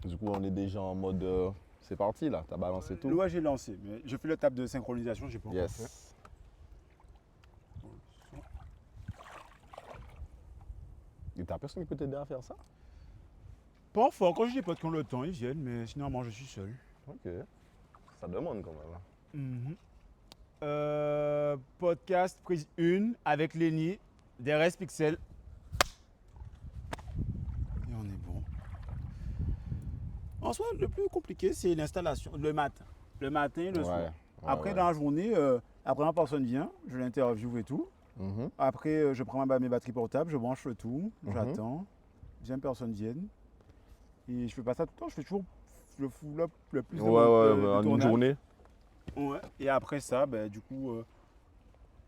Du coup, on est déjà en mode. C'est parti là, t'as balancé tout? Ouais, j'ai lancé, mais je fais le table de synchronisation, j'ai pas encore fait. Yes. Et t'as personne qui peut t'aider à faire ça? Parfois, quand j'ai des potes qui ont le temps, ils viennent, mais sinon, moi, je suis seul. Ok. Ça demande quand même. Mhm. Podcast prise 1 avec Lenny, DRS Pixel. Et on est bon. En soi, le plus compliqué, c'est l'installation, le matin. Le matin et le soir. Après, dans la journée, après, une personne vient, je l'interview et tout. Mhm. Après, je prends mes batteries portables, je branche le tout, j'attends. Deuxième personne vienne. Et je fais pas ça tout le temps, je fais toujours le full up le plus de, de En une tournage. journée. Ouais. Et après ça, du coup,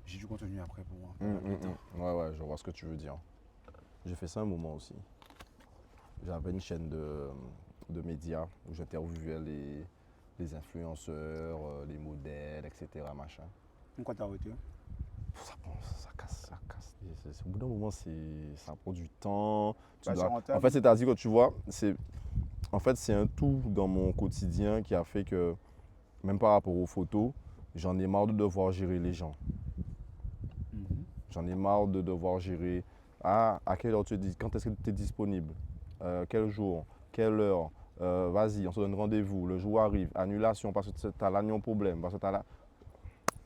j'ai du contenu après pour moi. Ouais, je vois ce que tu veux dire. J'ai fait ça un moment aussi. J'avais une chaîne de médias où j'interviewais les influenceurs, les modèles, etc. Machin. Pourquoi t'as arrêté? Ça casse. Au bout d'un moment, ça prend du temps. Bah, c'est rentable. En fait, c'est-à-dire que tu vois, c'est un tout dans mon quotidien qui a fait que, même par rapport aux photos, j'en ai marre de devoir gérer les gens. J'en ai marre de devoir gérer à quelle heure tu dis, quand est-ce que tu es disponible, quel jour, quelle heure, vas-y, on se donne rendez-vous, le jour arrive, annulation parce que tu as l'agneau problème, parce que t'as la...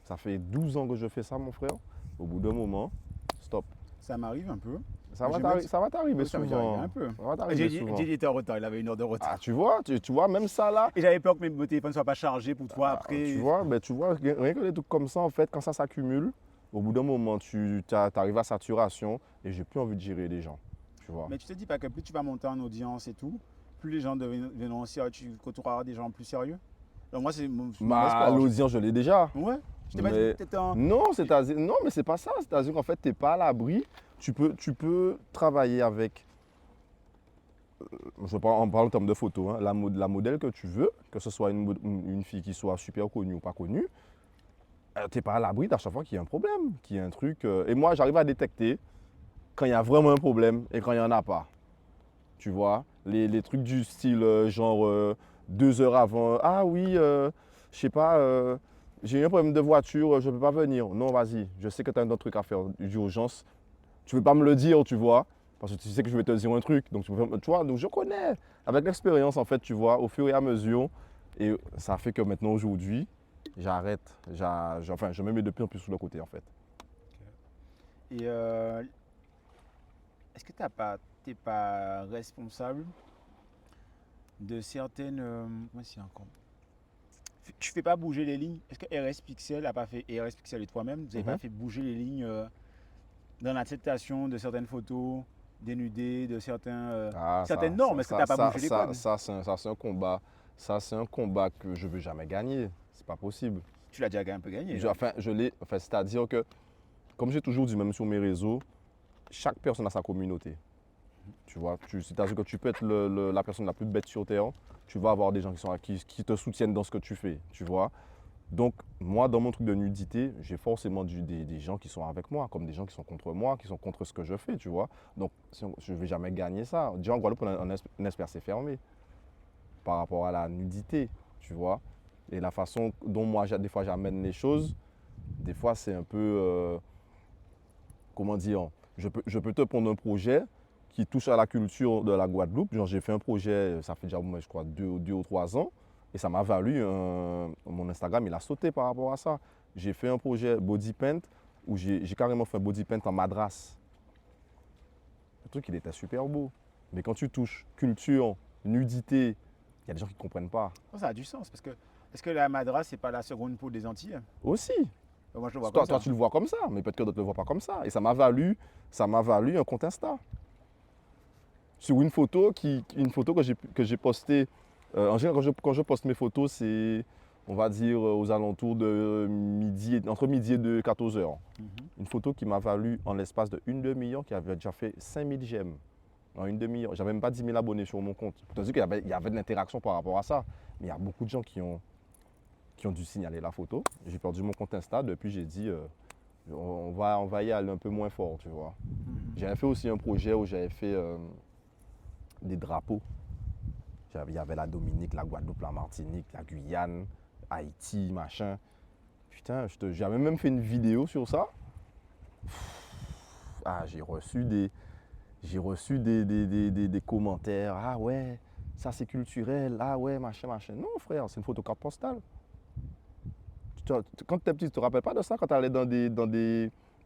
Ça fait 12 ans que je fais ça, mon frère. Au bout d'un moment, stop. Ça m'arrive un peu. Ça va t'arriver Oui, ça m'est arrivé souvent. un peu. Ça va t'arriver souvent. J'ai était en retard, il avait 1 heure de retard. Ah, tu vois, même ça là. Et j'avais peur que mon téléphone ne soit pas chargé pour toi après. Tu vois, rien que des trucs comme ça, en fait, quand ça s'accumule, au bout d'un moment, tu arrives à saturation et j'ai plus envie de gérer les gens. Tu vois. Mais tu te dis pas que plus tu vas monter en audience et tout, plus les gens deviendront aussi, tu côtoieras des gens plus sérieux. Donc moi, c'est mon espoir. L'audience, je l'ai déjà. Ouais. Je t'ai pas dit Mais que t'étais en... non, mais c'est pas ça. C'est-à-dire qu'en fait, tu n'es pas à l'abri. Tu peux travailler avec, je parle en termes de photo, hein, la modèle que tu veux, que ce soit une fille qui soit super connue ou pas connue. Tu n'es pas à l'abri à chaque fois qu'il y a un problème, qu'il y a un truc. Et moi, j'arrive à détecter quand il y a vraiment un problème et quand il n'y en a pas. Tu vois, les trucs du style genre 2 heures avant, ah oui, je sais pas, j'ai eu un problème de voiture, je ne peux pas venir. Non, vas-y, je sais que tu as un autre truc à faire d'urgence. Tu ne veux pas me le dire, tu vois, parce que tu sais que je vais te dire un truc. Donc, tu vois, donc je connais. Avec l'expérience, en fait, tu vois, au fur et à mesure. Et ça fait que maintenant, aujourd'hui, j'arrête. Je me mets de plus en plus sur le côté, en fait. Et est-ce que t'es pas responsable de certaines... comment c'est encore? Tu fais pas bouger les lignes. Est-ce que RS Pixel a pas fait, et RS Pixel et toi-même, vous n'avez pas fait bouger les lignes dans l'acceptation de certaines photos dénudées, de certaines normes? Est-ce que tu n'as pas bougé les codes? Ça, c'est un combat. Ça, c'est un combat que je ne veux jamais gagner. C'est pas possible. Tu l'as déjà un peu gagné. C'est-à-dire que, comme j'ai toujours dit, même sur mes réseaux, chaque personne a sa communauté. Tu vois, c'est-à-dire que tu peux être la personne la plus bête sur Terre, tu vas avoir des gens qui te soutiennent dans ce que tu fais, tu vois. Donc, moi, dans mon truc de nudité, j'ai forcément des gens qui sont avec moi, comme des gens qui sont contre moi, qui sont contre ce que je fais, tu vois. Donc, je ne vais jamais gagner ça. Déjà, en Guadeloupe, on a un espace c'est fermé par rapport à la nudité, tu vois. Et la façon dont moi, des fois, j'amène les choses, des fois, c'est un peu, comment dire, je peux te prendre un projet qui touche à la culture de la Guadeloupe. Genre, j'ai fait un projet, ça fait déjà, je crois, 2 ou 3 ans. Et ça m'a valu, mon Instagram, il a sauté par rapport à ça. J'ai fait un projet body paint où j'ai carrément fait un body paint en madras. Le truc, il était super beau. Mais quand tu touches culture, nudité, il y a des gens qui ne comprennent pas. Ça a du sens parce que est-ce que la madras, c'est pas la seconde peau des Antilles? Aussi. Moi, je le vois comme ça. Toi, tu le vois comme ça, mais peut-être que d'autres ne le voient pas comme ça. Et ça m'a valu un compte Insta. Sur une photo que j'ai postée. En général, quand je poste mes photos, c'est, on va dire, aux alentours de entre midi et 14h. Une photo qui m'a valu en l'espace de une demi-heure, qui avait déjà fait 5000 j'aime en une demi-heure. J'avais même pas 10 000 abonnés sur mon compte. Pour te dire qu'il y avait de l'interaction par rapport à ça. Mais il y a beaucoup de gens qui ont dû signaler la photo. J'ai perdu mon compte Insta. Depuis, j'ai dit, on va y aller un peu moins fort, tu vois. J'avais fait aussi un projet où j'avais fait des drapeaux. Il y avait la Dominique, la Guadeloupe, la Martinique, la Guyane, Haïti, machin. Putain, j'avais même fait une vidéo sur ça. Ah, j'ai reçu des commentaires. Ah ouais, ça c'est culturel. Ah ouais, machin, machin. Non, frère, c'est une photo carte postale. Quand tu étais petit, tu te rappelles pas de ça quand tu allais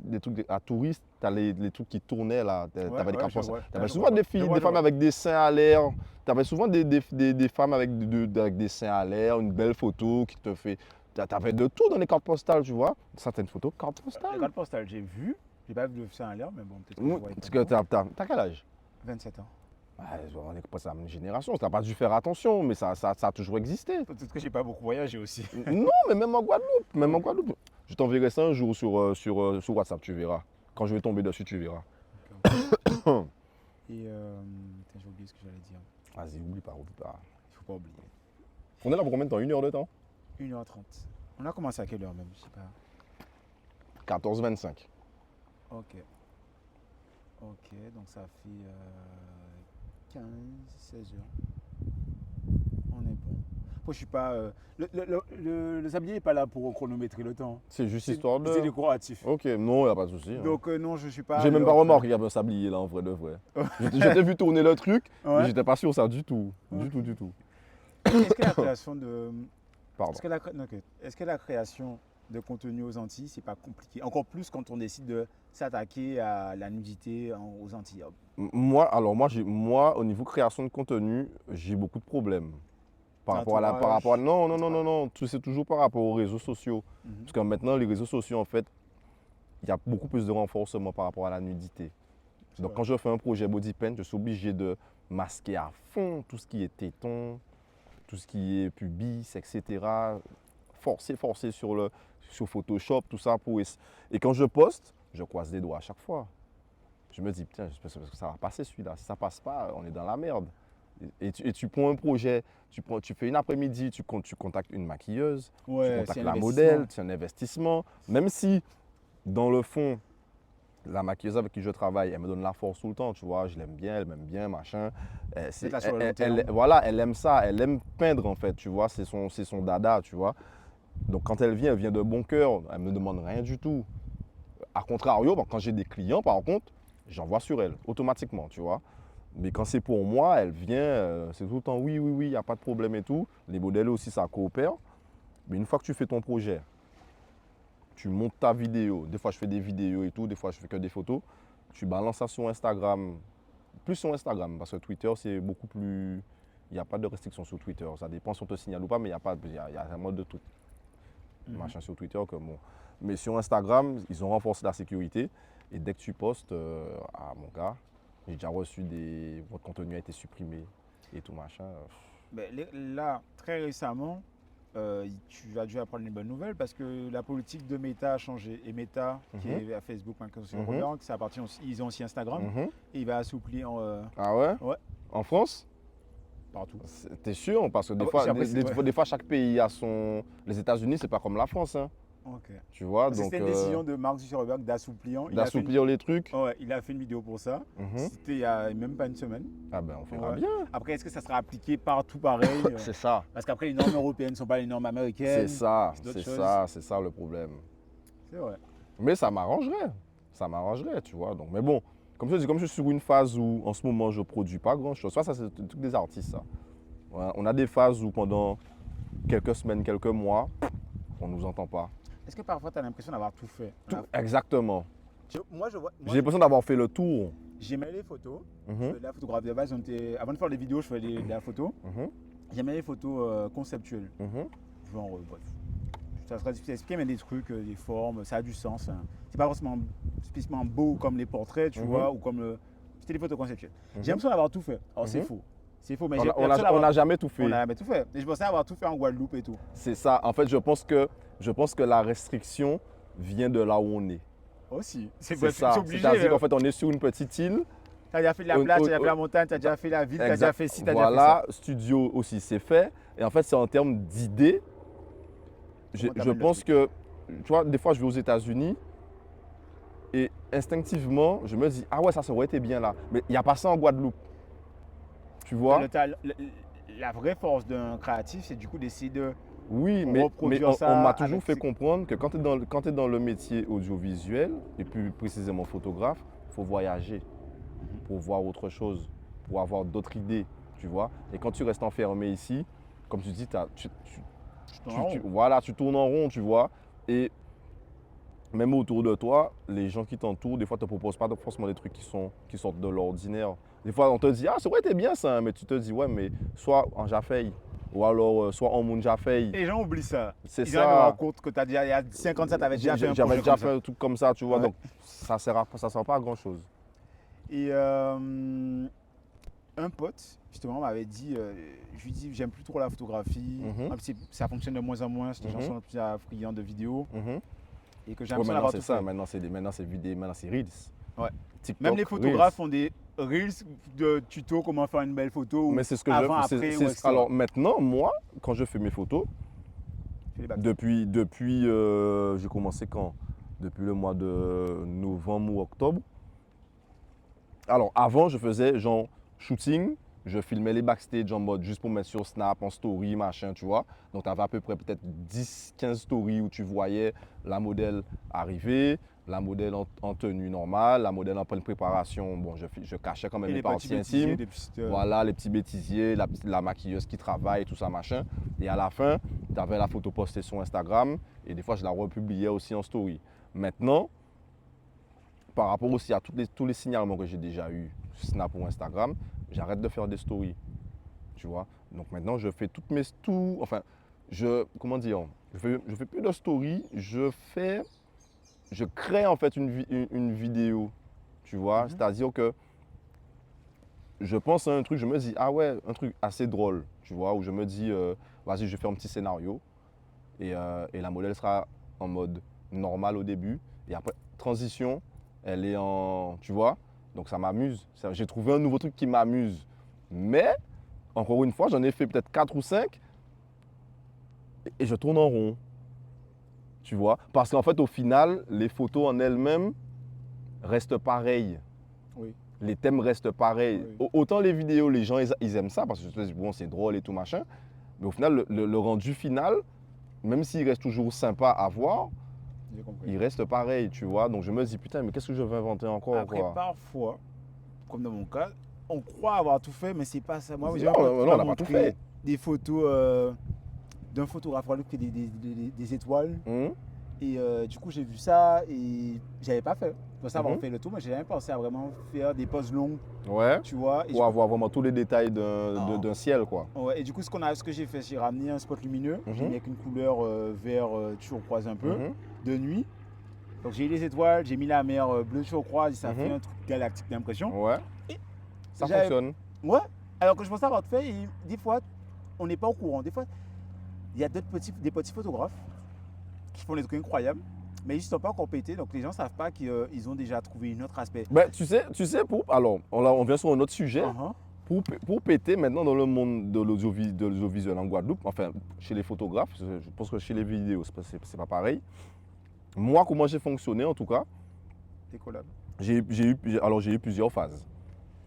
des trucs à touristes, tu as les trucs qui tournaient là, tu avais des cartes postales. Tu avais souvent des filles, des femmes avec des seins à l'air. Tu avais souvent des femmes avec des seins à l'air, une belle photo qui te fait. Tu avais de tout dans les cartes postales, tu vois. Certaines photos, cartes postales. Les cartes postales, j'ai vu. J'ai pas vu de ça à l'air, mais bon, peut-être que je voyais Parce que t'as quel âge? 27 ans. On est pas la même génération, tu n'as pas dû faire attention, mais ça a toujours existé. Peut-être que j'ai pas beaucoup voyagé aussi. Non, mais même en Guadeloupe. Je t'enverrai ça un jour sur WhatsApp, tu verras. Quand je vais tomber dessus, tu verras. Et j'ai oublié ce que j'allais dire. Vas-y, oublie pas. Il faut pas oublier. On est là pour combien de temps? 1 heure de temps? 1h30. On a commencé à quelle heure même? Je sais pas. 14h25. Ok. Ok, donc ça fait 15, 16 heures. On est bon. Moi, je suis pas. Le sablier n'est pas là pour chronométrer le temps. C'est juste histoire de. C'est décoratif. Ok, non, il n'y a pas de souci. Donc, non, je suis pas. J'ai même pas remarqué qu'il y avait un sablier là, en vrai de vrai. Je t'ai vu tourner le truc, Ouais. mais j'étais pas sûr ça du tout. Ok. Du tout. Est-ce que la création de. Pardon. Est-ce que la création de contenu aux Antilles, c'est pas compliqué? Encore plus quand on décide de s'attaquer à la nudité aux Antilles. Moi, au niveau création de contenu, j'ai beaucoup de problèmes. Non, c'est toujours par rapport aux réseaux sociaux. Parce que maintenant, les réseaux sociaux, en fait, il y a beaucoup plus de renforcement par rapport à la nudité. Donc, quand je fais un projet body paint, je suis obligé de masquer à fond tout ce qui est téton, tout ce qui est pubis, etc. Forcer sur Photoshop, tout ça. Et quand je poste, je croise les doigts à chaque fois. Je me dis, putain, j'espère que ça va passer celui-là. Si ça ne passe pas, on est dans la merde. Et tu prends un projet, tu fais une après-midi, tu contactes une maquilleuse, tu contactes la modèle, c'est un investissement. Même si, dans le fond, la maquilleuse avec qui je travaille, elle me donne la force tout le temps, tu vois, je l'aime bien, elle m'aime bien, machin. Voilà, elle aime ça, elle aime peindre en fait, tu vois, c'est son dada, tu vois. Donc quand elle vient de bon cœur, elle ne me demande rien du tout. A contrario, quand j'ai des clients, par contre, j'envoie sur elle, automatiquement, tu vois. Mais quand c'est pour moi, elle vient, c'est tout le temps oui, il n'y a pas de problème et tout. Les modèles aussi, ça coopère. Mais une fois que tu fais ton projet, tu montes ta vidéo. Des fois, je fais des vidéos et tout, des fois, je fais que des photos. Tu balances ça sur Instagram. Plus sur Instagram, parce que Twitter, c'est beaucoup plus... Il n'y a pas de restriction sur Twitter. Ça dépend si on te signale ou pas, mais il y a un mode de tout. Machin sur Twitter que bon. Mais sur Instagram, ils ont renforcé la sécurité. Et dès que tu postes, mon gars, j'ai déjà reçu votre contenu a été supprimé et tout machin. Là, très récemment, tu as dû apprendre une bonne nouvelle parce que la politique de Meta a changé. Et Meta, qui est à Facebook, ça appartient aussi, ils ont aussi Instagram. Et il va assouplir. Ah ouais? Ouais. En France? Partout. T'es sûr? Parce que des fois, chaque pays a son... Les États-Unis, c'est pas comme la France. Hein. Ok. Tu vois, donc c'était une décision de Mark Zuckerberg d'assouplir. D'assouplir les trucs. Ouais, il a fait une vidéo pour ça. C'était il y a même pas une semaine. Ah ben, on verra bien. Après, est-ce que ça sera appliqué partout pareil? C'est ça. Parce qu'après, les normes européennes ne sont pas les normes américaines. C'est ça le problème. C'est vrai. Mais ça m'arrangerait, tu vois. Donc, mais bon, comme je dis, comme je suis sur une phase où en ce moment je ne produis pas grand-chose, ça c'est le truc des artistes, ça. Ouais, on a des phases où pendant quelques semaines, quelques mois, on ne nous entend pas. Est-ce que parfois tu as l'impression d'avoir tout fait? Exactement. Moi, j'ai l'impression d'avoir fait le tour. J'aimais les photos. Je fais de la photographie de base. Avant de faire des vidéos, je faisais de la photo. J'aimais les photos conceptuelles. Genre, bref. Ça serait difficile à expliquer, mais des trucs, des formes, ça a du sens. Hein. C'est pas forcément spécifiquement beau comme les portraits, tu vois, ou comme le. C'était des photos conceptuelles. J'ai l'impression d'avoir tout fait. Alors, c'est faux. C'est faux, mais on n'a jamais tout fait. On n'a jamais tout fait. Et je pensais avoir tout fait en Guadeloupe et tout. C'est ça. En fait, je pense que la restriction vient de là où on est. Aussi. C'est ça. C'est-à-dire qu'en fait, on est sur une petite île. Tu as déjà fait de la plage, tu as déjà fait la montagne, tu as déjà fait la ville, tu as déjà fait ci, tu as déjà fait ça. Voilà, studio aussi, c'est fait. Et en fait, c'est en termes d'idées. Je pense que, tu vois, des fois, je vais aux États-Unis et instinctivement, je me dis, ah ouais, ça aurait été bien là. Mais il n'y a pas ça en Guadeloupe. Tu vois? la vraie force d'un créatif, c'est du coup d'essayer de Oui, mais reproduire on ça m'a toujours avec fait ses- comprendre que quand tu es dans le métier audiovisuel, et plus précisément photographe, il faut voyager pour voir autre chose, pour avoir d'autres idées, tu vois. Et quand tu restes enfermé ici, comme tu dis, Je tourne en rond. voilà, tu tournes en rond, tu vois. Et même autour de toi, les gens qui t'entourent, des fois, ne te proposent pas forcément des trucs qui sortent de l'ordinaire. Des fois, on te dit, ah, c'est vrai, t'es bien ça, hein, mais tu te dis, ouais, mais soit en Jaffaï, ou alors soit en Moun Jaffaï. Et les gens oublient ça. C'est Ils arrivent à me rendre ça. compte que tu as déjà, il y a 50 ans, tu avais déjà fait un J'avais projet déjà comme fait ça. un truc comme ça, tu vois, Ouais. donc ça sert pas à grand chose. Et un pote, justement, m'avait dit, je lui dis, j'aime plus trop la photographie. Mhm. Ça fonctionne de moins en moins, les gens Mhm. sont plus friands de vidéos. Mhm. Et que j'ai Ouais, l'impression maintenant d'avoir c'est tout ça, fait. maintenant c'est vidéo, maintenant c'est Reels. Ouais. TikTok, Même les Reels. photographes font des reels de tutos comment faire une belle photo ou Mais c'est ce que avant, je après, ou etc. alors maintenant, moi, quand je fais mes photos, Fais les bacs. depuis j'ai commencé quand? Depuis le mois de novembre ou octobre. Alors avant, je faisais genre shooting, je filmais les backstage en mode juste pour mettre sur Snap, en story, machin, tu vois. Donc tu avais à peu près peut-être 10-15 stories où tu voyais la modèle arriver, la modèle en tenue normale, la modèle en pleine préparation. Bon, je cachais quand même Et les les petits parties bêtisiers, intimes. des petites. Voilà, les petits bêtisiers, la maquilleuse qui travaille, tout ça, machin. Et à la fin, tu avais la photo postée sur Instagram et des fois, je la republiais aussi en story. Maintenant, par rapport aussi à tous les signalements que j'ai déjà eu Snap ou Instagram, j'arrête de faire des stories, tu vois. Donc maintenant, je fais toutes mes enfin, comment dire, je fais plus de stories, je crée en fait une vidéo, tu vois. Mhm. C'est-à-dire que je pense à un truc, je me dis, ah ouais, un truc assez drôle, tu vois, où je me dis, vas-y, je fais un petit scénario et la modèle sera en mode normal au début et après, transition, elle est en, tu vois, donc ça m'amuse. J'ai trouvé un nouveau truc qui m'amuse. Mais, encore une fois, j'en ai fait peut-être 4 ou 5 et je tourne en rond, tu vois. Parce qu'en fait, au final, les photos en elles-mêmes restent pareilles. Oui. Les thèmes restent pareils. Oui. Autant les vidéos, les gens, ils aiment ça parce que je te dis, bon, c'est drôle et tout machin. Mais au final, le rendu final, même s'il reste toujours sympa à voir, J'ai compris. il reste pareil, tu vois. Donc je me dis, putain, mais qu'est-ce que je vais inventer encore, Après, quoi. parfois, comme dans mon cas, on croit avoir tout fait, mais c'est pas ça. Moi, j'ai Non, un pote qui non, on m'a n'a pas tout montré fait. des photos d'un photographe qui fait des étoiles. Hum, Et du coup, j'ai vu ça et j'avais pas fait. Je pensais avoir Mhm. fait le tour, mais j'ai jamais pensé à vraiment faire des poses longues, Ouais. tu vois. Et Pour avoir vraiment tous les détails Ah. d'un ciel, quoi. Ouais, et du coup, ce que j'ai fait, j'ai ramené un spot lumineux. J'ai Mhm. mis avec une couleur vert turquoise un peu, Mhm. de nuit. Donc j'ai les étoiles, j'ai mis la mer bleu turquoise et ça fait Mhm. un truc galactique d'impression. Ouais. Et Ça j'avais- fonctionne. Ouais, alors que je pensais avoir fait, et des fois, on n'est pas au courant. Des fois, il y a des petits photographes qui font des trucs incroyables, mais ils ne sont pas encore pétés, donc les gens ne savent pas qu'ils ont déjà trouvé un autre aspect. Ben, alors, on vient sur un autre sujet. Uh-huh. Pour péter maintenant dans le monde de l'audiovisuel en Guadeloupe, enfin, chez les photographes, je pense que chez les vidéos, c'est pas pareil. Moi, comment j'ai fonctionné, en tout cas, Des collabs. j'ai eu plusieurs phases.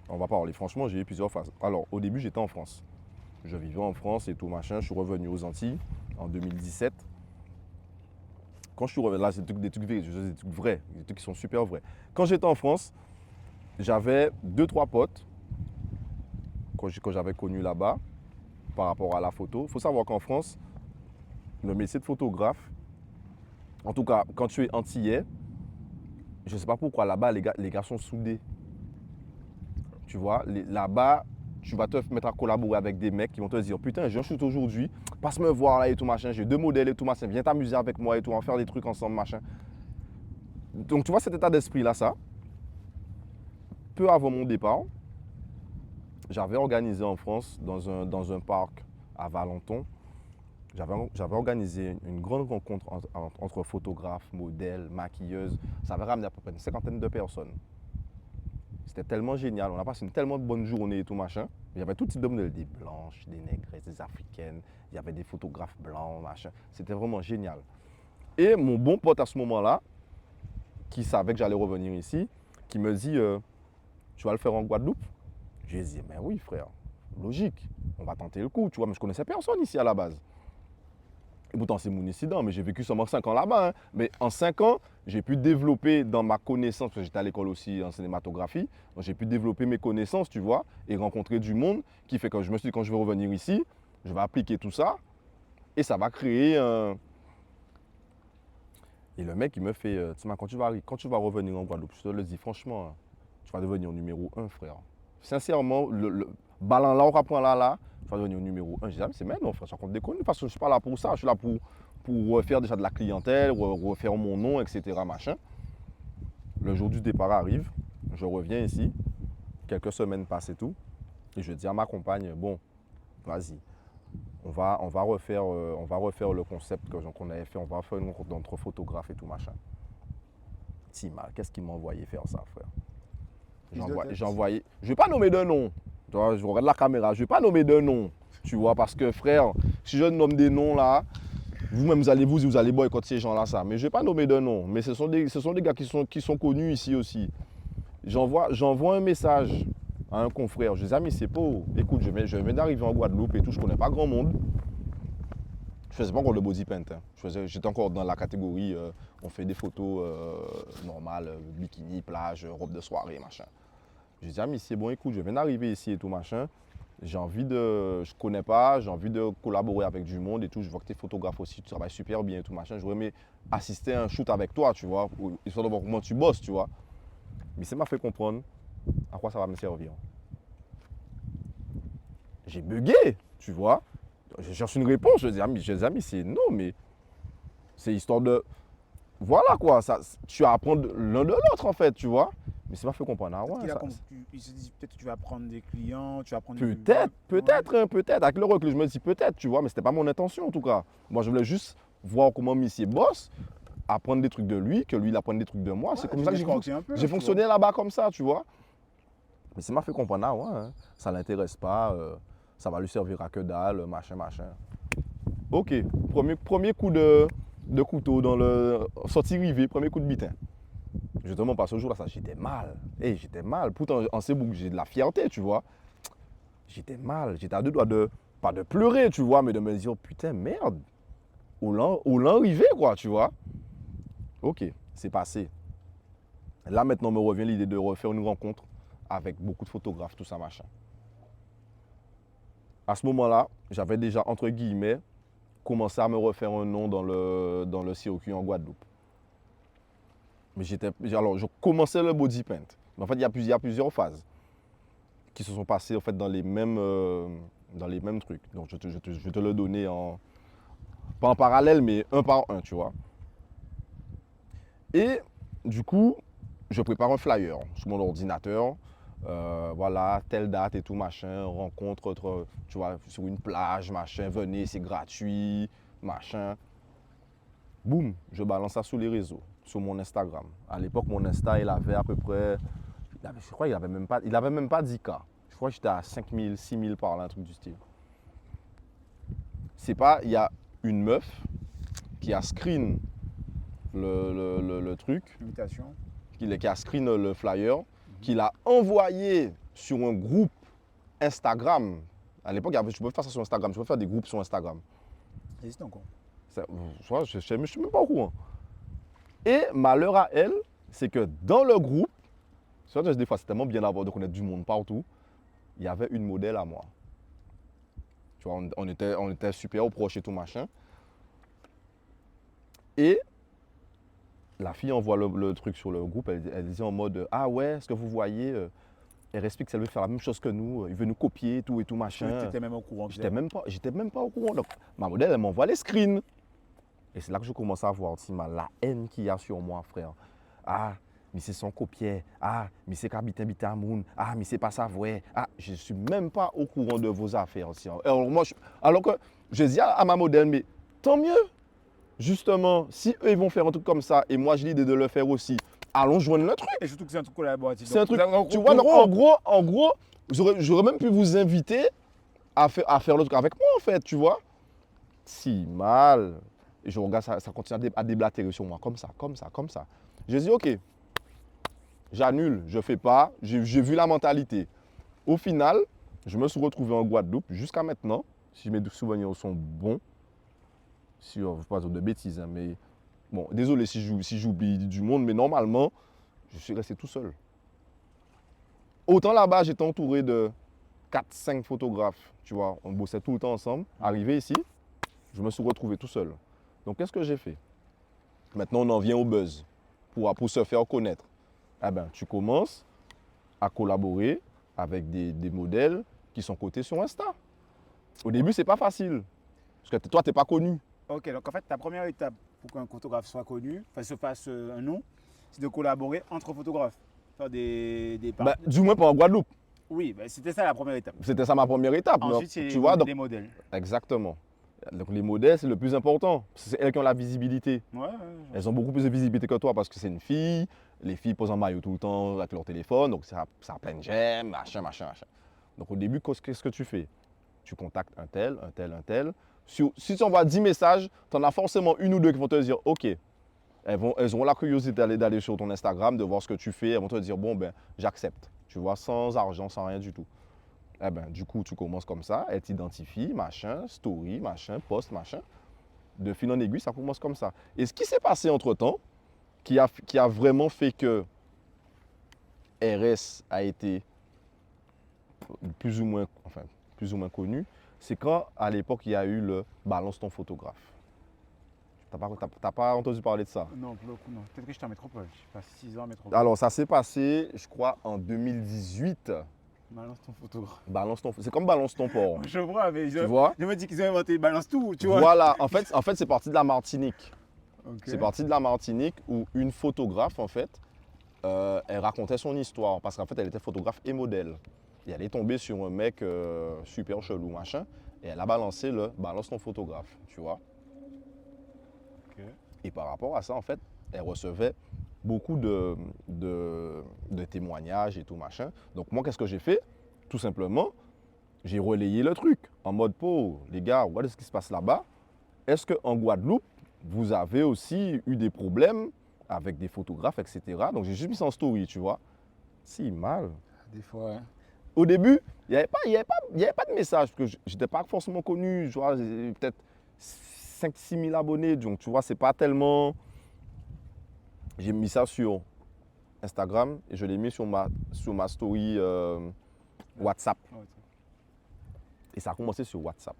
On va parler franchement, j'ai eu plusieurs phases. Alors, au début, j'étais en France. Je vivais en France et tout machin. Je suis revenu aux Antilles en 2017. Quand je suis revenu, là, c'est des trucs vrais, des trucs qui sont super vrais. Quand j'étais en France, j'avais 2-3 potes que j'avais connus là-bas par rapport à la photo. Il faut savoir qu'en France, le métier de photographe, en tout cas, quand tu es antillais, je ne sais pas pourquoi là-bas, les gars sont soudés. Tu vois, là-bas, tu vas te mettre à collaborer avec des mecs qui vont te dire, putain, j'ai un shoot aujourd'hui, passe me voir là et tout machin, j'ai 2 modèles et tout machin, viens t'amuser avec moi et tout, on va faire des trucs ensemble machin. Donc tu vois cet état d'esprit là, ça. Peu avant mon départ, j'avais organisé en France, dans un parc à Valenton, j'avais organisé une grande rencontre entre photographes, modèles, maquilleuses. Ça avait ramené à peu près une 50aine de personnes. C'était tellement génial. On a passé une tellement bonne journée et tout machin. Il y avait tout type de modèles, des blanches, des négresses, des africaines. Il y avait des photographes blancs, machin. C'était vraiment génial. Et mon bon pote à ce moment-là, qui savait que j'allais revenir ici, qui me dit, tu vas le faire en Guadeloupe? J'ai dit, mais oui frère, logique, on va tenter le coup, tu vois, mais je connaissais personne ici à la base. Et pourtant, c'est mon incident, mais j'ai vécu seulement 5 ans là-bas. Hein. Mais en 5 ans, j'ai pu développer dans ma connaissance, parce que j'étais à l'école aussi en cinématographie, donc j'ai pu développer mes connaissances, tu vois, et rencontrer du monde, qui fait que je me suis dit, quand je vais revenir ici, je vais appliquer tout ça, et ça va créer un... Et le mec, il me fait, Tima, quand tu vas revenir en Guadeloupe, je te le dis franchement, hein, tu vas devenir numéro 1, frère. Sincèrement, ballon là, on reprend là, tu vas devenir numéro 1. Je dis, ah, mais c'est maintenant, frère, ça compte déconner, parce que je ne suis pas là pour ça. Je suis là pour refaire déjà de la clientèle, refaire mon nom, etc. Machin. Le jour du départ arrive, je reviens ici, quelques semaines passent et tout, et je dis à ma compagne, bon, vas-y, on va refaire le concept qu'on avait fait, on va faire une rencontre entre photographes et tout machin. Tima, qu'est-ce qu'il m'a envoyé faire ça, frère? J'ai envoyé, je ne vais pas nommer de nom, tu vois, je regarde la caméra, je ne vais pas nommer de nom, tu vois, parce que frère, si je nomme des noms là, vous-même vous allez boycotter ces gens-là, ça, mais je ne vais pas nommer de nom, mais ce sont des gars qui sont connus ici aussi. J'envoie un message à un confrère, je dis, ah mais c'est pas, écoute, je viens d'arriver en Guadeloupe et tout, je ne connais pas grand monde. Je faisais pas encore le body paint. Hein. J'étais encore dans la catégorie, on fait des photos normales, bikini, plage, robe de soirée, machin. Je dis, ah mais c'est bon, écoute, je viens d'arriver ici et tout, machin. Je connais pas, j'ai envie de collaborer avec du monde et tout. Je vois que tu es photographe aussi, tu travailles super bien et tout, machin. J'aurais aimé assister à un shoot avec toi, tu vois, histoire de voir comment tu bosses, tu vois. Mais ça m'a fait comprendre à quoi ça va me servir. J'ai bugué, tu vois. Je cherche une réponse, je dis, amis, c'est non, mais c'est histoire de... Voilà quoi, ça, tu vas apprendre l'un de l'autre en fait, tu vois. Mais ça m'a fait comprendre, ah ouais. Il se dit peut-être que tu vas prendre des clients, tu vas prendre Peut-être, hein, peut-être. Avec le recul, je me dis peut-être, tu vois, mais c'était pas mon intention en tout cas. Moi, je voulais juste voir comment Missy bosse, apprendre des trucs de lui, que lui, il apprenne des trucs de moi. Ouais, c'est comme ça que j'ai tu fonctionné là-bas comme ça, tu vois. Mais ça m'a fait comprendre, ah ouais, hein, ça l'intéresse pas, ça va lui servir à que dalle, machin, machin. Ok, premier coup de couteau dans le sortie rivée, premier coup de bitin. Justement, parce que ce jour-là, j'étais mal. J'étais mal. Pourtant, en Cébouc, j'ai de la fierté, tu vois. J'étais mal. J'étais à deux doigts pas de pleurer, tu vois, mais de me dire, putain, merde. Au lent rivé, quoi, tu vois. Ok, c'est passé. Là, maintenant, me revient l'idée de refaire une rencontre avec beaucoup de photographes, tout ça, machin. À ce moment-là, j'avais déjà, entre guillemets, commencé à me refaire un nom dans le circuit en Guadeloupe. Mais je commençais le body paint. Mais en fait, il y a plusieurs phases qui se sont passées en fait, dans les mêmes trucs. Donc, je vais te le donner pas en parallèle, mais un par un, tu vois. Et du coup, je prépare un flyer sur mon ordinateur. Voilà, telle date et tout, machin, rencontre, tu vois, sur une plage, machin, venez, c'est gratuit, machin. Boum, je balance ça sur les réseaux, sur mon Instagram. À l'époque, mon Insta, il avait à peu près, je crois qu'il avait même pas 10K. Je crois que j'étais à 5000, 6000 par là, un truc du style. C'est pas, il y a une meuf qui a screen le truc, Invitation. qui a screen le flyer, qui l'a envoyé sur un groupe Instagram. À l'époque, tu pouvais faire ça sur Instagram, tu pouvais faire des groupes sur Instagram. Ça existe encore. Je ne suis même pas au courant. Et malheur à elle, c'est que dans le groupe, des fois c'est tellement bien d'avoir de connaître du monde partout, il y avait une modèle à moi. Tu vois, on était super proches et tout machin. Et la fille envoie le truc sur le groupe, elle disait en mode « Ah ouais, est-ce que vous voyez elle explique qu'elle veut faire la même chose que nous, il veut nous copier, tout et tout machin. » Tu étais même au courant. J'étais même pas au courant. Donc, ma modèle, elle m'envoie les screens. Et c'est là que je commence à voir la haine qu'il y a sur moi, frère. Ah, mais c'est son copier. Ah, mais c'est qu'habiter à Moun. Ah, mais c'est pas ça vrai. Ah, je ne suis même pas au courant de vos affaires aussi. Alors que je dis à ma modèle, mais tant mieux. Justement, si eux ils vont faire un truc comme ça et moi j'ai l'idée de le faire aussi, allons joindre le truc. Et surtout que c'est un truc collaboratif. C'est un truc, tu vois, donc, en gros, j'aurais même pu vous inviter à faire le truc avec moi, en fait, tu vois. Si mal. Et je regarde, ça continue à déblatérer sur moi, comme ça. J'ai dit, ok, j'annule, je fais pas, j'ai vu la mentalité. Au final, Je me suis retrouvé en Guadeloupe jusqu'à maintenant, si mes souvenirs sont bons, si je ne veux pas dire de bêtises, hein, mais bon, désolé si j'oublie du monde, mais normalement, je suis resté tout seul. Autant là-bas, j'étais entouré de 4-5 photographes, tu vois, on bossait tout le temps ensemble. Arrivé ici, je me suis retrouvé tout seul. Donc, qu'est-ce que j'ai fait? Maintenant, on en vient au buzz pour se faire connaître. Eh ben, tu commences à collaborer avec des modèles qui sont cotés sur Insta. Au début, c'est pas facile. Parce que toi, tu n'es pas connu. Ok, donc en fait, ta première étape pour qu'un photographe soit connu, enfin se fasse un nom, c'est de collaborer entre photographes. Faire des Ben, du moins pas en Guadeloupe. Oui, c'était ça la première étape. C'était ça ma première étape. Ensuite, Donc, c'est tu vois, donc, des modèles. exactement. Donc, les modèles, c'est le plus important. C'est elles qui ont la visibilité. Ouais, Elles ont beaucoup plus de visibilité que toi parce que c'est une fille. Les filles posent en maillot tout le temps avec leur téléphone. Donc, ça a plein de j'aime, machin. Donc, au début, qu'est-ce que tu fais? Tu contactes un tel, un tel, un tel. Si tu envoies 10 messages, tu en as forcément une ou deux qui vont te dire « Ok ». Elles auront la curiosité d'aller sur ton Instagram, de voir ce que tu fais. Elles vont te dire « Bon, ben, j'accepte ». Tu vois, sans argent, sans rien du tout. Eh ben, du coup, tu commences comme ça. Elles t'identifient, machin, story, machin, post, machin. De fil en aiguille, ça commence comme ça. Et ce qui s'est passé entre-temps, qui a vraiment fait que RS a été plus ou moins connu, c'est quand, à l'époque, il y a eu le Balance ton photographe. T'as pas entendu parler de ça? non, pour le coup, non. Peut-être que j'étais en métropole. Je passe 6 ans en métropole. Alors, ça s'est passé, je crois, en 2018. Balance ton photographe. C'est comme Balance ton port. Je vois, mais Tu vois? je me dis qu'ils ont inventé balance tout, tu vois. Voilà, en fait c'est parti de la Martinique. Ok. C'est parti de la Martinique où une photographe, en fait, elle racontait son histoire parce qu'en fait, elle était photographe et modèle. Et elle est tombée sur un mec super chelou, machin, et elle a balancé le balance ton photographe, tu vois. Ok. Et par rapport à ça, en fait, elle recevait beaucoup de témoignages et tout, machin. Donc moi, qu'est-ce que j'ai fait? Tout simplement, j'ai relayé le truc en mode, les gars, voilà ce qui se passe là-bas. Est-ce qu'en Guadeloupe, vous avez aussi eu des problèmes avec des photographes, etc. Donc j'ai juste mis ça en story, tu vois. Si mal. Des fois, hein. Au début, il n'y avait pas de message, parce que je n'étais pas forcément connu. Tu vois, j'ai peut-être 5-6 000 abonnés. Donc tu vois, c'est pas tellement... J'ai mis ça sur Instagram et je l'ai mis sur ma story WhatsApp. Ouais, Et ça a commencé sur WhatsApp.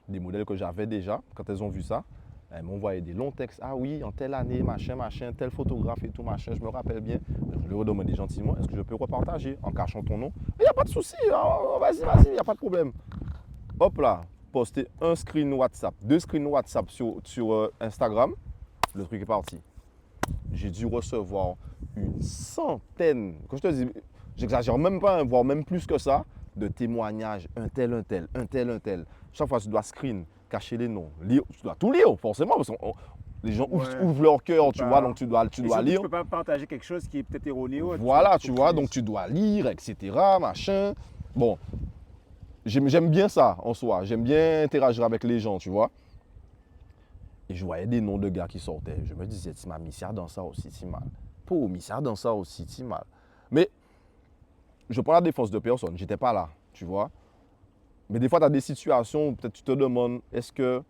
Des modèles que j'avais déjà, quand elles ont vu ça, elles m'ont envoyé des longs textes. Ah oui, en telle année, machin, tel photographe et tout, machin, je me rappelle bien. Je lui ai redemandé gentiment, est-ce que je peux repartager en cachant ton nom? Il n'y a pas de souci, vas-y, il n'y a pas de problème. Hop là, poster un screen WhatsApp, 2 screens WhatsApp sur Instagram, le truc est parti. J'ai dû recevoir une centaine, quand je te dis, j'exagère même pas, voire même plus que ça, de témoignages, un tel. Chaque fois, tu dois screen, cacher les noms, lire, tu dois tout lire, forcément, parce que les gens ouvrent leur cœur, tu vois, donc tu dois Et surtout, lire. tu peux pas partager quelque chose qui est peut-être erroné. Voilà, tu vois, donc tu dois lire, etc., machin. Bon, j'aime bien ça en soi, j'aime bien interagir avec les gens, tu vois. Et je voyais des noms de gars qui sortaient. Je me disais, Tima, Missia dans ça aussi, Tima. Missia dans ça aussi, Tima. Mais je prends la défense de personne, j'étais pas là, tu vois. Mais des fois, tu as des situations où peut-être tu te demandes, est-ce que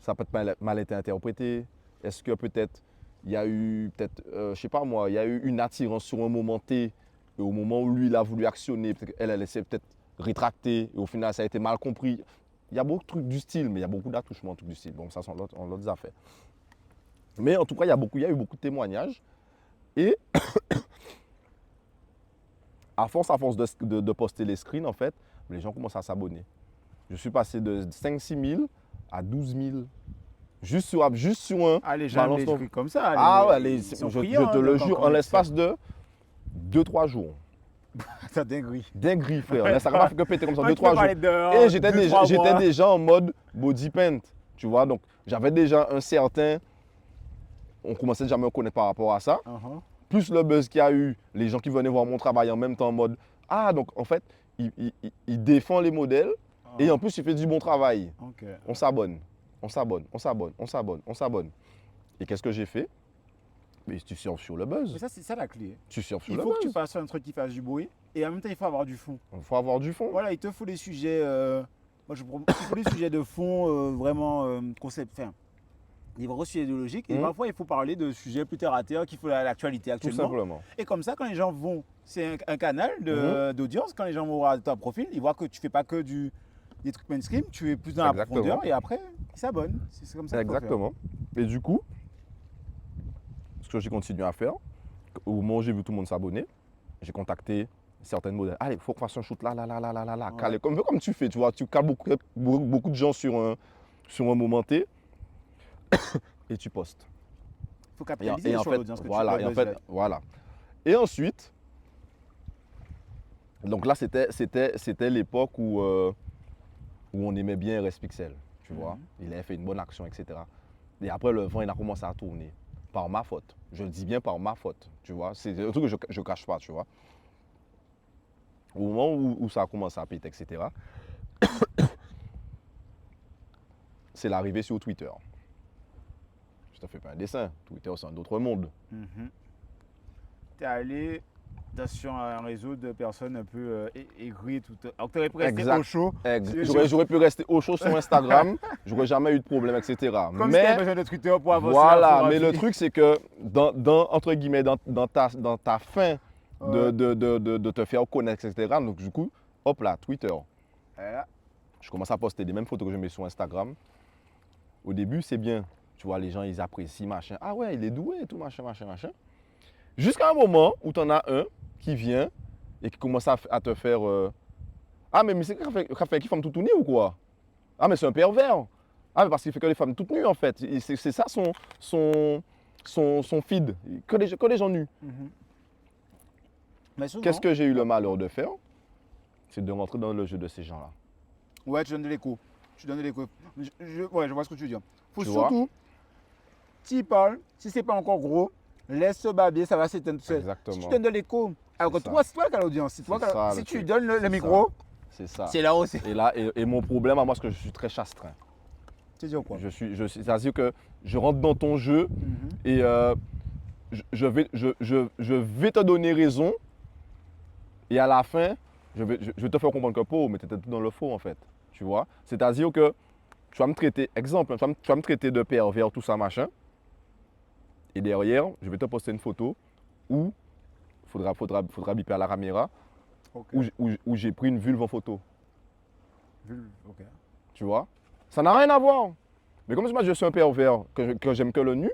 ça peut être mal été interprété? Est-ce que peut-être il y a eu, je sais pas moi, il y a eu une attirance sur un moment T, et au moment où lui, il a voulu actionner, peut-être elle s'est peut-être rétractée, et au final, ça a été mal compris. Il y a beaucoup de trucs du style, mais il y a beaucoup d'attouchements du style. Bon, ça, sont l'autre affaire. Mais en tout cas, il y a eu beaucoup de témoignages. Et à force de poster les screens, en fait, les gens commencent à s'abonner. Je suis passé de 5-6 000 à 12 000. Juste sur un. Ah, les gens, les trucs comme ça. Je te le jure, en l'espace de 2-3 jours. C'est dinguerie. Dinguerie, frère. L'Instagram a fait que péter comme ça, Ouais, 2-3 jours. Et j'étais déjà. déjà en mode body paint. Tu vois, donc j'avais déjà un certain. On commençait déjà à me connaître par rapport à ça. Plus le buzz qu'il y a eu, les gens qui venaient voir mon travail en même temps en mode. Ah, donc en fait, il défend les modèles et en plus, il fait du bon travail. On s'abonne. Et qu'est-ce que j'ai fait? Mais tu surfes sur le buzz. Mais ça, c'est ça la clé. Tu surfes sur Il le faut que tu buzz. fasses un truc qui fasse du bruit et en même temps, il faut avoir du fond. Il faut avoir du fond. Voilà, il te faut des sujets. Moi, il faut des sujets de fond vraiment concept. Enfin, des vrais sujets idéologiques. Et parfois, il faut parler de sujets plus terre à terre qui font l'actualité Tout actuellement. simplement. Et comme ça, quand les gens vont, c'est un canal d'audience. Quand les gens vont voir ton profil, ils voient que tu fais pas que des trucs mainstream, tu es plus dans la Exactement. profondeur et après, ils s'abonnent. C'est comme ça qu'il faut faire. Exactement. Et du coup, ce que j'ai continué à faire, au moment où j'ai vu tout le monde s'abonner, j'ai contacté certaines modèles. Allez, il faut qu'on fasse un shoot là. Ouais. Calé. Comme tu fais, tu vois, tu cales beaucoup de gens sur un moment T et tu postes. Il faut capitaliser sur l'audience que voilà, tu et en peux fait, buzzer. voilà. Et ensuite, donc là, c'était l'époque où on aimait bien RS Pixel, tu vois. Il avait fait une bonne action, etc. Et après, le vent, il a commencé à tourner. Par ma faute. Je le dis bien par ma faute, tu vois. C'est un truc que je ne cache pas, tu vois. Au moment où ça a commencé à péter, etc., c'est l'arrivée sur Twitter. Je te fais pas un dessin. Twitter, c'est un autre monde. Tu es allé sur un réseau de personnes un peu aigries. Alors que tu aurais pu rester Exact. au chaud. J'aurais pu rester au chaud sur Instagram. J'aurais jamais eu de problème, etc. Comme si tu avais besoin de Twitter pour avancer. Voilà, mais le truc, c'est que entre guillemets, dans ta fin de te faire connaître, etc., donc du coup, hop là, Twitter. Voilà. Je commence à poster les mêmes photos que je mets sur Instagram. Au début, c'est bien. Tu vois, les gens, ils apprécient, machin. Ah ouais, il est doué et tout, machin. Jusqu'à un moment où tu en as un qui vient et qui commence à te faire ah, mais c'est qui femme toute nue ou quoi? Ah, mais c'est un pervers. Ah, mais parce qu'il fait que les femmes toutes nues, en fait. C'est ça son feed. Que les gens nus. Mais souvent, Qu'est-ce que j'ai eu le malheur de faire? C'est de rentrer dans le jeu de ces gens-là. ouais, tu donnes de l'écho. Ouais, je vois ce que tu veux dire. Faut Tu vois? surtout, tu y parles, si c'est pas encore gros, laisse ce babier, ça va s'éteindre tout seul. Exactement. Si tu donnes de l'écho, alors que C'est toi, c'est toi qui as l'audience. C'est toi C'est qui as- ça, Si le tu truc. donnes le C'est micro, C'est ça. c'est là aussi. Et là, et mon problème à moi, c'est que je suis très chastrein. Tu dis quoi? C'est-à-dire que je rentre dans ton jeu et je vais te donner raison. Et à la fin, je vais te faire comprendre que mais tu étais tout dans le faux en fait. Tu vois? C'est-à-dire que tu vas me traiter, exemple, tu vas me traiter de pervers, tout ça, machin. Et derrière, je vais te poster une photo où faudra biper à la caméra, Ok. où j'ai pris une vulve en photo. Ok. Tu vois? Ça n'a rien à voir. Mais comme moi je suis un pervers, que j'aime que le nu,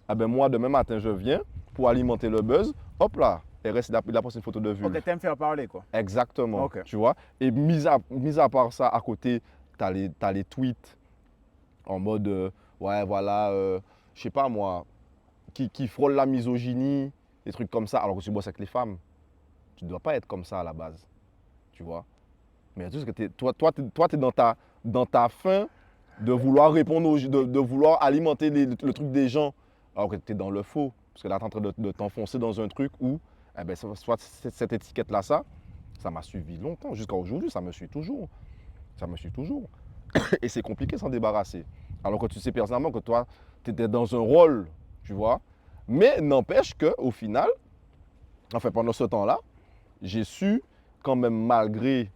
ah ben moi demain matin je viens pour alimenter le buzz, hop là, il a posté une photo de vulve. Ok, t'aimes faire parler quoi. Exactement. Ok. Tu vois? Et mis à part ça, à côté, tu as les tweets en mode ouais voilà, je sais pas moi, qui frôlent la misogynie, des trucs comme ça, alors que tu bosses avec les femmes. Tu ne dois pas être comme ça à la base. Tu vois? Mais tout ce que toi, tu es dans ta fin de vouloir répondre, de vouloir alimenter le truc des gens, alors que tu es dans le faux. Parce que là, tu es en train de t'enfoncer dans un truc où, eh ben, soit cette étiquette-là, ça m'a suivi longtemps. Jusqu'à aujourd'hui, ça me suit toujours. Ça me suit toujours. Et c'est compliqué de s'en débarrasser. Alors que tu sais personnellement que toi, tu étais dans un rôle, tu vois. Mais n'empêche qu'au final, enfin pendant ce temps-là, j'ai su quand même malgré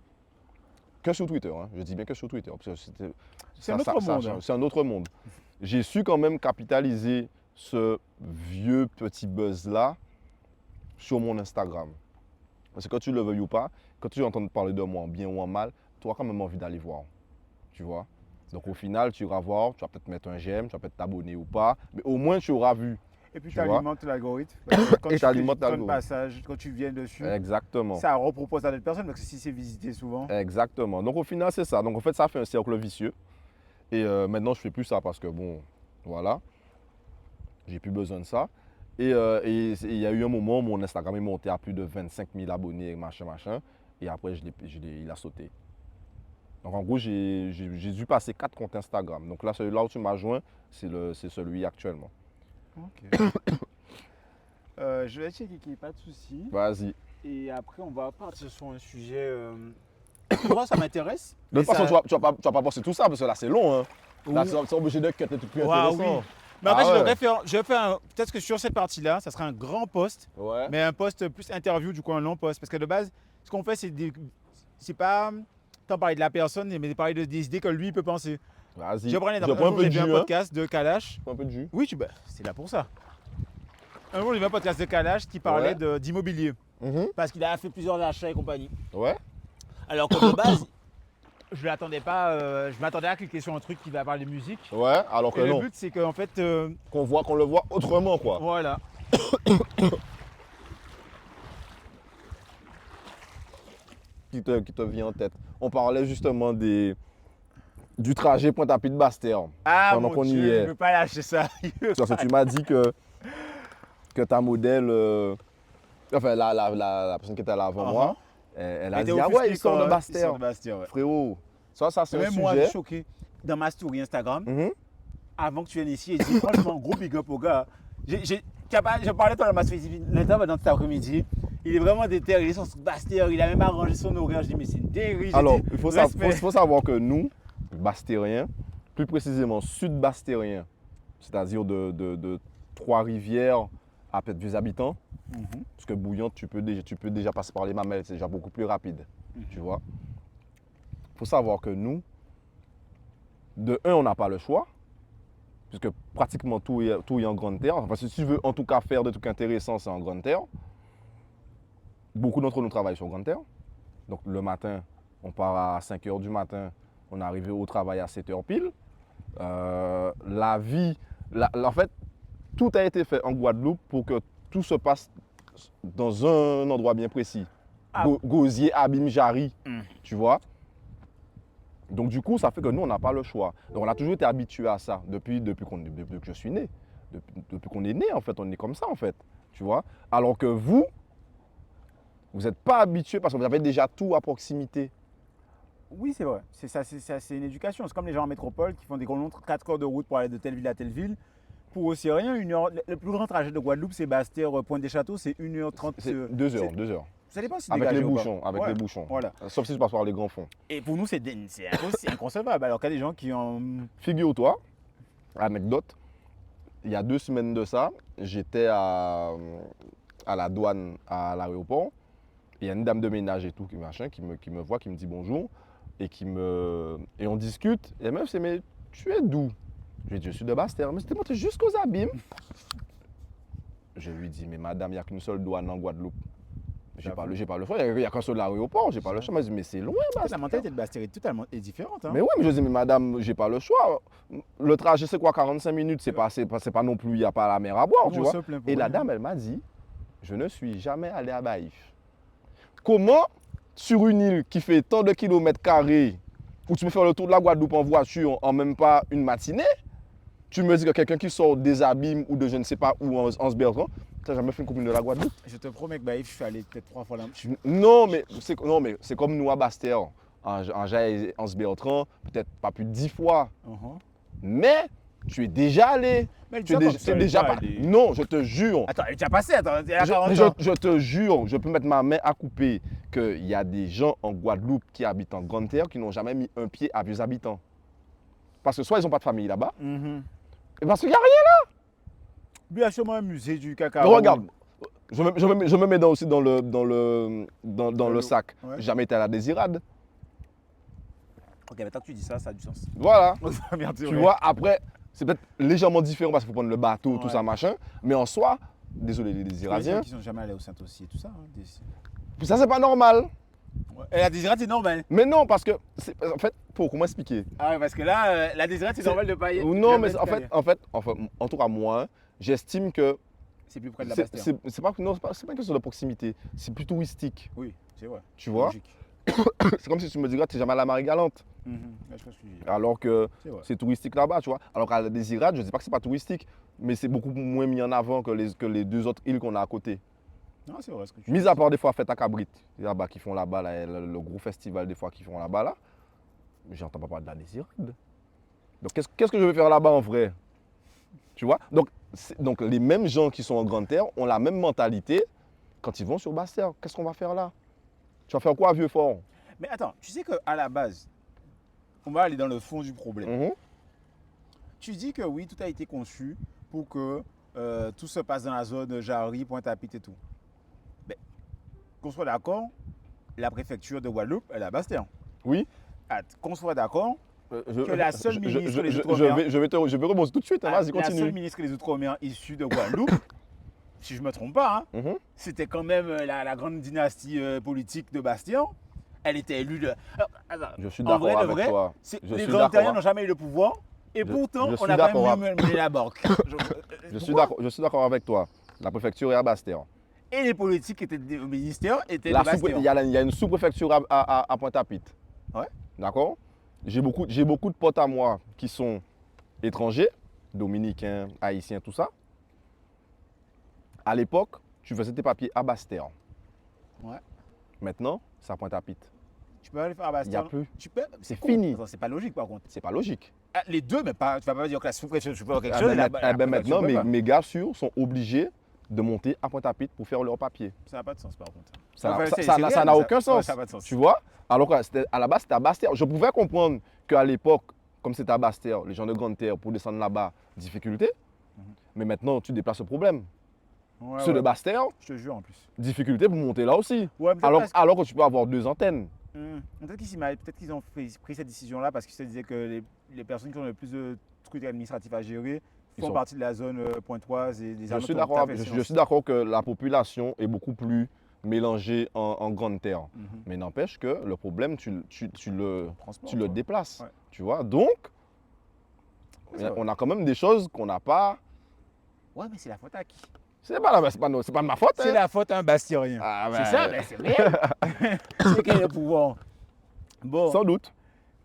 que sur Twitter, hein, je dis bien que sur Twitter, parce que C'est un autre monde. Hein. C'est un autre monde. J'ai su quand même capitaliser ce vieux petit buzz-là sur mon Instagram. Parce que quand tu le veuilles ou pas, quand tu entends parler de moi en bien ou en mal, tu as quand même envie d'aller voir. Tu vois? Donc au final, tu iras voir, tu vas peut-être mettre un j'aime, tu vas peut-être t'abonner ou pas, mais au moins tu auras vu. Et puis Tu tu vois? alimentes l'algorithme. Quand Et tu tu alimentes fais un l'algorithme. passage, quand tu viens dessus, Exactement. ça repropose à d'autres personnes parce que si c'est visité souvent. Exactement. Donc au final, c'est ça. Donc en fait, ça fait un cercle vicieux. Et maintenant, je ne fais plus ça parce que bon, voilà, j'ai plus besoin de ça. Et il y a eu un moment où mon Instagram est monté à plus de 25 000 abonnés, machin. Et après, il a sauté. Donc en gros, j'ai dû passer 4 comptes Instagram. Donc là, celui-là où tu m'as joint, c'est celui actuellement. Ok. Je vais checker qu'il n'y ait pas de souci. Vas-y. Et après, on va partir sur un sujet. Moi, ça m'intéresse. De toute façon, tu vas pas passer tout ça parce que là, c'est long. Hein. Là, c'est obligé de cut, c'est plus Ah intéressant. oui. Mais en fait, Ah ouais. je vais faire peut-être que sur cette partie-là, ça sera un grand post, Ouais. mais un post plus interview, du coup, un long post. Parce que de base, ce qu'on fait, c'est pas tant parler de la personne, mais parler des idées que lui il peut penser. Vas-y. Je prends un Je exemple. Un prends un jour, peu j'ai de vu un jus, hein. podcast de Kalash. Je prends un peu de jus. Oui, c'est là pour ça. Un jour, j'ai vu un podcast de Kalash qui parlait Ouais. d'immobilier. Mhm. Parce qu'il a fait plusieurs achats et compagnie. Ouais. Alors que de base, je l'attendais pas. Je m'attendais à cliquer sur un truc qui va parler de musique. Ouais, alors que Et le non. but, c'est qu'en fait, Qu'on le voit autrement, quoi. voilà. Qui te vient en tête. On parlait justement du trajet Pointe-à-Pitre de Basse-Terre. Ah Pendant mon qu'on y Dieu, est. je veux pas lâcher ça. Parce que tu m'as dit que ta modèle, enfin la personne qui était là avant moi, elle a dit ah ouais, il sort de Basse-Terre. Ouais. Frérot, ça c'est un Même moi, je sujet. suis choqué. Dans ma story Instagram, Mhm. avant que tu viennes ici, j'ai dit franchement, gros big up au gars. Je parlais toi dans ma story, l'intervalle dans cet après-midi. Il est vraiment déter, il est sur Basse-Terre, il a même arrangé son horaire. Je dis mais c'est une dinguerie. Alors, J'ai dit, il respect. faut savoir que nous, Bastériens, plus précisément sud-bastériens, c'est-à-dire de Trois-Rivières à peut-être vieux habitants, Mhm. parce que Bouillante, tu peux déjà passer par les Mamelles, c'est déjà beaucoup plus rapide, tu vois. Il faut savoir que nous, de un, on n'a pas le choix, puisque pratiquement tout est en grande terre. Enfin, si tu veux en tout cas faire des trucs intéressants, c'est en grande terre. Beaucoup d'entre nous travaillent sur grande terre. Donc le matin, on part à 5 h du matin, on est arrivé au travail à 7 h pile. La vie, en fait, tout a été fait en Guadeloupe pour que tout se passe dans un endroit bien précis. Ah. Gosier, Abim, Jarry, Mm. tu vois. Donc du coup, ça fait que nous, on n'a pas le choix. Donc on a toujours été habitué à ça depuis que je suis né. Depuis qu'on est né, en fait, on est comme ça, en fait. Tu vois. Alors que vous n'êtes pas habitué parce que vous avez déjà tout à proximité. Oui, c'est vrai. C'est ça, c'est une éducation. C'est comme les gens en métropole qui font des grands 4 heures de route pour aller de telle ville à telle ville. Pour eux, c'est rien. Le plus grand trajet de Guadeloupe, c'est Basse-Terre, Pointe-des-Châteaux, c'est 1h30. C'est 2 heures, 2 heures. Ça dépend si Avec dégagé les ou pas. bouchons, avec Ouais, les bouchons. Voilà. Sauf si tu passes par les grands fonds. Et pour nous, c'est inconcevable. Alors qu'il y a des gens qui ont. Figure-toi, anecdote, il y a 2 semaines de ça, j'étais à la douane à l'aéroport. Il y a une dame de ménage et tout qui me voit, qui me dit bonjour et on discute. Et elle me dit mais tu es d'où? Je lui dis je suis de Basse-Terre. Mais c'était monté jusqu'aux abîmes. Je lui dis mais madame, il n'y a qu'une seule douane en Guadeloupe. J'ai pas le choix, il n'y a qu'un seul aéroport, j'ai pas le choix. Elle m'a dit mais c'est loin La Basse-Terre. mentalité de Basse-Terre est totalement différente. Hein. Mais oui, mais je dis mais madame, j'ai pas le choix. Le trajet c'est quoi 45 minutes, c'est pas non plus, il n'y a pas la mer à boire, Nous, tu on vois. se plaint pour Et la rien. dame, elle m'a dit, je ne suis jamais allé à Baïf. Comment, sur une île qui fait tant de kilomètres carrés, où tu peux faire le tour de la Guadeloupe en voiture en même pas une matinée, tu me dis que quelqu'un qui sort des Abîmes ou de je ne sais pas où en Bertrand, tu n'as jamais fait une copine de la Guadeloupe? Je te promets que Baïf, je suis allé peut-être 3 fois là. Non, mais c'est comme nous à Basse-Terre, en Jaï, en Bertrand, peut-être pas plus de 10 fois. Mais tu es déjà allé. Mais Tu es déjà pas. Non, je te jure. Attends, tu as passé, attends, t'es à 40 Je, ans. je te jure, je peux mettre ma main à couper qu'il y a des gens en Guadeloupe qui habitent en grande terre qui n'ont jamais mis un pied à vieux habitants. Parce que soit ils n'ont pas de famille là-bas, et parce qu'il n'y a rien. Il y a sûrement un musée du cacao. Regarde, je me mets aussi dans le sac. Ouais. J'ai jamais été à la Désirade. Ok, maintenant que tu dis ça, ça a du sens. Voilà. Merde, c'est Tu vrai. vois, après, c'est peut-être légèrement différent parce qu'il faut prendre le bateau, tout Ouais. ça, machin. Mais en soi, désolé les Il y a des gens Désiradiens, qui sont jamais allés au Saint-Aussi et tout ça. Hein, puis ça c'est pas normal. Ouais. Et la désirade, c'est normal. Mais non, parce que, en fait, comment expliquer? Ah ouais, parce que là, la désirade, c'est normal de pas y Ou non, mais en tout cas, moi, j'estime que c'est plus près de la Basse-Terre. c'est pas une question de proximité, c'est plus touristique. Oui, c'est vrai. Tu vois? Logique. C'est comme si tu me dirais, tu n'es jamais à la Marie-Galante. Ouais, je pense que je- Alors que C'est vrai. c'est touristique là-bas, tu vois. Alors qu'à la Désirade, je ne dis pas que c'est pas touristique, mais c'est beaucoup moins mis en avant que les 2 autres îles qu'on a à côté. Non, c'est vrai ce que tu Mis à part des fois Fête à Cabrit, là-bas qui font là-bas, là, le gros festival des fois qui font là-bas, là, j'entends pas parler de la Désirade. Donc qu'est-ce que je vais faire là-bas en vrai? Tu vois? Donc les mêmes gens qui sont en Grande Terre ont la même mentalité quand ils vont sur Basse-Terre. Qu'est-ce qu'on va faire là? Tu vas faire quoi à Vieux-Fort? Mais attends, tu sais qu'à la base, on va aller dans le fond du problème. Tu dis que oui, tout a été conçu pour que tout se passe dans la zone Jarry, Pointe-à-Pitre et tout. Ben, qu'on soit d'accord, la préfecture de Guadeloupe, elle est à Bastien. Oui. Qu'on soit d'accord que la seule ministre des Outre-mer, je vais rebondir tout de suite. Hein, vas-y, la seule continue. ministre des Outre-mer issue de Guadeloupe, si je ne me trompe pas, hein, Mhm. c'était quand même la grande dynastie politique de Bastien. Elle était élue de. Alors, attends, Je suis en vrai, d'accord de avec vrai, toi. les grands terriens n'ont jamais eu le pouvoir. Et pourtant, je on suis a quand d'accord même mieux mené la barque. Je suis d'accord avec toi. La préfecture est à Bastère. Et les politiques qui étaient au ministère étaient La de Bastien. il y a une sous-préfecture à Pointe-à-Pitre. Ouais. D'accord. J'ai beaucoup de potes à moi qui sont étrangers, dominicains, haïtiens, tout ça. À l'époque, tu faisais tes papiers à Bastère. Ouais. Maintenant, c'est à Pointe-à-Pitre. Tu peux aller faire à Il n'y Bastien. a plus. Tu peux. C'est con. fini. Attends, c'est pas logique par contre. C'est pas logique. Ah, les deux, mais pas. Tu vas pas me dire que la sous-préfecture, tu peux faire quelque Ah chose. ben, la maintenant, préfecture peut pas. mes gars sûrs sont obligés de monter à Pointe-à-Pitre pour faire leurs papiers. Ça n'a pas de sens par contre. Ça Enfin, n'a- c'est ça réel, n'a mais aucun ouais, sens. ça n'a pas de sens. Tu vois? Alors qu'à à la base, c'était à Bastère. Je pouvais comprendre qu'à l'époque, comme c'était à Bastère, les gens de Grande Terre, pour descendre là-bas, difficulté. Mais maintenant, tu déplaces le problème. Ouais, Ceux de ouais. Bastère, Je te jure en plus. difficulté pour monter là aussi. Ouais, peut-être Alors, parce- alors que tu peux avoir 2 antennes. Peut-être qu'ils ont pris cette décision-là parce qu'ils se disaient que les personnes qui ont le plus de trucs administratifs à gérer Ils font sont- partie de la zone pointoise et des Je alentours suis de d'accord Tavel, je sinon- suis d'accord que la population est beaucoup plus mélangée en Grande Terre. Mhm. Mais n'empêche que le problème, tu le Transport, tu le quoi. déplaces. Ouais. Tu vois? Donc, C'est vrai. on a quand même des choses qu'on n'a pas. Ouais, mais c'est la faute à qui? C'est pas de ma faute. C'est hein. la faute à un bastérien. Ah, C'est ben, ça, mais c'est réel. C'est quel est le pouvoir? Bon, Sans doute.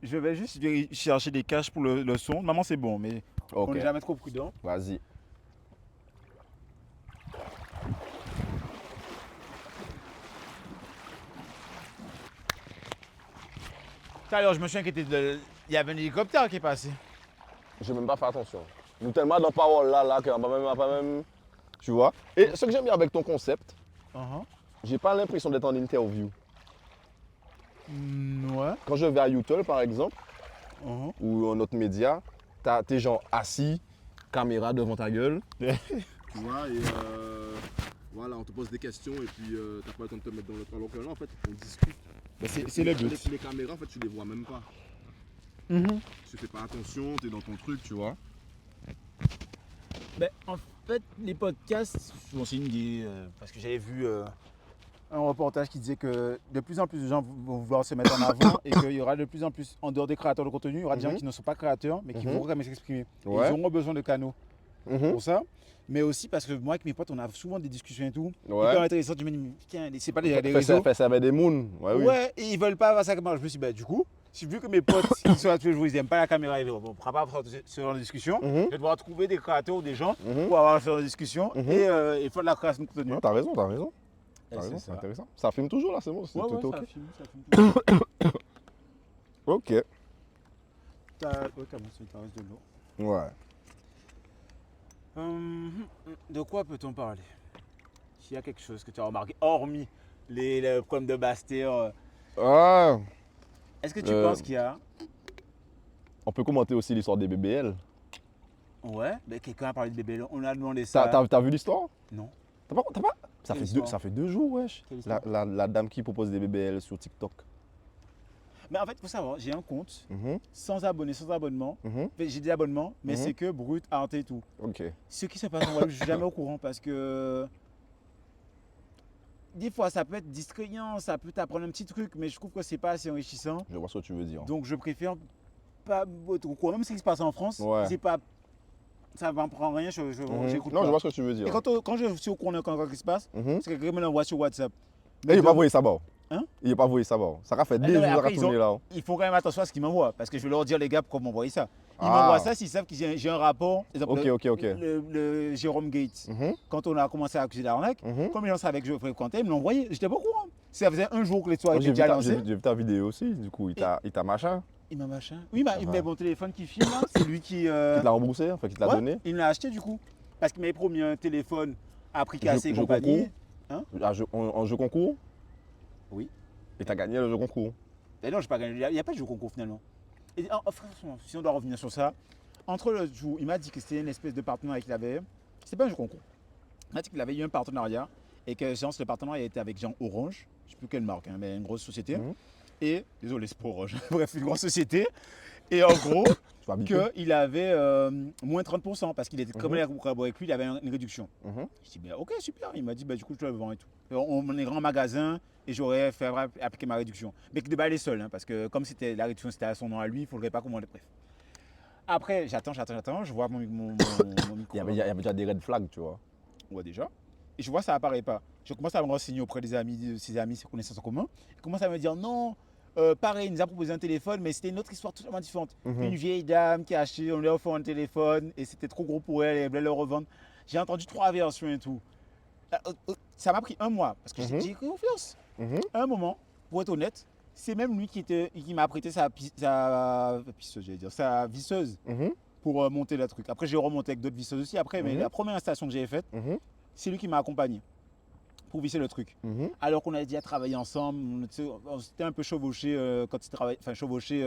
je vais juste chercher des caches pour le son. Maman, c'est bon, mais on Ok, n'est jamais trop prudent. vas-y. Tout à l'heure, je me suis inquiété. Il y avait un hélicoptère qui est passé. J'ai même pas fait attention. Nous tellement dans parole là qu'on n'a pas même. Tu vois? Et ce que j'aime bien avec ton concept, j'ai pas l'impression d'être en interview. Ouais. Quand je vais à YouTube par exemple, ou un autre média, t'as tes gens assis, caméra devant ta gueule. Tu vois, et voilà, on te pose des questions et puis t'as pas le temps de te mettre dans le alors que là en fait on discute. C'est le but. Les caméras en fait tu les vois même pas. Tu fais pas attention, t'es dans ton truc, tu vois. Ben, en fait, les podcasts, c'est une idée, parce que j'avais vu un reportage qui disait que de plus en plus de gens vont vouloir se mettre en avant et qu'il y aura de plus en plus, en dehors des créateurs de contenu, il y aura des gens qui ne sont pas créateurs, mais qui vont quand même s'exprimer. Et Ouais. ils auront besoin de canaux pour ça. Mais aussi parce que moi, avec mes potes, on a souvent des discussions et tout. Ouais. Hyper intéressantes. Je me dis, tiens, c'est pas des réseaux. Fais ça avec des moons. Ouais, oui. Ouais, et ils veulent pas avoir ça comme moi. Je me suis dit, bah, du coup, vu que mes potes qui sont là tous les jours, ils n'aiment pas la caméra, on ne pourra pas avoir ce genre de discussion. Mhm. Je vais devoir trouver des créateurs ou des gens Mhm. pour avoir ce genre de discussion Mhm. et faire de la création de contenu. Non, t'as raison. Et T'as c'est raison, c'est ça. intéressant. Ça filme toujours là, c'est bon, c'est Ouais, tout ouais, ok. ça filme toujours. Ok. T'as ouais, t'as bon, ça reste de l'eau. Ouais. De quoi peut-on parler? S'il y a quelque chose que tu as remarqué, hormis les problèmes de Bastère, Ah, est-ce que tu Euh, penses qu'il y a... on peut commenter aussi l'histoire des BBL. Ouais, mais quelqu'un a parlé de bébé, on a demandé ça. T'as vu l'histoire? Non. T'as pas? Quelle histoire? Ça fait 2 jours, wesh. Quelle histoire? La dame qui propose des BBL sur TikTok. Mais en fait, il faut savoir, j'ai un compte Mhm, sans abonnés, sans abonnement. mhm. Enfin, j'ai des abonnements, mais Mhm. c'est que brut, arte et tout. Ok. Ce qui se passe en Guadeloupe, je suis jamais au courant parce que des fois ça peut être distrayant, ça peut t'apprendre un petit truc, mais je trouve que c'est pas assez enrichissant. Je vois ce que tu veux dire. Donc je préfère pas être au courant. Même ce qui se passe en France, Ouais. c'est pas, ça m'en prend rien, Mhm. j'écoute Non, pas. je vois ce que tu veux dire. Et quand je suis au courant de ce qui se passe, Mhm. c'est que quelqu'un me l'envoie sur WhatsApp. Et il n'a pas envoyé ça, bon. Hein? Il n'a pas envoyé ça, bon. Ça a fait Ah des non, jours mais à après, tourner là. Ils font quand même attention à ce qu'ils m'envoient parce que je vais leur dire les gars pourquoi m'envoyer ça. Ils Ah. m'envoient ça s'ils savent que j'ai un rapport. Exemple, Ok. le Jérôme Gates. Mhm, Quand on a commencé à accuser l'arnaque, mhm. comme les gens savaient que je fréquentais, ils me l'ont envoyé. J'étais pas au courant. Ça faisait un jour que les soirées J'ai étaient vu, déjà lancées. j'ai vu ta vidéo aussi, du coup, il t'a machin. Il m'a machin. Oui, il va. met mon téléphone qui filme là. C'est lui qui. Qui te l'a remboursé, enfin, qui te l'a Ouais, donné. il me l'a acheté du coup. Parce qu'il m'avait promis un téléphone à prix cassé et Jeu compagnie. En jeu concours. Oui. Et t'as gagné le jeu concours. Et non, j'ai pas gagné. Il n'y a pas de jeu concours finalement. Et, franchement, si on doit revenir sur ça, entre le jour, il m'a dit que c'était une espèce de partenariat qu'il avait. C'était pas un jeu concours. Il m'a dit qu'il avait eu un partenariat et que genre, le partenariat était avec Jean Orange, je ne sais plus quelle marque, hein, mais une grosse société. Et, désolé, c'est pas Orange, bref, une grosse société. Et en gros, Tu vas habiter. qu'il avait moins 30% parce qu'il était comme il a collaboré avec lui, il avait une réduction. Je dis, ben, ok, super. Il m'a dit, ben, du coup, je te le vends et tout. Et on est grand magasin et j'aurais fait appliquer ma réduction. Mais que de bas, elle est seule, hein, parce que comme la réduction c'était à son nom à lui, il ne faudrait pas commander. Bref. Après, j'attends, je vois mon micro. Il y avait déjà des red flags, tu vois. Ouais, déjà. Et je vois, ça apparaît pas. Je commence à me renseigner auprès des amis, de ses amis, ses connaissances en commun. Il commence à me dire, non, pareil, il nous a proposé un téléphone, mais c'était une autre histoire totalement différente. Une vieille dame qui a acheté, on lui a offert un téléphone et c'était trop gros pour elle, elle voulait le revendre. J'ai entendu 3 versions et tout. Ça m'a pris un mois parce que j'ai confiance. Un moment, pour être honnête, c'est même lui qui m'a prêté sa visseuse pour monter le truc. Après, j'ai remonté avec d'autres visseuses aussi après, mais la première installation que j'avais faite, c'est lui qui m'a accompagné pour visser le truc. Alors qu'on avait déjà travaillé ensemble, on s'était un peu chevauché quand il travaillait, enfin chevauché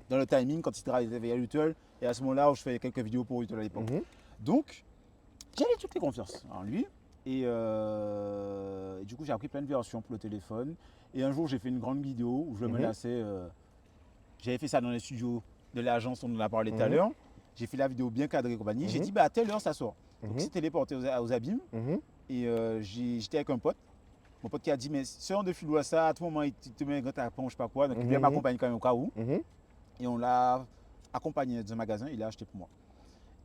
dans le timing quand il travaillait à Lutel. Et à ce moment-là, où je faisais quelques vidéos pour Lutel à l'époque. Donc, j'avais toutes les confiances en lui. Et du coup, j'ai appris plein de versions pour le téléphone. Et un jour, j'ai fait une grande vidéo où je le menaçais. J'avais fait ça dans les studios de l'agence dont on a parlé tout à l'heure. J'ai fait la vidéo bien cadrée et compagnie. J'ai dit, bah, à telle heure, ça sort. Donc, c'est téléporté aux abîmes. Et j'étais avec un pote. Mon pote qui a dit, mais ce genre de filou à ça, à tout moment, il te met un grand tapon, je sais pas quoi. Donc, il vient m'accompagner quand même au cas où. Et on l'a accompagné dans un magasin, il l'a acheté pour moi.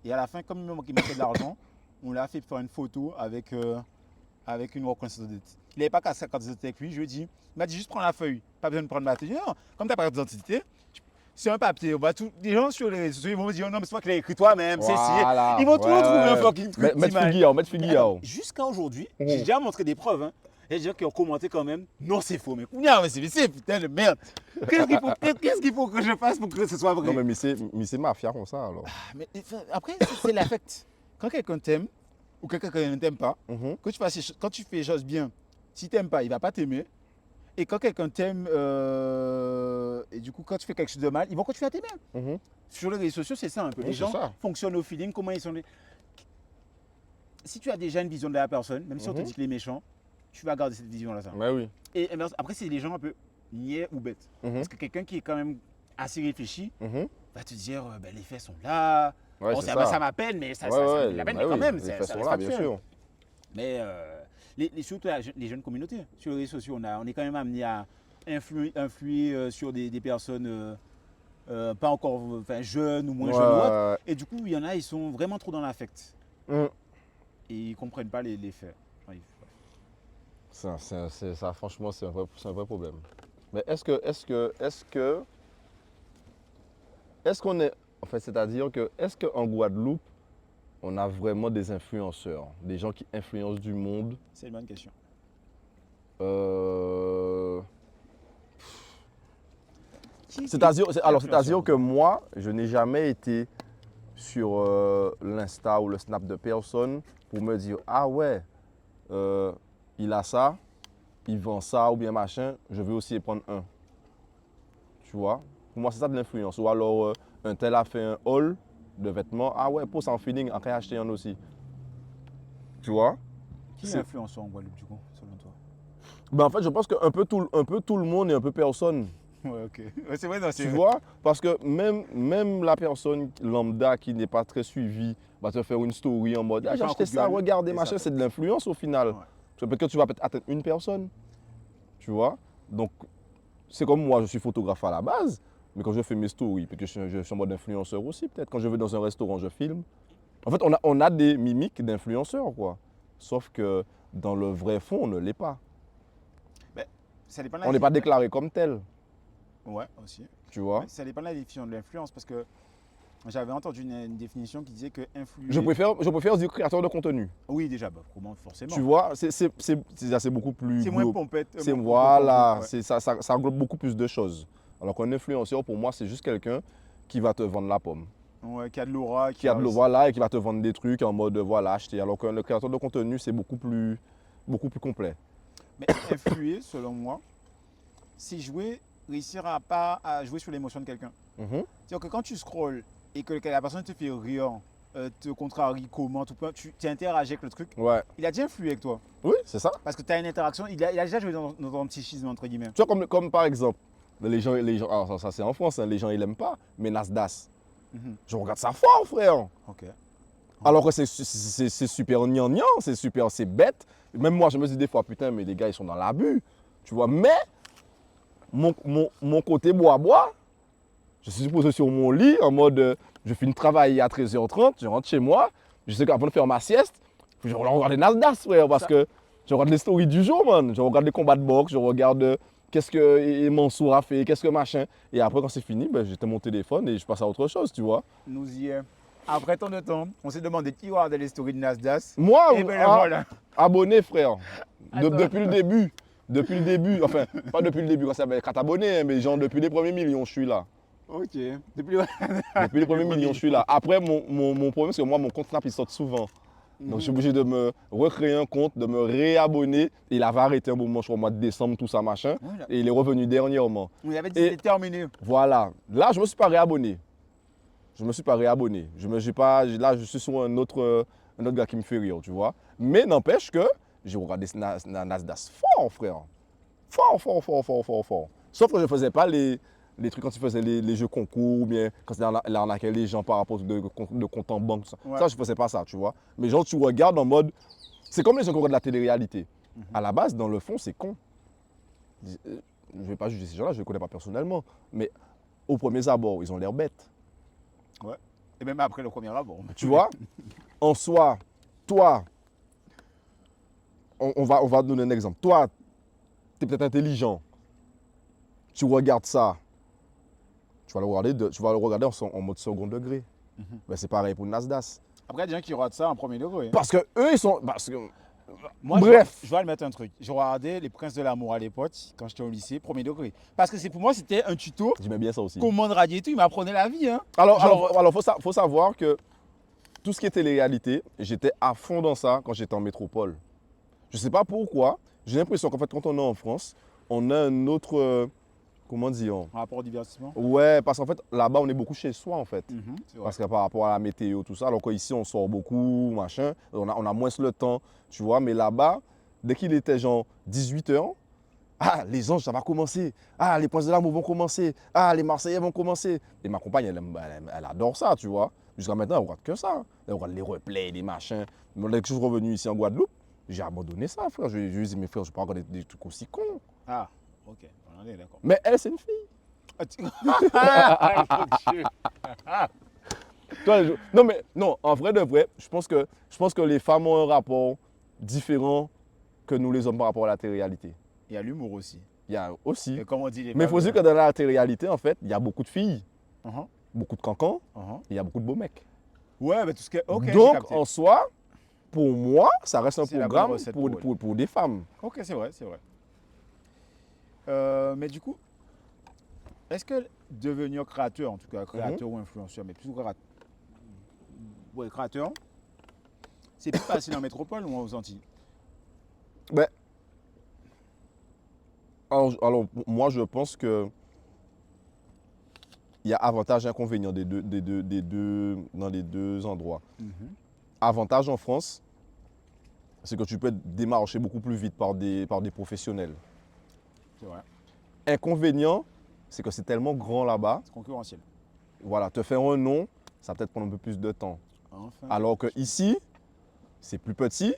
Et à la fin, comme il mettait de l'argent, on l'a fait faire une photo avec une reconnaissance d'identité. Il n'avait pas qu'à sa carte d'identité avec lui, je lui ai dit, il m'a dit juste prends la feuille, pas besoin de prendre ma tenue. Non, comme tu n'as pas de carte d'identité, c'est un papier. On va les gens sur les réseaux sociaux, ils vont me dire non, mais c'est toi qui l'as écrit toi-même, Voilà. Ils vont toujours trouver un fucking truc. Mettre Figuillard. Jusqu'à aujourd'hui, j'ai déjà montré des preuves. Hein. Il y a des gens qui ont commenté quand même, non, c'est faux. Mais c'est putain de merde. Qu'est-ce qu'il faut que je fasse pour que ce soit vrai? Non, mais c'est mafia comme ça alors. Mais après, c'est l'affect. Quand quelqu'un t'aime ou quelqu'un ne t'aime pas, quand tu fais les choses bien, s'il t'aime pas, il va pas t'aimer. Et quand quelqu'un t'aime, et du coup, quand tu fais quelque chose de mal, ils vont continuer à t'aimer. Sur les réseaux sociaux, c'est ça un peu. Les gens fonctionnent au feeling, comment ils sont. Si tu as déjà une vision de la personne, même si on te dit qu'il est méchant, tu vas garder cette vision-là. Ouais, oui. Et après, c'est des gens un peu niais ou bêtes. Parce que quelqu'un qui est quand même assez réfléchi va te dire, ben, les faits sont là. Ouais, bon, ça m'appelle, mais ça la peine, mais quand même, les faits ça sont reste là, bien factuel. sûr. Mais surtout les jeunes communautés, sur les réseaux sociaux, on est quand même amené à influer sur des personnes pas encore jeunes ou moins jeunes ou autres. Et du coup, il y en a, ils sont vraiment trop dans l'affect. Et ils ne comprennent pas les faits. Ça, franchement, c'est un vrai problème. Mais est-ce qu'on est. En fait, c'est-à-dire que est-ce qu'en Guadeloupe, on a vraiment des influenceurs, des gens qui influencent du monde? C'est une bonne question. C'est-à-dire que moi, je n'ai jamais été sur l'Insta ou le Snap de personne pour me dire, ah ouais, il a ça, il vend ça ou bien machin, je vais aussi prendre un. Tu vois? Pour moi, c'est ça de l'influence. Ou alors, un tel a fait un haul de vêtements, ah ouais, pour ça en feeling, après acheter un aussi. Tu vois? Qui est influenceur en Guadeloupe, du coup, selon toi? Ben, en fait, je pense qu'un peu tout le monde et un peu personne. Ouais, ok. Ouais, c'est vrai, non, Tu vois? Parce que même la personne lambda qui n'est pas très suivie va te faire une story en mode, ah, j'ai acheté ça, regardez, machin, c'est de l'influence au final. Parce que peut-être que tu vas peut-être atteindre une personne. Tu vois? Donc, c'est comme moi, je suis photographe à la base, mais quand je fais mes stories, peut-être que je suis en mode influenceur aussi, peut-être. Quand je vais dans un restaurant, je filme. En fait, on a des mimiques d'influenceurs, quoi. Sauf que dans le vrai fond, on ne l'est pas. Ben, ça dépend on n'est pas déclaré comme tel. Ouais, aussi. Tu vois? Ça dépend de la définition de l'influence, parce que j'avais entendu une définition qui disait que influer... Je préfère dire créateur de contenu. Oui, déjà, bah, forcément. Tu vois, c'est beaucoup plus... C'est moins pompette. Voilà, ça englobe beaucoup plus de choses. Alors qu'un influenceur, pour moi, c'est juste quelqu'un qui va te vendre la pomme. Ouais, qui a de l'aura. Qui a de l'aura, voilà, et qui va te vendre des trucs en mode, voilà, acheter. Alors que le créateur de contenu, c'est beaucoup plus complet. Mais influer, selon moi, c'est réussir à jouer sur l'émotion de quelqu'un. C'est-à-dire que quand tu scrolles et que la personne te fait rire, te contrarie, commente, tu interagis avec le truc, Ouais. il a déjà influé avec toi. Oui, c'est ça. Parce que tu as une interaction, il a déjà joué dans ton psychisme, entre guillemets. Tu vois, comme par exemple, les gens alors ça c'est en France, hein, les gens ils l'aiment pas, mais Nasdaq, je regarde ça fort, frère. Ok. Alors que c'est super gnangnan, c'est super, c'est bête. Même moi, je me dis des fois, putain, mais les gars, ils sont dans l'abus. Tu vois, mais mon côté bois-bois, je suis posé sur mon lit en mode, je finis de travailler à 13h30, je rentre chez moi, je sais qu'avant de faire ma sieste, je regarde les Nasdaq, frère, parce que je regarde les stories du jour, man. Je regarde les combats de boxe, je regarde qu'est-ce que Mansour a fait, qu'est-ce que machin. Et après, quand c'est fini, ben, j'éteins mon téléphone et je passe à autre chose, tu vois. Nous y est. Après tant de temps, on s'est demandé qui regardait les stories de Nasdaq. Moi, Et bien voilà. abonné, frère. Attends. Depuis le début. Depuis le début. Enfin, pas depuis le début, quand ça va être 4 abonnés, hein, mais genre depuis les premiers millions, je suis là. Ok. Depuis Depuis les premiers millions, je suis là. Après, mon problème, c'est que moi, mon compte Snap, il saute souvent. Donc, je suis obligé de me recréer un compte, de me réabonner. Il avait arrêté un moment, je crois, au mois de décembre, tout ça, machin. Voilà. Et il est revenu dernièrement. On avait dit Et- que c'était terminé. Voilà. Là, je ne me suis pas réabonné. Je ne me suis pas réabonné. Là, je suis sur un autre gars qui me fait rire, tu vois. Mais n'empêche que j'ai regardé Nasdaq fort, frère. Fort, fort, fort, fort, fort, fort. Sauf que je ne faisais pas les trucs quand tu faisais les jeux concours ou bien quand tu arnaquais les gens par rapport de compte en banque. Tout ça. Ouais. Ça, je ne faisais pas ça, tu vois. Mais genre, tu regardes en mode. C'est comme les gens qui regardent la télé-réalité. À la base, dans le fond, c'est con. Je ne vais pas juger ces gens-là, je ne les connais pas personnellement. Mais au premier abord, ils ont l'air bêtes. Ouais. Et même après le premier abord. Tu vois, en soi, toi, on va te donner un exemple. Toi, tu es peut-être intelligent. Tu regardes ça. Tu vas le regarder en mode second degré. Ben, c'est pareil pour le Nasdaq. Après, il y a des gens qui regardent ça en premier degré. Parce que eux, ils sont. Moi, Bref. je vais le mettre un truc. Je regardais Les Princes de l'amour à l'époque, quand j'étais au lycée, premier degré. Parce que pour moi, c'était un tuto. J'aimais bien ça aussi. Comment radier et tout, il m'apprenait la vie. Hein. Alors, faut savoir que tout ce qui était télé-réalité, j'étais à fond dans ça quand j'étais en métropole. Je ne sais pas pourquoi. J'ai l'impression qu'en fait, quand on est en France, on a un autre. Comment dire? En rapport au divertissement. Ouais, parce qu'en fait, là-bas, on est beaucoup chez soi, en fait. C'est vrai. Parce que par rapport à la météo, tout ça, alors qu'ici, on sort beaucoup, machin, on a moins le temps, tu vois. Mais là-bas, dès qu'il était genre 18h, ah, les anges, ça va commencer. Ah, les Princes de l'amour vont commencer. Ah, les Marseillais vont commencer. Et ma compagne, elle adore ça, tu vois. Jusqu'à maintenant, elle regarde que ça. Elle regarde les replays, les machins. Mais dès que je suis revenu ici en Guadeloupe, j'ai abandonné ça, frère. Je lui ai dit, mes frères, je ne peux pas regarder des trucs aussi cons. Ah, ok. On est d'accord. Mais elle, c'est une fille. Ah, mon Dieu. Toi, non, en vrai de vrai, je pense que les femmes ont un rapport différent que nous les hommes par rapport à la télé-réalité. Il y a l'humour aussi. Il y a aussi. Et comme on dit, les Mais il faut dire que dans la télé-réalité, en fait, il y a beaucoup de filles, Uh-huh, beaucoup de cancans, uh-huh. et il y a beaucoup de beaux mecs. Ouais, mais tout ce que. Ok, j'ai Donc, capté. en soi, pour moi, ça reste un C'est la bonne programme recette pour, pour elle. pour des femmes. Ok, c'est vrai, c'est vrai. Mais du coup, est-ce que devenir créateur, en tout cas créateur ou influenceur, mais plutôt créateur, c'est plus facile en métropole ou aux Antilles? Ben, alors, moi, je pense que il y a avantages et inconvénients dans les deux endroits. Avantage en France, c'est que tu peux être démarché beaucoup plus vite par des professionnels. C'est vrai, Inconvénient, c'est que c'est tellement grand là-bas. c'est concurrentiel. Voilà, te faire un nom, ça va peut-être prendre un peu plus de temps. Enfin, Alors que ici, c'est plus petit,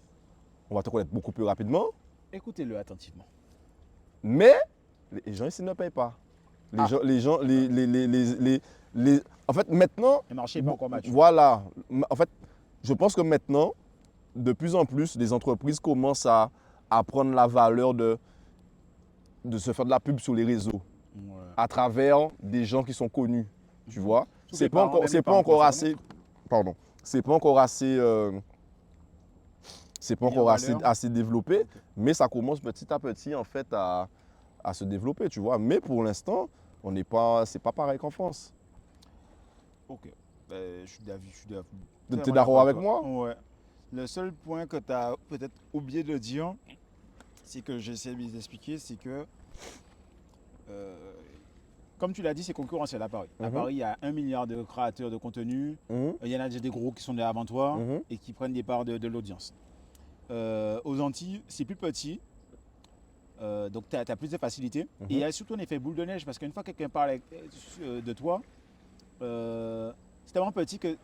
on va te connaître beaucoup plus rapidement, écoutez-le attentivement. mais les gens ici ne payent pas. Ah. En fait, maintenant, Le marché n'est pas encore mature. voilà. En fait, je pense que maintenant, de plus en plus, les entreprises commencent à prendre la valeur de se faire de la pub sur les réseaux Ouais. à travers des gens qui sont connus, tu vois. Tous C'est les pas parents, encore, même c'est les pas parents encore concernés. assez, pardon, c'est pas encore assez, Mis en valeur. assez développé, Ok. mais ça commence petit à petit en fait à se développer, tu vois. Mais pour l'instant, c'est pas pareil qu'en France. Ok. Je suis d'avis. T'es Totalement d'accord avec toi. moi? Ouais. Le seul point que tu as peut-être oublié de dire, c'est que j'essaie de vous expliquer, c'est que comme tu l'as dit, c'est concurrentiel à Paris. À Mhm. Paris, il y a 1 milliard de créateurs de contenu. Mhm. Il y en a déjà des gros qui sont là avant toi Mhm. et qui prennent des parts de l'audience. Aux Antilles, c'est plus petit. Donc, tu as plus de facilité. Mhm. Et il y a surtout un effet boule de neige parce qu'une fois que quelqu'un parle de toi, c'est tellement petit que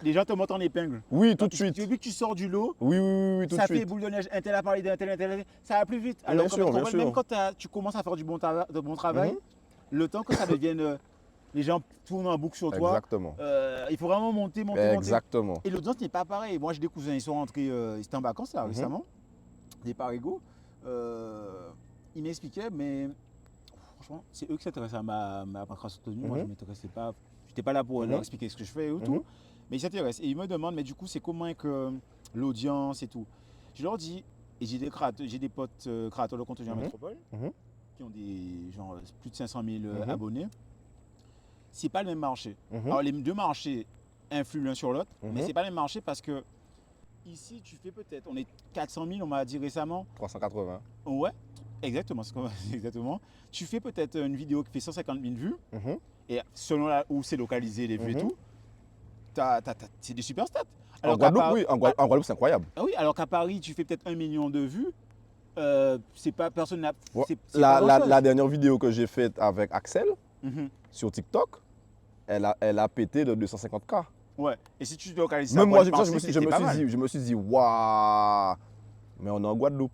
les gens te montent en épingle. Oui, tout Donc, de suite. Vu que tu sors du lot, Oui, oui, oui, oui, tout de ça fait suite. boule de neige. Un tel a parlé d'un tel, un tel, ça va plus vite. Bien Alors, sûr, bien sûr. même quand tu commences à faire du bon travail, Mhm. le temps que ça devienne. Les gens tournent en boucle sur toi. Exactement. Il faut vraiment monter. Exactement. Et l'audience n'est pas pareil. Moi, j'ai des cousins, ils sont rentrés, ils étaient en vacances là, Mhm. récemment, des parigots. Ils m'expliquaient, mais franchement, c'est eux qui s'intéressaient à ma création de tenue. Moi, je ne Mhm. m'intéressais pas. Je n'étais pas là pour Mhm. leur expliquer ce que je fais et tout. Mhm. Mais ils s'intéressent. Et ils me demandent, mais du coup, c'est comment que l'audience et tout. Je leur dis, et j'ai des potes créateurs de contenu en Mhm. métropole Mhm. qui ont des genre plus de 500 000 Mhm. abonnés. C'est pas le même marché. Mhm. Alors les deux marchés influent l'un sur l'autre, mais Mhm. c'est pas le même marché parce que ici tu fais peut-être, on est 400 000, on m'a dit récemment. 380. Ouais, exactement, exactement. Tu fais peut-être une vidéo qui fait 150 000 vues Mhm. et selon où c'est localisé les vues et Mhm. tout, c'est des super stats. En Alors qu'à Guadeloupe, Par- oui. En Guadeloupe, c'est incroyable. oui, alors qu'à Paris tu fais peut-être 1 million de vues, c'est pas personne n'a, Ouais. c'est pas grand-chose. La dernière vidéo que j'ai faite avec Axel Mhm. sur TikTok, elle a pété de 250K. Ouais. Et si tu localises ça, Même moi, Pointe-Marcy, c'est pas mal. je me suis dit, waouh, mais on est en Guadeloupe.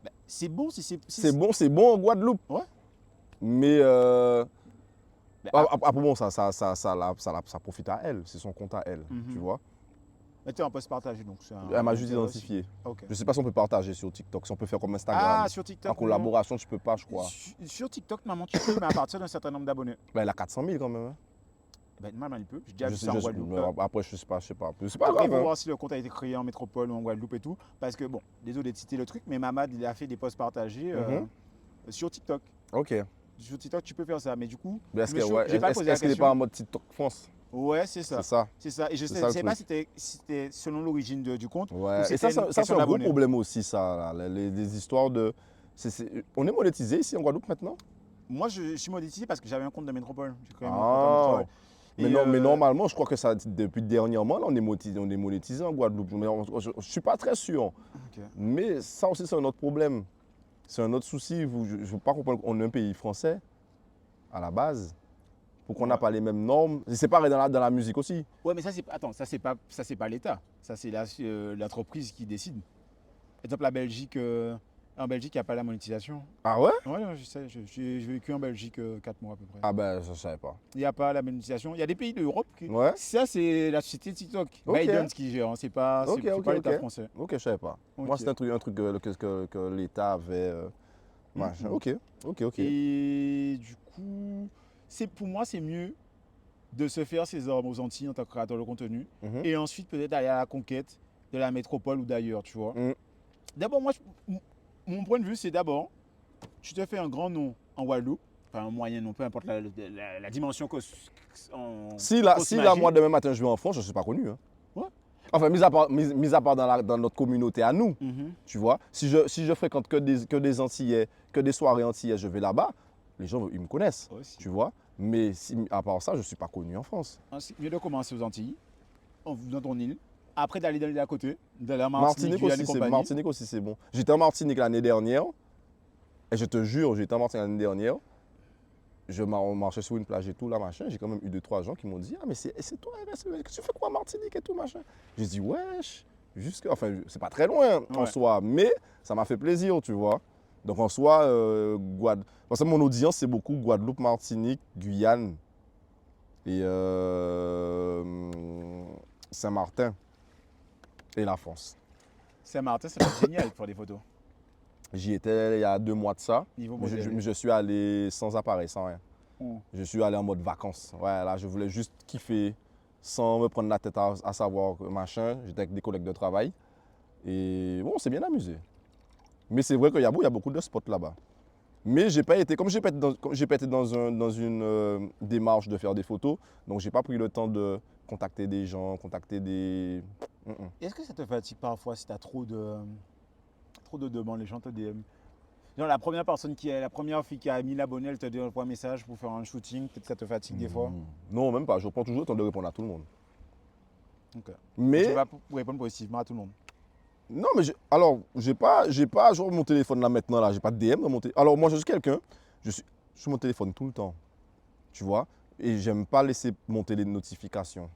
Ben, c'est bon si C'est bon en Guadeloupe. Ouais. Mais Ben, après, bon, ça profite à elle, c'est son compte à elle, Mhm. tu vois. Mais tu es en post partagé donc c'est un. Elle m'a juste intérêt aussi. identifié. Ok. Je ne sais pas si on peut partager sur TikTok, si on peut faire comme Instagram. Ah, sur TikTok. En collaboration, tu peux pas, je non. crois. Sur TikTok, maman, tu peux, mais à partir d'un certain nombre d'abonnés. Ben, elle a 400 000 quand même. Hein. Ben, maman, il peut. J'ai déjà Je vu sais, ça en Guadeloupe. après, je sais pas. C'est pas Après, il grave. faut Hein. voir si le compte a été créé en métropole ou en Guadeloupe et tout. Parce que, bon, désolé de citer le truc, mais Mamad, il a fait des posts partagés sur TikTok. Ok. Sur TikTok, tu peux faire ça. Mais du coup, Mais je me suis- j'ai pas posé la est-ce qu'elle n'est question. pas en mode TikTok France? Ouais, c'est ça. C'est ça. C'est ça. Et je C'est ne ça, le sais pas truc. si c'était selon l'origine du compte. Ouais. Ou Et c'était une ça c'est question un gros d'abonnés. problème aussi, ça. Là. Les histoires de. On est monétisé ici en Guadeloupe maintenant? Moi, je suis monétisé parce que j'avais un compte de métropole. J'ai créé mon compte Ah. en métropole. Mais, Et, non, mais normalement, je crois que ça, depuis dernièrement, là, on est monétisé en Guadeloupe. Mais je ne suis pas très sûr. Ok. Mais ça aussi, c'est un autre problème. C'est un autre souci. Je ne veux pas comprendre qu'on est un pays français, à la base, pour qu'on n'a Ouais. pas les mêmes normes. C'est pareil dans la musique aussi. Ouais, mais ça c'est pas l'État. Ça c'est l'entreprise qui décide. Par exemple, en Belgique, il n'y a pas la monétisation. Ah ouais? Ouais, non, je sais. J'ai vécu en Belgique 4 mois à peu près. Ah ben, je ne savais pas. Il n'y a pas la monétisation. Il y a des pays d'Europe qui. Ouais. Ça, c'est la société TikTok. Ok. Biden qui gère. Hein. C'est pas Ok, ok, l'État ok. français. Ok, je ne savais pas. Ok. Moi, c'était un truc que l'État avait. Machin. Mhm. Ok. Et du coup, pour moi, c'est mieux de se faire ses armes aux Antilles en tant que créateur de contenu. Mhm. Et ensuite, peut-être aller à la conquête de la métropole ou d'ailleurs, tu vois. Mhm. D'abord, mon point de vue, c'est d'abord, tu te fais un grand nom en Guadeloupe, enfin un moyen nom, peu importe la dimension que. Si là, moi, demain matin, je vais en France, je ne suis pas connu. Hein. Ouais. Enfin, mis à part dans notre communauté à nous, tu vois. Si je fréquente que des Antillais, que des soirées Antillais, je vais là-bas, les gens, ils me connaissent, Aussi. tu vois. Mais à part ça, je ne suis pas connu en France. Ensuite, mieux de commencer aux Antilles, dans ton île, après d'aller dans l'île à côté, d'aller à Martinique, Guyane et compagnie. Martinique aussi, c'est bon. J'étais en Martinique l'année dernière, et je te jure, j'étais en Martinique l'année dernière. On marchait sur une plage et tout, là, machin. J'ai quand même eu 2-3 gens qui m'ont dit, ah, mais c'est toi, tu fais quoi en Martinique et tout, machin. J'ai dit, wesh, enfin, c'est pas très loin en Ouais. soi, mais ça m'a fait plaisir, tu vois. Donc en soi, parce que mon audience, c'est beaucoup Guadeloupe, Martinique, Guyane et Saint-Martin et la France. Saint-Martin, c'est génial pour des photos. J'y étais il y a 2 mois de ça, Niveau mais modèle. je suis allé sans appareil, sans rien. Mm. Je suis allé en mode vacances. Ouais, là, je voulais juste kiffer sans me prendre la tête à savoir machin. J'étais avec des collègues de travail. Et bon, on s'est bien amusé. Mais c'est vrai qu'il y a beaucoup de spots là-bas. Mais j'ai pas été, comme j'ai pas été dans une démarche de faire des photos, donc j'ai pas pris le temps de contacter des gens, contacter des. Est-ce que ça te fatigue parfois si tu as trop de demandes, les gens te DM? Genre la première fille qui a 1000 abonnés, elle te envoie un message pour faire un shooting, peut-être que ça te fatigue des fois. Non, même pas. Je prends toujours le temps de répondre à tout le monde. Ok. Mais Tu vas répondre positivement à tout le monde. non, mais alors, j'ai pas genre mon téléphone là maintenant là, j'ai pas de DM dans mon téléphone. Alors moi je suis quelqu'un, je suis sur mon téléphone tout le temps, tu vois, et j'aime pas laisser monter les notifications.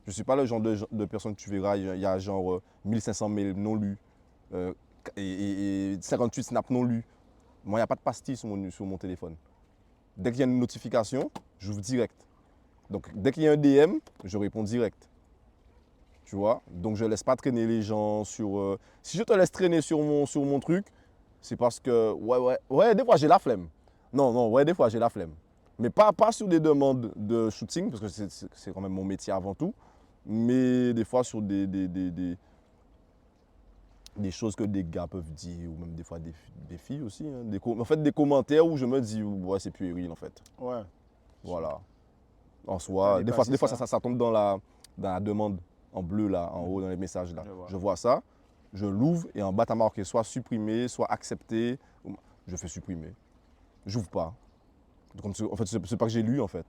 Je suis pas le genre de personne que tu verras, il y a genre 1500 mails non lus et 58 snaps non lus. Moi, il n'y a pas de pastille sur mon téléphone. Dès qu'il y a une notification, j'ouvre direct. Donc dès qu'il y a un DM, je réponds direct. Tu vois? Donc je ne laisse pas traîner les gens sur. Si je te laisse traîner sur mon truc, c'est parce que. Ouais, des fois j'ai la flemme. Non, ouais, des fois j'ai la flemme. Mais pas sur des demandes de shooting, parce que c'est quand même mon métier avant tout. Mais des fois sur des choses que des gars peuvent dire, ou même des fois des filles aussi. Hein. En fait, des commentaires où je me dis, ouais, c'est puéril en fait. Ouais. Voilà. En T'as soi, des fois dépassé ça tombe dans la demande en bleu là, en haut dans les messages là. Je vois. Je vois ça, je l'ouvre et en bas t'as marqué soit supprimé, soit accepté. Je fais supprimer. J'ouvre pas. En fait, c'est pas que j'ai lu en fait.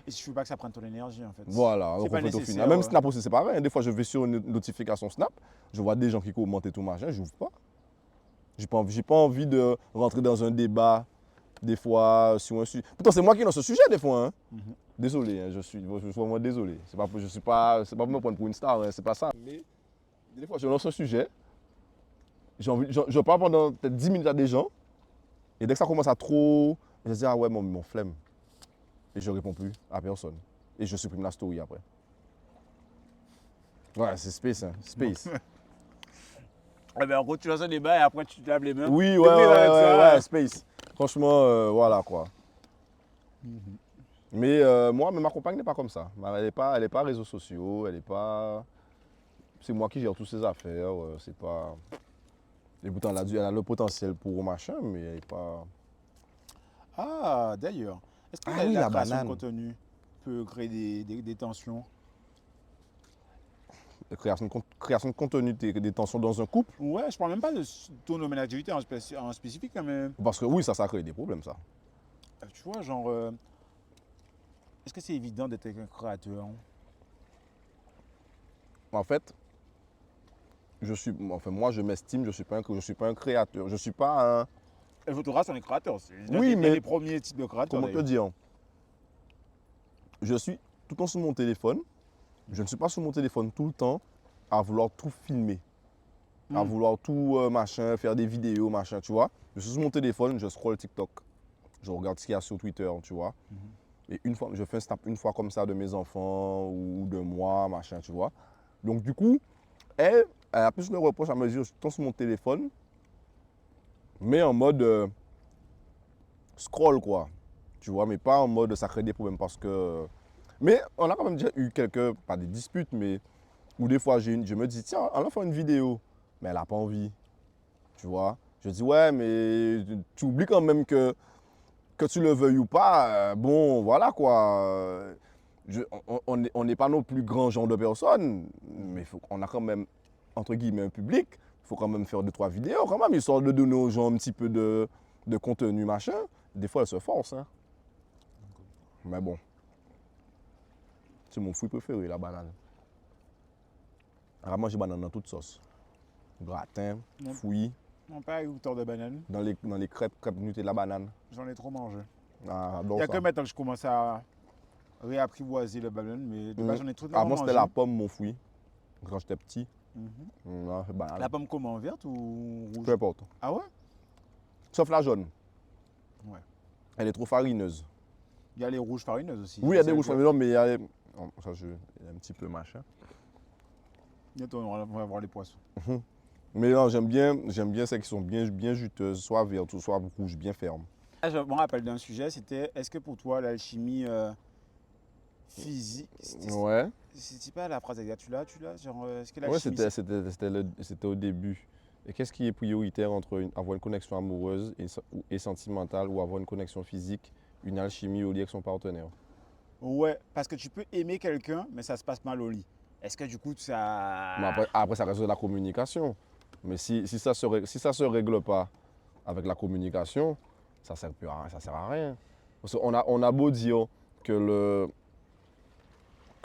Et si tu veux pas que ça prenne ton énergie en fait. Voilà, C'est donc pas en fait, au nécessaire. final. Même Snap aussi, c'est pareil. Hein. Des fois, je vais sur une notification Snap, je vois des gens qui commentent et tout machin, j'ouvre pas. J'ai pas envie de rentrer dans un débat, des fois, sur un sujet. Pourtant, c'est moi qui ai dans ce sujet, des fois. Hein. Désolé, hein, je suis vraiment désolé. C'est pas pour me prendre pour une star, hein, c'est pas ça. Mais des fois, je lance un sujet, je parle pendant peut-être 10 minutes à des gens, et dès que ça commence à trop, je dis, ah ouais, mon flemme. Et je réponds plus à personne. Et je supprime la story après. Ouais, c'est space, hein. Space. Eh ben, en gros, tu lances un débat et après tu te laves les mains. Oui, T'es pris avec ça, ouais, space. Franchement, voilà quoi. Mais moi, ma compagne n'est pas comme ça. Elle est pas réseaux sociaux, elle est pas. C'est moi qui gère toutes ses affaires. C'est pas. Et pourtant, elle a le potentiel pour machin, mais elle est pas. Ah, d'ailleurs, est-ce que Ah la oui, la création de banane. contenu peut créer des tensions? Création de contenu, des tensions dans un couple. Ouais, je parle même pas de ton domaine d'activité en spécifique, hein, mais Parce que oui, ça crée des problèmes, ça. tu vois, genre, est-ce que c'est évident d'être un créateur? En fait, moi, je m'estime, je suis pas un créateur. Je suis pas un. Les photographes sont des créateurs. C'est Oui, l'un mais des premiers types de créateurs. Comment te d'ailleurs. dire? Je suis tout le temps sur mon téléphone. Je ne suis pas sur mon téléphone tout le temps à vouloir tout filmer, à vouloir tout machin, faire des vidéos, machin, tu vois. Je suis sur mon téléphone, je scroll TikTok, je regarde ce qu'il y a sur Twitter, tu vois. Et une fois, je fais un snap une fois comme ça de mes enfants ou de moi, machin, tu vois. Donc du coup, elle a plus le reproche à me dire, je suis tout le temps sur mon téléphone, mais en mode scroll, quoi. Tu vois, mais pas en mode ça crée des problèmes parce que. Mais on a quand même déjà eu pas des disputes, mais où des fois je me dis, tiens, on va faire une vidéo, mais elle n'a pas envie. Tu vois. Je dis, ouais, mais tu oublies quand même que tu le veuilles ou pas, bon, voilà quoi. On n'est pas nos plus grands genres de personnes, mais on a quand même, entre guillemets, un public. Il faut quand même faire 2-3 vidéos, quand même, histoire de donner aux gens un petit peu de contenu, machin. Des fois, elles se forcent. Hein. Mais bon. C'est mon fruit préféré, la banane. Alors, moi, j'ai banane dans toute sauce. Gratin, fruits, Non, pas agriculteur de bananes. dans les crêpes Nutella banane. J'en ai trop mangé. Ah, Il j'adore n'y a ça. que maintenant que je commence à réapprivoiser le banane, mais de base, j'en ai trop Avant, mangé. c'était la pomme, mon fruit. Quand j'étais petit. Mhm. Là, c'est banane. La pomme comment, verte ou rouge? Peu importe. Ah ouais? Sauf la jaune. Ouais. Elle est trop farineuse. Il y a les rouges farineuses aussi. Oui, il y a des C'est rouges farineuses, mais il y a il y a un petit peu machin. Bientôt, on va voir les poissons. Mais non, j'aime bien celles qui sont bien juteuses, soit vertes ou soit rouges, bien fermes. Ah, je me rappelle d'un sujet, c'était est-ce que pour toi l'alchimie physique, Ouais. c'est pas la phrase exacte, tu l'as genre, est-ce que Ouais, l'alchimie c'était au début. Et qu'est-ce qui est prioritaire entre avoir une connexion amoureuse et sentimentale ou avoir une connexion physique, une alchimie au lit avec son partenaire? Ouais, parce que tu peux aimer quelqu'un, mais ça se passe mal au lit. Est-ce que du coup ça. Mais après, ça reste de la communication. Mais si ça se règle pas avec la communication, ça sert à rien. Parce qu'on a beau dire que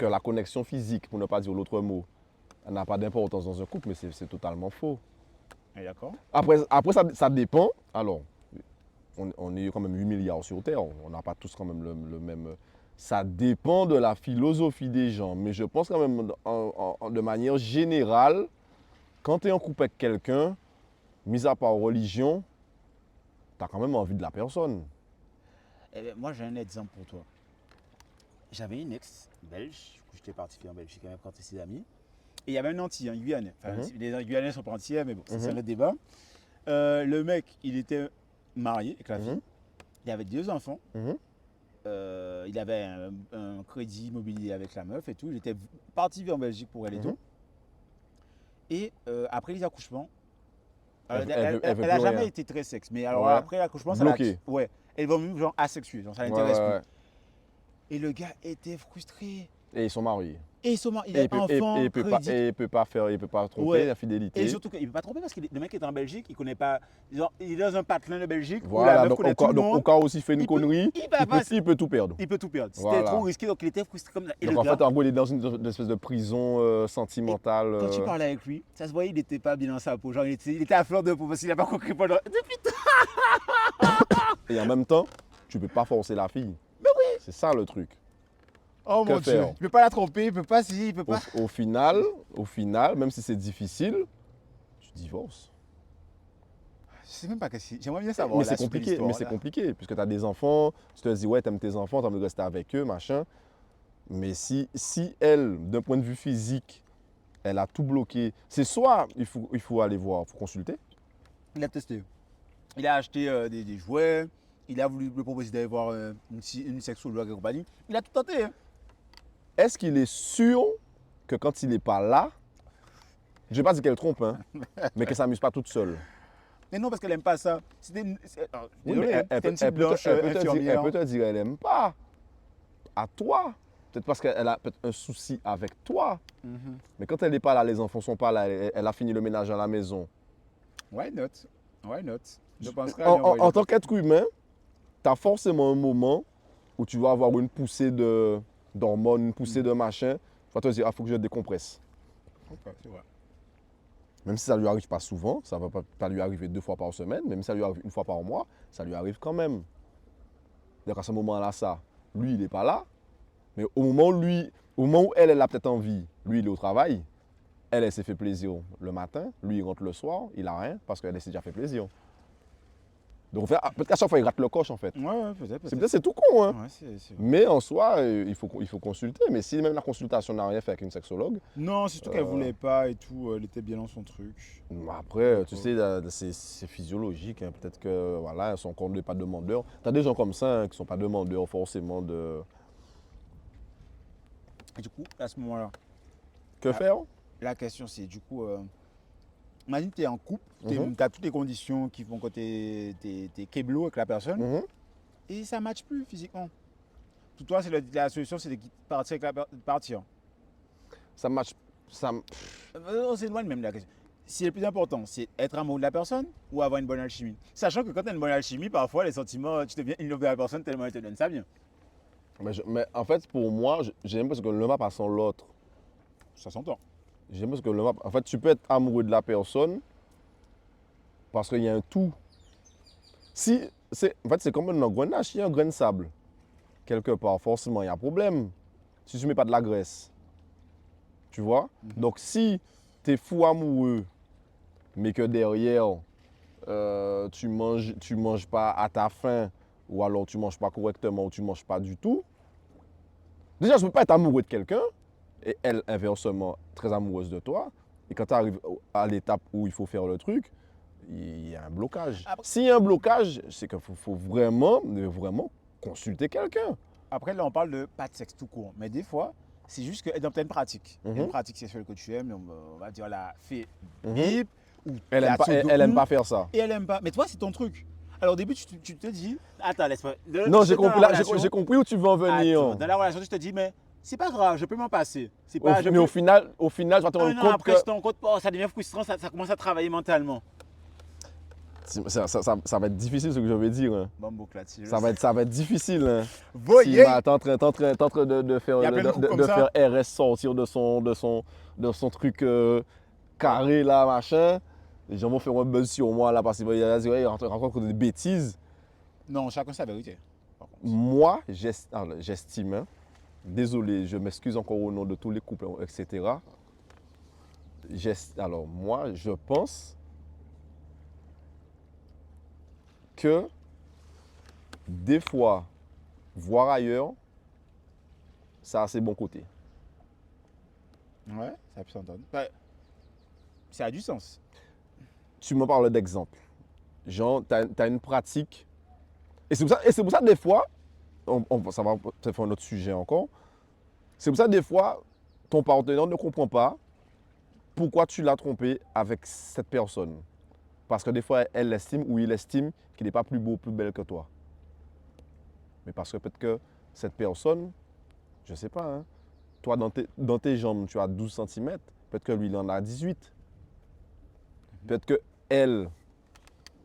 la connexion physique, pour ne pas dire l'autre mot, n'a pas d'importance dans un couple, mais c'est totalement faux. D'accord. Après ça dépend. Alors, on est quand même 8 milliards sur Terre, on n'a pas tous quand même le même... Ça dépend de la philosophie des gens, mais je pense quand même de manière générale, quand tu es en couple avec quelqu'un, mis à part religion, tu as quand même envie de la personne. Eh bien, moi, j'ai un exemple pour toi. J'avais une ex belge, du coup, j'étais parti en Belgique avec ses amis. Et il y avait un Antillais, un Guyanais. Enfin, les Guyanais ne sont pas Antillais, mais bon, c'est un autre débat. Le mec, il était marié avec la fille. Il avait 2 enfants. Il avait un crédit immobilier avec la meuf et tout. Il était parti vivre en Belgique pour elle et tout. Et après les accouchements, elle n'a jamais été très sexe. Mais alors après l'accouchement, ça l'a... Ouais. Elle va même genre asexuée, genre ça l'intéresse plus. Et le gars était frustré. Et ils sont mariés. Et ils sont mariés. Il a un enfant, et il peut pas tromper la fidélité. Et surtout qu'il ne peut pas tromper parce que le mec est en Belgique, il connaît pas. Genre, il est dans un patelin de Belgique. Voilà, où la meuf connaît tout le monde. Au cas où il fait une connerie, il peut tout perdre. Il peut tout perdre. C'était trop risqué, donc il était frustré comme ça. Et donc en fait, en gros, il est dans une espèce de prison sentimentale. Quand tu parlais avec lui, ça se voyait, il n'était pas bien dans sa peau. Genre, il était à fleur de peau parce qu'il n'a pas compris pendant. Et en même temps, tu ne peux pas forcer la fille. Mais oui. C'est ça le truc. Oh mon Dieu, il ne peut pas la tromper, il ne peut pas il peut pas. Au final, même si c'est difficile, tu divorces. Je sais même pas qu'est-ce que j'aimerais bien savoir. Mais c'est compliqué, puisque tu as des enfants, tu te dis ouais, tu aimes tes enfants, tu as envie de rester avec eux, machin. Mais si elle, d'un point de vue physique, elle a tout bloqué, c'est soit il faut aller voir, il faut consulter. Il a testé. Il a acheté des jouets, il a voulu me proposer d'aller voir une sexologue et compagnie. Il a tout tenté. Hein. Est-ce qu'il est sûr que quand il n'est pas là, je ne vais pas dire qu'elle trompe, hein, mais qu'elle ne s'amuse pas toute seule? Mais non, parce qu'elle n'aime pas ça. Elle peut te dire qu'elle n'aime pas. À toi. Peut-être parce qu'elle a un souci avec toi. Mais quand elle n'est pas là, les enfants ne sont pas là, elle a fini le ménage à la maison. Why not? Je penserais en tant qu'être humain, tu as forcément un moment où tu vas avoir une poussée d'hormones, une poussée de machin. Tu vas te dire, il faut que je décompresse. Okay, c'est vrai. Même si ça ne lui arrive pas souvent, ça ne va pas lui arriver 2 fois par semaine, même si ça lui arrive 1 fois par mois, ça lui arrive quand même. Donc à ce moment-là, lui, il n'est pas là. Mais au moment où elle a peut-être envie, lui, il est au travail, elle s'est fait plaisir le matin, lui, il rentre le soir, il n'a rien parce qu'elle s'est déjà fait plaisir. Donc peut-être qu'à chaque fois, il rate le coche en fait. Ouais, peut-être. C'est tout con, hein. Ouais, c'est... Mais en soi, il faut consulter. Mais si même la consultation n'a rien fait avec une sexologue... Non, c'est surtout qu'elle voulait pas et tout, elle était bien dans son truc. Après, tu sais, c'est physiologique. Hein. Peut-être que voilà, son corps n'est pas demandeur. Tu as des gens comme ça hein, qui ne sont pas demandeurs forcément de... Et du coup, à ce moment-là... Que faire? La question, c'est du coup... imagine que tu es en couple, tu as toutes les conditions qui font que tu es keblo avec la personne et ça ne matche plus physiquement. Pour toi, la solution, c'est de partir. Ça matche. On s'éloigne même de la question. Si le plus important, c'est être amoureux de la personne ou avoir une bonne alchimie. Sachant que quand tu as une bonne alchimie, parfois les sentiments, tu deviens in love de la personne tellement elle te donne ça bien. Mais en fait, pour moi, j'ai l'impression que l'un va pas sans l'autre. Ça s'entend. J'ai l'impression que en fait, tu peux être amoureux de la personne parce qu'il y a un tout. En fait, c'est comme un engrenage, il y a un grain de sable. Quelque part, forcément, il y a un problème. Si tu ne mets pas de la graisse. Tu vois? Donc, si tu es fou amoureux, mais que derrière, tu manges pas à ta faim, ou alors tu ne manges pas correctement, ou tu ne manges pas du tout, déjà, je ne peux pas être amoureux de quelqu'un, et elle, inversement, très amoureuse de toi. Et quand tu arrives à l'étape où il faut faire le truc, il y a un blocage. S'il y a un blocage, c'est qu'il faut vraiment consulter quelqu'un. Après, là, on parle de pas de sexe tout court. Mais des fois, c'est juste que dans une pratique. Une pratique sexuelle que tu aimes, on va dire la fée bip. Elle n'aime pas faire ça. Et elle n'aime pas. Mais toi, c'est ton truc. Alors au début, tu te dis... Attends, laisse-moi... Non, j'ai compris où tu veux en venir. Attends, dans la relation, tu te dis, mais... C'est pas grave, je peux m'en passer. Mais au final, tu vas te rendre compte après, je te rends compte, ça devient frustrant, ça commence à travailler mentalement. Ça va être difficile ce que je vais dire. Hein. Bambo là-dessus. Ça va être difficile. Hein. Voyez! T'es en train de faire, Il y a plein de coups comme ça. faire RS sortir de son truc carré là, machin. Les gens vont faire un buzz sur moi là parce qu'ils rencontrent des bêtises. Non, chacun sa vérité. Par contre. Moi, j'estime, hein, désolé, je m'excuse encore au nom de tous les couples, etc. Alors, moi, je pense que des fois, voir ailleurs, ça a ses bons côtés. Ouais, ça peut s'entendre. Bah, ça a du sens. Tu me parles d'exemple. Genre, tu as une pratique. Et c'est pour ça, des fois, ça va peut-être faire un autre sujet encore. C'est pour ça, des fois, ton partenaire ne comprend pas pourquoi tu l'as trompé avec cette personne. Parce que des fois, elle estime ou il estime qu'il n'est pas plus beau, plus belle que toi. Mais parce que peut-être que cette personne, je ne sais pas, hein, toi, dans tes jambes, tu as 12 cm. Peut-être que lui, il en a 18. Peut-être que elle,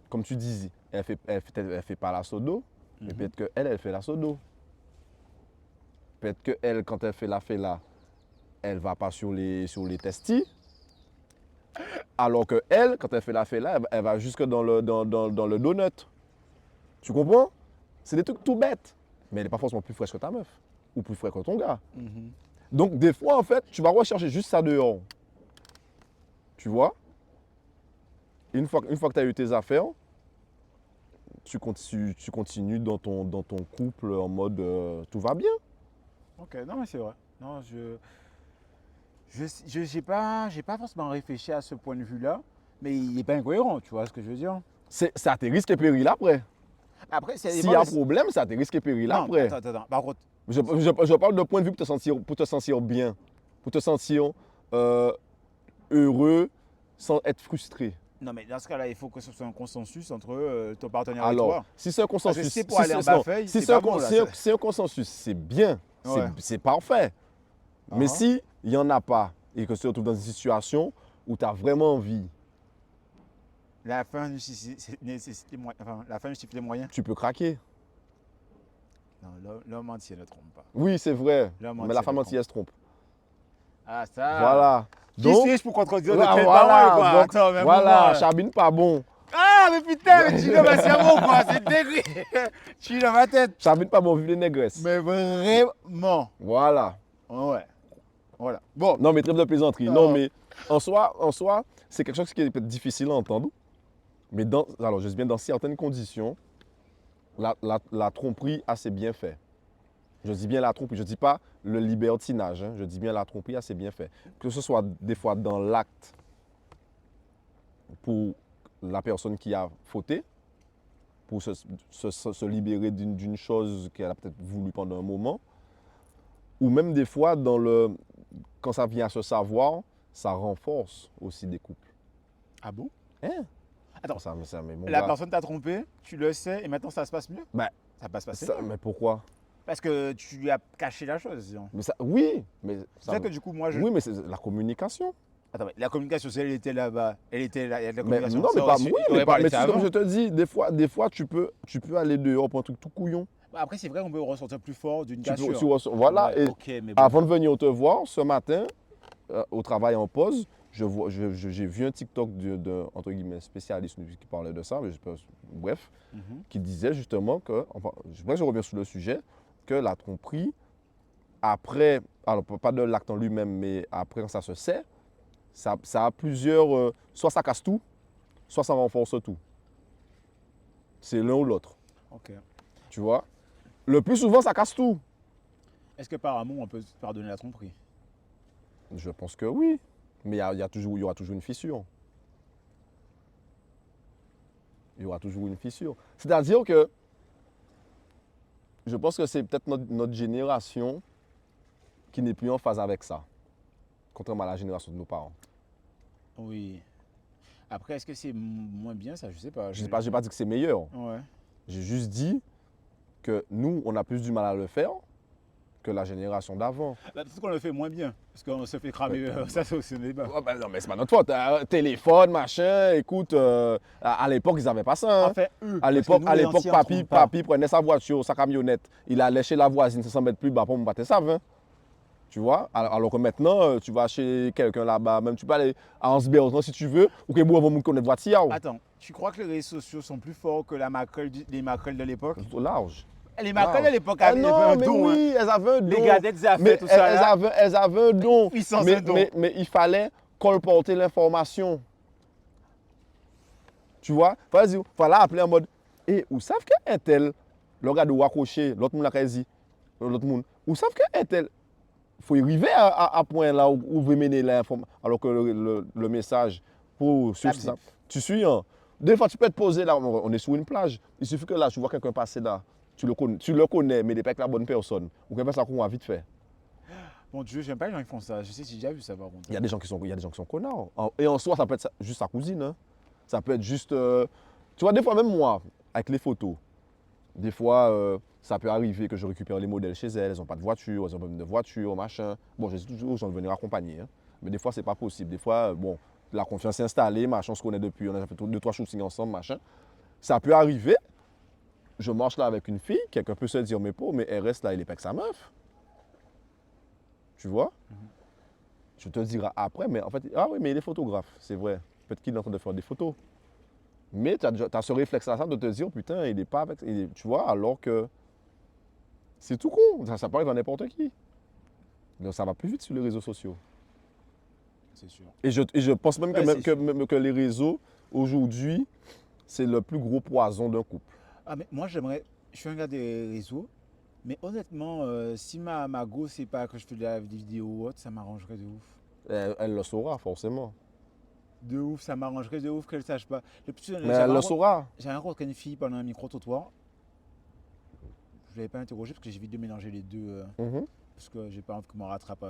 comme tu disais, elle fait pas la sodo. Mais peut-être que elle fait la sodo. Peut-être que elle, quand elle fait la fella, elle va pas sur les testis. Alors que elle, quand elle fait la fella, elle va jusque dans le donut. Tu comprends? C'est des trucs tout bêtes. Mais elle n'est pas forcément plus fraîche que ta meuf. Ou plus fraîche que ton gars. Donc des fois, en fait, tu vas rechercher juste ça dehors. Tu vois? Une fois que tu as eu tes affaires, tu continues dans ton couple en mode tout va bien. Ok, non, mais c'est vrai. Non, j'ai pas forcément réfléchi à ce point de vue-là, mais il n'est pas incohérent, tu vois ce que je veux dire? C'est à tes risques et périls après. Après, c'est S'il y a un problème, c'est à tes risques et périls non, après. attends. Par contre, Je parle de point de vue pour te sentir bien, pour te sentir heureux sans être frustré. non, mais dans ce cas-là, il faut que ce soit un consensus entre ton partenaire et Alors, toi. si c'est un Parce que consensus, si c'est pour aller en bas-feuille, c'est pas bon, là. si c'est un consensus, c'est bien, Ouais. c'est parfait. Mais Uh-huh. si il n'y en a pas et que tu te retrouves dans une situation où tu as vraiment envie, La fin nécessite les moyens. Enfin, la fin justifie les moyens. tu peux craquer. Non, l'homme entier ne trompe pas. Oui, c'est vrai, L'homme mais entier la ne femme trompe. entière se trompe. Ah, ça. Voilà. Qui Donc, suis-je pour contredire de voilà, telles paroles, quoi? donc, Attends, mais voilà, moment. Chabine pas bon. Ah, mais putain, mais tu es dans ma cerveau, quoi. C'est dingue. Tu es dans ma tête. Chabine pas bon, vive les négresses. Mais vraiment. Voilà. Ouais. Voilà. Bon. Non, mais trêve de plaisanterie. Non, mais en soi, c'est quelque chose qui est peut-être difficile à entendre. Mais alors, je dis bien dans certaines conditions, la tromperie a ses bienfaits. Je dis bien la tromperie, je ne dis pas le libertinage, hein, je dis bien la tromperie a ses bienfaits. Que ce soit des fois dans l'acte pour la personne qui a fauté, pour se libérer d'une chose qu'elle a peut-être voulu pendant un moment, ou même des fois, quand ça vient à se savoir, ça renforce aussi des couples. Ah bon? Hein? Attends, Mais mon la gars, personne t'a trompé, tu le sais, et maintenant ça se passe mieux? ben, Ça va se passer mieux. mais pourquoi? Parce que tu lui as caché la chose, disons. Mais oui, mais C'est ça que du coup, moi, je. oui, mais c'est la communication. Attends, mais la communication, si elle était là-bas, elle était là, il y a de la Mais, communication. non, mais Ça pas, aurait su- oui, il aurait mais, pas, parlé mais de ça comme avant. je te dis, des fois tu peux aller dehors pour un truc tout couillon. Bah, après, c'est vrai qu'on peut ressentir plus fort d'une Tu peux- cassure. voilà, Ouais, et ok, mais bon. avant de venir te voir, ce matin, au travail en pause, j'ai vu un TikTok entre guillemets, spécialiste qui parlait de ça, mais bref, Mhm. qui disait justement que, enfin, je reviens sur le sujet, que la tromperie, après, alors pas de l'acte en lui-même, mais après quand ça se sait, ça a plusieurs, soit ça casse tout, soit ça renforce tout. C'est l'un ou l'autre, Ok. tu vois. Le plus souvent, ça casse tout. Est-ce que par amour, on peut se pardonner la tromperie? Je pense que oui, mais il y aura toujours une fissure. Il y aura toujours une fissure. C'est-à-dire que je pense que c'est peut-être notre génération qui n'est plus en phase avec ça, contrairement à la génération de nos parents. Oui. Après, est-ce que c'est moins bien ça? Je sais pas. Je n'ai pas dit que c'est meilleur. Ouais. J'ai juste dit que nous, on a plus du mal à le faire que la génération d'avant. Peut-être qu'on le fait moins bien, parce qu'on se fait cramer. Ça, c'est aussi un débat. Ouais, ben non, mais c'est pas notre faute. Téléphone, machin, écoute, à l'époque, ils n'avaient pas ça. Hein. Enfin, eux. À parce que l'époque, nous, les anciens, on papy, trompe pas. papy prenait sa voiture, sa camionnette, il allait chez la voisine 500 mètres plus bas pour me battre ça, hein. Tu vois? Alors que maintenant, tu vas chez quelqu'un là-bas, même tu peux aller à Ansberg si tu veux, ou que vous va me connaître voiture. Attends, tu crois que les réseaux sociaux sont plus forts que les maquerelles de l'époque? C'est large. Les maquerelles de l'époque Ah avaient non, un mais don. oui, elles avaient un don. Les gadettes, ça Mais fait tout ça. Là. elles avaient un don. Puissance mais, un don. mais il fallait colporter l'information. Tu vois? Fallait appeler en mode, vous savez qu'un tel, le gars de Wakoché, l'autre monde l'a dit, l'autre monde, vous savez qu'un tel, il faut y arriver à point là où vous mener l'information. Alors que le message, pour suivre ça, tu suis, hein? Des fois, tu peux te poser là, on est sur une plage. Il suffit que là, tu vois quelqu'un passer là, tu le connais, mais il n'est pas avec la bonne personne. Ou quelqu'un ça qu'on va vite faire. Mon Dieu, j'aime pas les gens qui font ça. Je sais, j'ai déjà vu ça par contre. Il y a des gens qui sont connards. Et en soi, ça peut être juste sa cousine. Hein. Ça peut être juste. Tu vois, des fois, même moi, avec les photos, des fois, ça peut arriver que je récupère les modèles chez elles. Elles n'ont pas de voiture, elles n'ont pas de voiture, machin. Bon, je dis toujours aux gens de venir accompagner. Hein. Mais des fois, c'est pas possible. Des fois, bon, la confiance est installée, machin, on se connaît depuis, on a fait 2-3 shootings ensemble, machin. Ça peut arriver. Je marche là avec une fille, quelqu'un peut se dire, mais elle reste là, il est pas avec sa meuf. Tu vois? Je te dirai après, mais en fait, ah oui, mais il est photographe, c'est vrai. Peut-être qu'il est en train de faire des photos. Mais tu as ce réflexe-là de te dire, putain, il n'est pas avec. Tu vois, alors que c'est tout con. Ça peut arriver à n'importe qui. Donc ça va plus vite sur les réseaux sociaux. C'est sûr. Et je pense même, Ouais, que les réseaux, aujourd'hui, c'est le plus gros poison d'un couple. Ah, mais moi, je suis un gars des réseaux, mais honnêtement, si ma go, c'est pas que je fais des vidéos ou autre, ça m'arrangerait de ouf. Elle le saura, forcément. De ouf, ça m'arrangerait de ouf qu'elle sache pas. Mais elle le saura. J'ai rencontré une fille pendant un micro-trottoir. Je ne l'avais pas interrogée parce que j'évite de mélanger les deux. Parce que j'ai pas envie qu'on m'en rattrape.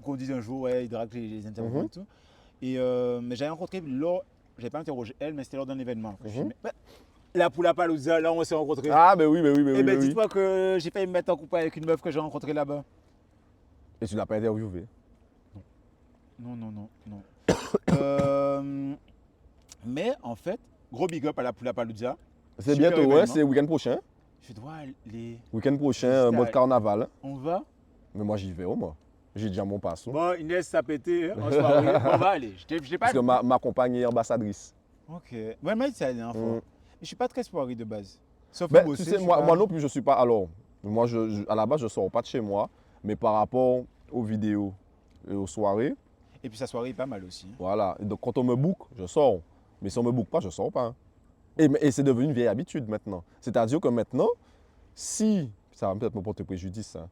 Qu'on dise un jour, ouais, il drague les interviews et tout. Et, mais j'avais rencontré, là, je n'avais pas interrogé elle, mais c'était lors d'un événement. Là, pour la Palouza, là, on s'est rencontrés. Ah, ben oui, Eh ben, dis-toi que j'ai failli me mettre en couple avec une meuf que j'ai rencontrée là-bas. Et tu ne l'as pas interviewé? Non. Mais en fait, gros big up à la Poula Palouza. C'est Super bientôt, événement. ouais, c'est le week-end prochain. Je dois aller. Week-end prochain, mode carnaval. On va? Mais moi, j'y vais au moins. J'ai déjà mon passe. Bon, Inès, ça a pété. En soirée. On va aller. Je t'ai pas Parce que ma compagne est ambassadrice. Ok. Ouais, mais c'est la dernière fois. Mais je suis pas très soirée de base. Sauf Ben, bosser, tu je sais, suis moi pas- non plus, je suis pas. Alors, moi, à la base, je sors pas de chez moi. Mais par rapport aux vidéos et aux soirées, Et puis sa soirée est pas mal aussi. voilà. Et donc, quand on me book, je sors. Mais si on me book pas, je sors pas. Et c'est devenu une vieille habitude maintenant. C'est-à-dire que maintenant, si. Ça va peut-être me porter préjudice. Hein,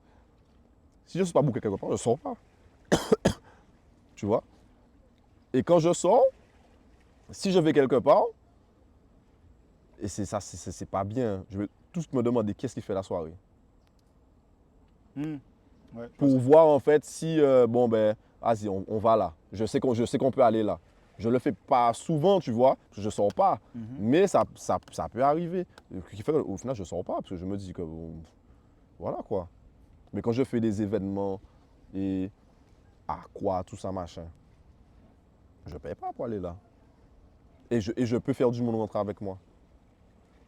si je ne suis pas booké quelque part, je ne sors pas. Tu vois? Et quand je sors, si je vais quelque part, et c'est ça, c'est pas bien. Je vais tous me demander qui est-ce qui fait la soirée. Ouais, Pour voir en fait si, bon ben, vas-y, on va là. Je sais qu'on peut aller là. Je le fais pas souvent, tu vois, parce que je sors pas. Mais ça peut arriver. Ce qui fait qu'au final, je sors pas, parce que je me dis que, voilà quoi. Mais quand je fais des événements et quoi, tout ça, machin, je paye pas pour aller là. Et je peux faire du monde rentrer avec moi.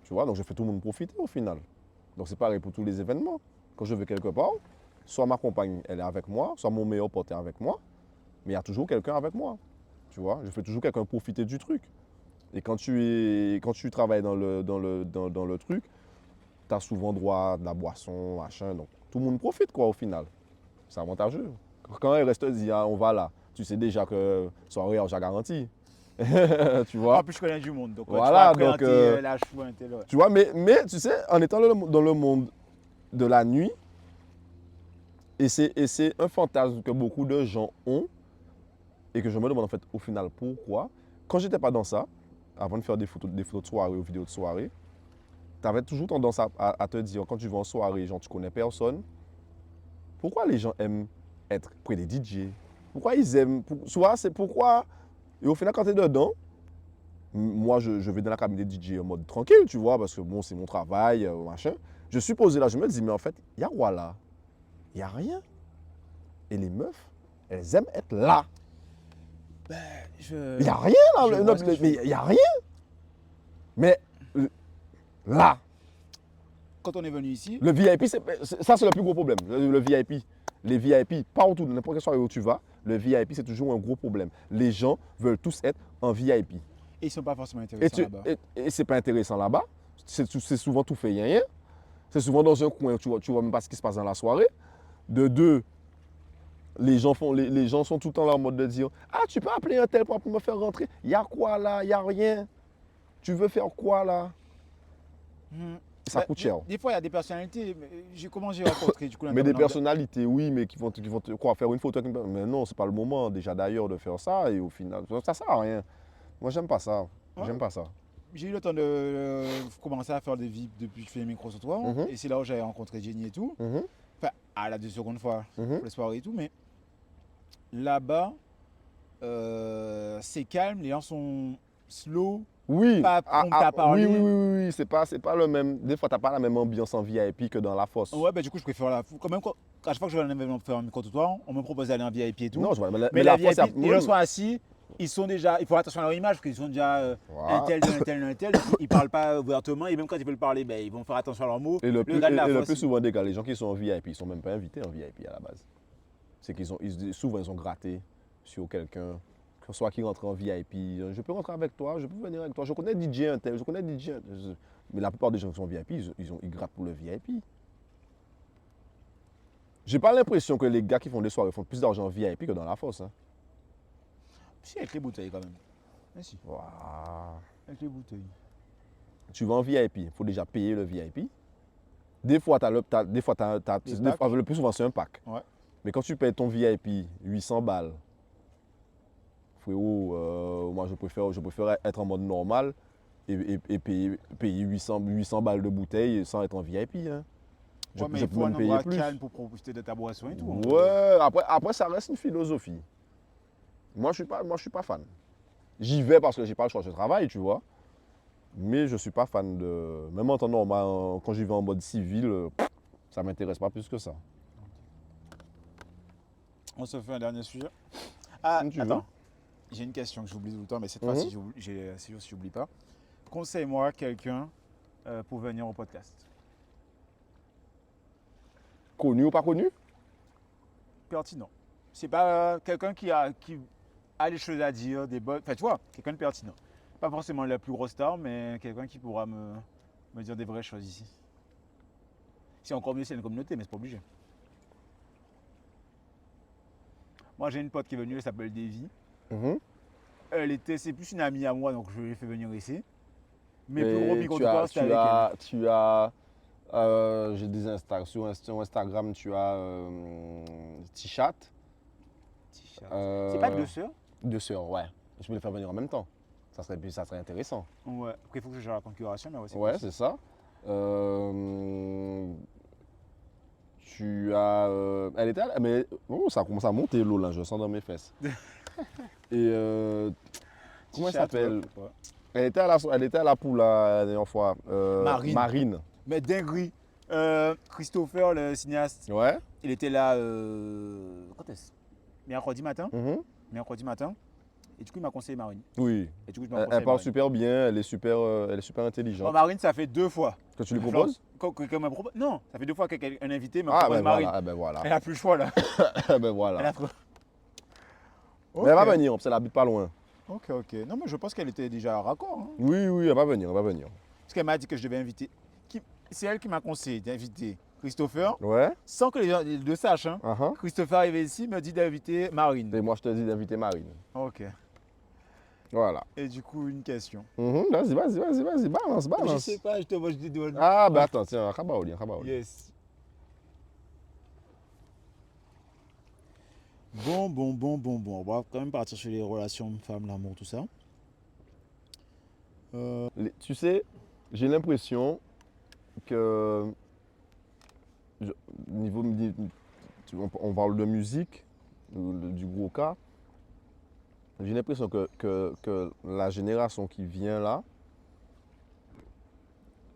Tu vois, donc je fais tout le monde profiter au final. Donc c'est pareil pour tous les événements. Quand je vais quelque part, soit ma compagne, elle est avec moi, soit mon meilleur pote est avec moi, mais il y a toujours quelqu'un avec moi. Tu vois, je fais toujours quelqu'un profiter du truc. Et quand tu travailles dans le truc, tu as souvent droit à de la boisson, machin. Donc tout le monde profite quoi au final. C'est avantageux. Quand elle reste dit, ah, on va là, tu sais déjà que soirée, j'ai garanti. Tu vois? En plus, je connais du monde. Donc, voilà, tu vas donc, la chouette, là. tu vois, mais tu sais, en étant dans le monde de la nuit, et c'est un fantasme que beaucoup de gens ont, et que je me demande en fait au final pourquoi. Quand j'étais pas dans ça, avant de faire des photos de soirée ou vidéos de soirée, tu avais toujours tendance à te dire, quand tu vas en soirée, genre tu connais personne, pourquoi les gens aiment être près des DJ? Pourquoi ils aiment, soit c'est pourquoi, et au final quand tu es dedans, moi je vais dans la cabine des DJ en mode tranquille, tu vois, parce que bon c'est mon travail, machin. Je suis posé là, je me dis, mais en fait, il y a quoi là? Il n'y a rien. Et les meufs, elles aiment être là. Il n'y a rien là. je vois ce que tu Mais veux il n'y a rien. Mais là, Quand on est venu ici, le VIP, ça c'est le plus gros problème. Le VIP. Les VIP, partout, n'importe quelle soirée où tu vas, le VIP c'est toujours un gros problème. Les gens veulent tous être en VIP. et ils ne sont pas forcément Et, intéressants là-bas. c'est pas intéressant là-bas. C'est souvent tout fait rien. C'est souvent dans un coin, tu vois même pas ce qui se passe dans la soirée. De deux, les gens sont tout le temps là en mode de dire ah, tu peux appeler un tel pour me faire rentrer. Il y a quoi là? Il y a rien. Tu veux faire quoi là? Ça coûte cher. Des fois, il y a des personnalités. Comment j'ai rencontré du coup Mais des l'intervenant personnalités, oui, mais qui vont quoi, faire une photo avec une personne. Mais non, c'est pas le moment déjà d'ailleurs de faire ça. Et au final, ça sert à rien. Moi, j'aime pas ça. Ouais. J'aime pas ça. J'ai eu le temps de commencer à faire des VIP depuis que je fais les micros sur toi. Mhm. Et c'est là où j'avais rencontré Jenny et tout. Mhm, Enfin, à la 2 secondes fois mhm. pour les soirées et tout. Mais là-bas, c'est calme. Les gens sont slow. Oui, Pas prompt à parler. oui. C'est pas le même. Des fois, t'as pas la même ambiance en VIP que dans la fosse. Ouais, bah du coup, je préfère la. Quand même, à chaque fois que je vais à un événement pour faire un micro-trottoir, on me propose d'aller en VIP et tout. Non, je vois, mais la fosse, VIP, les gens sont assis, ils sont déjà. Il faut faire attention à leur image parce qu'ils sont déjà un tel, un tel, un tel. Ils parlent pas ouvertement et même quand ils veulent parler, ben, ils vont faire attention à leurs mots. Et le gars de la fosse, plus souvent des gars, les gens qui sont en VIP, ils sont même pas invités en VIP à la base. C'est souvent ils ont gratté sur quelqu'un, que ce soit qui rentre en VIP. Je peux rentrer avec toi, je peux venir avec toi. Je connais DJ un tel, je connais DJ. Mais la plupart des gens qui sont en VIP, ils grattent pour le VIP. J'ai pas l'impression que les gars qui font des soirées font plus d'argent en VIP que dans la fosse. Hein. Si, avec les bouteilles quand même. Merci. Waouh. Avec les bouteilles. Tu vas en VIP, il faut déjà payer le VIP. Des fois, le plus souvent, c'est un pack. Ouais. Mais quand tu payes ton VIP 800 balles, frérot, moi je préfère être en mode normal et payer 800 balles de bouteille sans être en VIP. Hein. Ouais, mais il faut un endroit calme pour profiter de ta boisson et tout. Hein. Ouais, après ça reste une philosophie. Moi je suis pas fan. J'y vais parce que j'ai pas le choix, je travaille, tu vois. Mais je suis pas fan de. Même en temps normal, quand j'y vais en mode civil, ça m'intéresse pas plus que ça. On se fait un dernier sujet. Ah, Comme tu attends. veux. J'ai une question que j'oublie tout le temps, mais cette fois, si j'oublie pas. Conseille-moi quelqu'un pour venir au podcast. Connu ou pas connu? Pertinent. C'est pas quelqu'un qui a des choses à dire, des bonnes. Enfin, tu vois, quelqu'un de pertinent. Pas forcément la plus grosse star, mais quelqu'un qui pourra me dire des vraies choses ici. C'est encore mieux, c'est une communauté, mais c'est pas obligé. Moi, j'ai une pote qui est venue, elle s'appelle Davy. Mhm. C'est plus une amie à moi, donc je l'ai fait venir ici. Mes Et plus gros micro tu as, c'était avec elle. j'ai des sur Instagram, tu as T-Chat. C'est pas deux sœurs? Deux sœurs, ouais. Je peux les faire venir en même temps. Ça serait intéressant. Ouais. Après, il faut que je gère la concurrence, mais ouais, c'est Ouais, possible. c'est ça. Tu as. Elle était là, mais ça commence à monter l'eau là, je le sens dans mes fesses. Et comment elle s'appelle? Ouais. Elle était à la poule la dernière fois. Marine. Mais dinguerie. Christopher, le cinéaste, Ouais. il était là. Quand est-ce? Mercredi matin. Mhm. Mercredi matin. Et du coup, il m'a conseillé Marine. Oui. Et du coup, je m'en Elle conseille parle Marine. super bien, elle est super Bon, intelligente. Marine, ça fait 2 fois. Que tu lui proposes? Quand quelqu'un me propose. Non, ça fait 2 fois qu'un invité me Ah, propose ben Marine. voilà, ben voilà. Elle a plus le choix là. Ben Elle voilà. a trop. Mais elle va venir, parce qu'elle habite pas loin. Ok. Non, mais je pense qu'elle était déjà à raccord. Hein. Oui, elle va venir, elle va venir. Parce qu'elle m'a dit que je devais inviter. C'est elle qui m'a conseillé d'inviter Christopher, Ouais. sans que les deux sachent. Hein. Uh-huh. Christopher arrivé ici, me dit d'inviter Marine. Et moi, je te dis d'inviter Marine. Ok. Voilà. Et du coup, une question. Vas-y, balance. Je sais pas, je te dis. Ah, ben attends, tiens, Kabaoli. Yes. Bon. On va quand même partir sur les relations femmes, l'amour, tout ça. Tu sais, j'ai l'impression que, on parle de musique, du gros cas, j'ai l'impression que la génération qui vient là,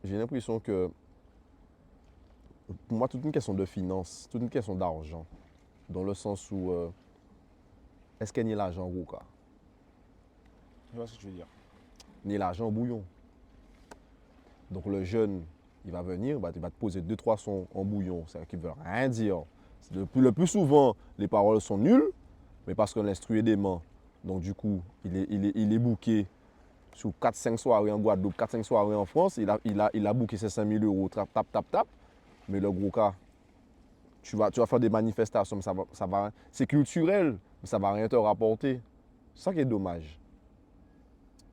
j'ai l'impression que Pour moi, toute une question de finance, toute une question d'argent. Dans le sens où, est-ce qu'il y a l'argent au gros cas? Je vois ce que tu veux dire. Ni l'argent au bouillon. Donc le jeune, il va venir, il va te poser 2-3 sons en bouillon, c'est-à-dire qu'il ne veut rien dire. Le plus souvent, les paroles sont nulles, mais parce que l'instru est dément. Donc du coup, il est booké sur 4-5 soirées en Guadeloupe, 4-5 soirées en France, il a booké ses 5 000 euros, tap. Mais le gros cas, tu vas faire des manifestations, mais c'est culturel, mais ça ne va rien te rapporter. C'est ça qui est dommage.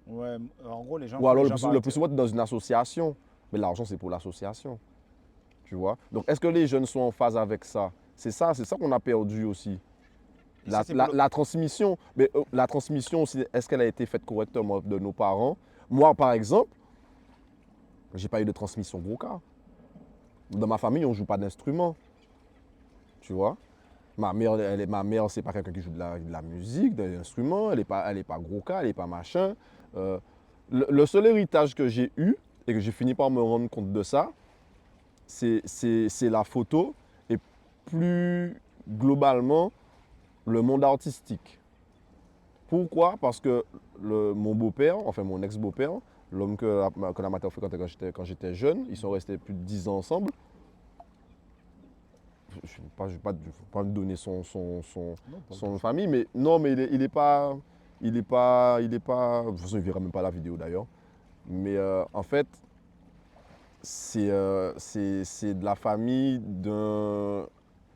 Ouais, en gros, les gens. Ou alors, les gens le plus souvent, tu es dans une association, mais l'argent, c'est pour l'association. Tu vois? Donc, est-ce que les jeunes sont en phase avec ça? C'est ça qu'on a perdu aussi. Et ça, c'est pour le- La transmission, mais la transmission aussi, est-ce qu'elle a été faite correctement de nos parents? Moi, par exemple, j'ai pas eu de transmission gros cas. Dans ma famille, on ne joue pas d'instrument. Tu vois? Ma mère, c'est pas quelqu'un qui joue de la musique, de l'instrument, elle est pas gros cas, elle n'est pas machin. Euh, le seul héritage que j'ai eu, et que j'ai fini par me rendre compte de ça, c'est la photo et plus globalement le monde artistique. Pourquoi? Parce que mon beau-père, enfin mon ex-beau-père, l'homme que la matin fréquentait quand j'étais jeune, ils sont restés plus de 10 ans ensemble. Je ne vais pas me donner son Non, pas nom de du famille, mais non, mais il est pas. De toute façon, il ne verra même pas la vidéo d'ailleurs. Mais en fait, c'est de la famille d'un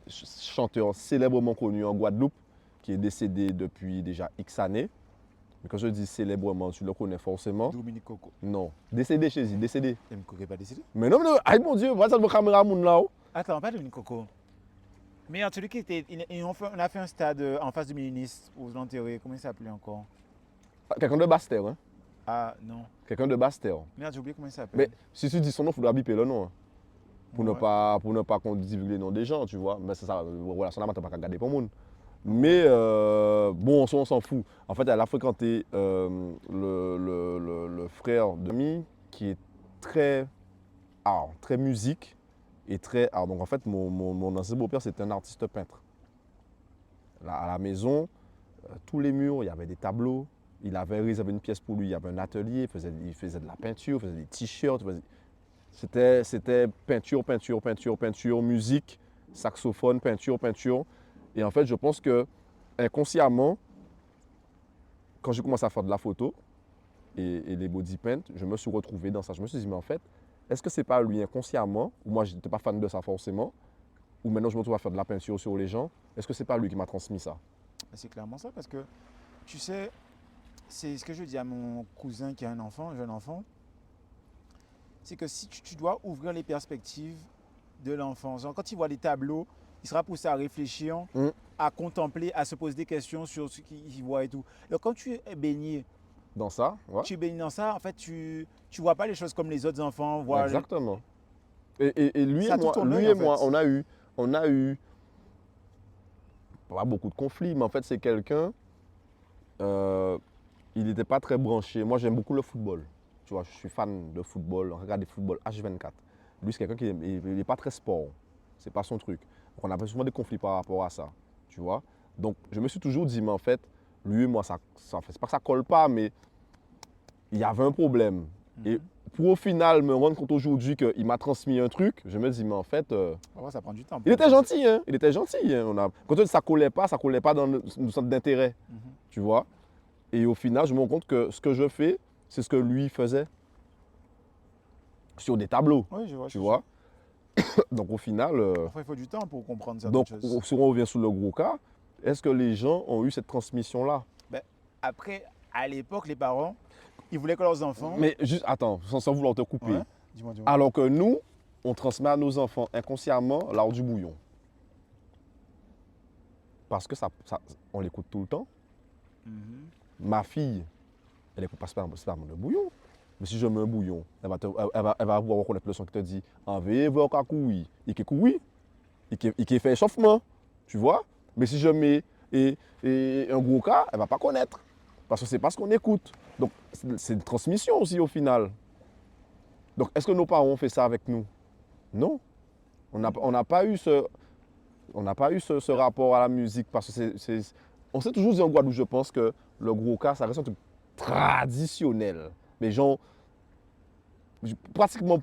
chanteur célèbrement connu en Guadeloupe qui est décédé depuis déjà X années. Mais quand je dis célèbrement, tu le connais forcément. Dominique Coco. Non. Décédé chez lui, décédé. Dominique Coco n'est pas décédé? Mais non, non, aïe mon Dieu, voilà ça de caméra moun là. Attends, pas Dominique Coco. Mais celui qui était. On a fait un stade en face du ministre pour l'enterrer. Comment il s'appelait encore? Quelqu'un de Bastère, hein. Ah, non. Quelqu'un de Bastère. Merde, j'ai oublié comment il s'appelle. Mais si tu dis son nom, il faudra biper le nom. Hein. Pour Ouais. ne pas qu'on divulgue les noms des gens, tu vois. Mais c'est ça, relation là, tu n'as pas qu'à garder pour le monde. Mais bon, on s'en fout. En fait, elle a fréquenté le frère de mi qui est très art, très musique et très art. Donc en fait, mon ancien beau-père, c'était un artiste peintre. Là, à la maison, tous les murs, il y avait des tableaux. Il avait réservé une pièce pour lui, il y avait un atelier, il faisait de la peinture, il faisait des t-shirts. C'était peinture, musique, saxophone, peinture. Et en fait, je pense que inconsciemment, quand j'ai commencé à faire de la photo et les body paint, je me suis retrouvé dans ça. Je me suis dit, mais en fait, est-ce que c'est pas lui inconsciemment, ou moi je n'étais pas fan de ça forcément, ou maintenant je me retrouve à faire de la peinture sur les gens, est-ce que c'est pas lui qui m'a transmis ça? C'est clairement ça parce que, tu sais, c'est ce que je dis à mon cousin qui a un jeune enfant, c'est que si tu dois ouvrir les perspectives de l'enfant, genre quand il voit les tableaux, il sera poussé à réfléchir, à contempler, à se poser des questions sur ce qu'il voit et tout. Donc quand tu es baigné, Dans ça, ouais. tu es baigné dans ça, en fait, tu vois pas les choses comme les autres enfants voient. Exactement. Et lui Ça et a tout moi, ton œil, en fait. on a eu pas beaucoup de conflits, mais en fait c'est quelqu'un, il n'était pas très branché. Moi j'aime beaucoup le football. Tu vois, je suis fan de football, on regarde du football H24. Lui c'est quelqu'un qui n'est pas très sport, c'est pas son truc. Donc on avait souvent des conflits par rapport à ça, tu vois. Donc je me suis toujours dit, mais en fait, lui et moi, c'est pas que ça colle pas, mais il y avait un problème. Et pour au final me rendre compte aujourd'hui qu'il m'a transmis un truc, je me dis, mais en fait, Parfois, ça prend du temps. il était gentil, hein. Il était gentil. Hein. Quand ça collait pas dans le centre d'intérêt, tu vois. Et au final, je me rends compte que ce que je fais, c'est ce que lui faisait sur des tableaux, Oui, je vois. tu vois. Donc au final, Parfois, il faut du temps pour comprendre certaines donc choses. si on revient sur le gros cas, est-ce que les gens ont eu cette transmission-là? Ben, après, à l'époque, les parents, ils voulaient que leurs enfants. Mais juste, attends, sans vouloir te couper. Ouais. Dis-moi, dis-moi. Alors que nous, on transmet à nos enfants inconsciemment l'art du bouillon. Parce que on l'écoute tout le temps. Mhm. Ma fille, elle écoute pas spécialement le bouillon. Mais si je mets un bouillon, elle va pouvoir reconnaître le son qui te dit en veut kakoui. Il qui koui. Il fait échauffement. Tu vois? Mais si je mets un gros cas, elle va pas connaître. Parce que c'est pas ce qu'on écoute. Donc c'est une transmission aussi au final. Donc est-ce que nos parents ont fait ça avec nous? Non. On n'a pas eu ce rapport à la musique parce que on s'est toujours dit en Guadeloupe, je pense que le gros cas, ça reste un truc traditionnel. Mais genre, pratiquement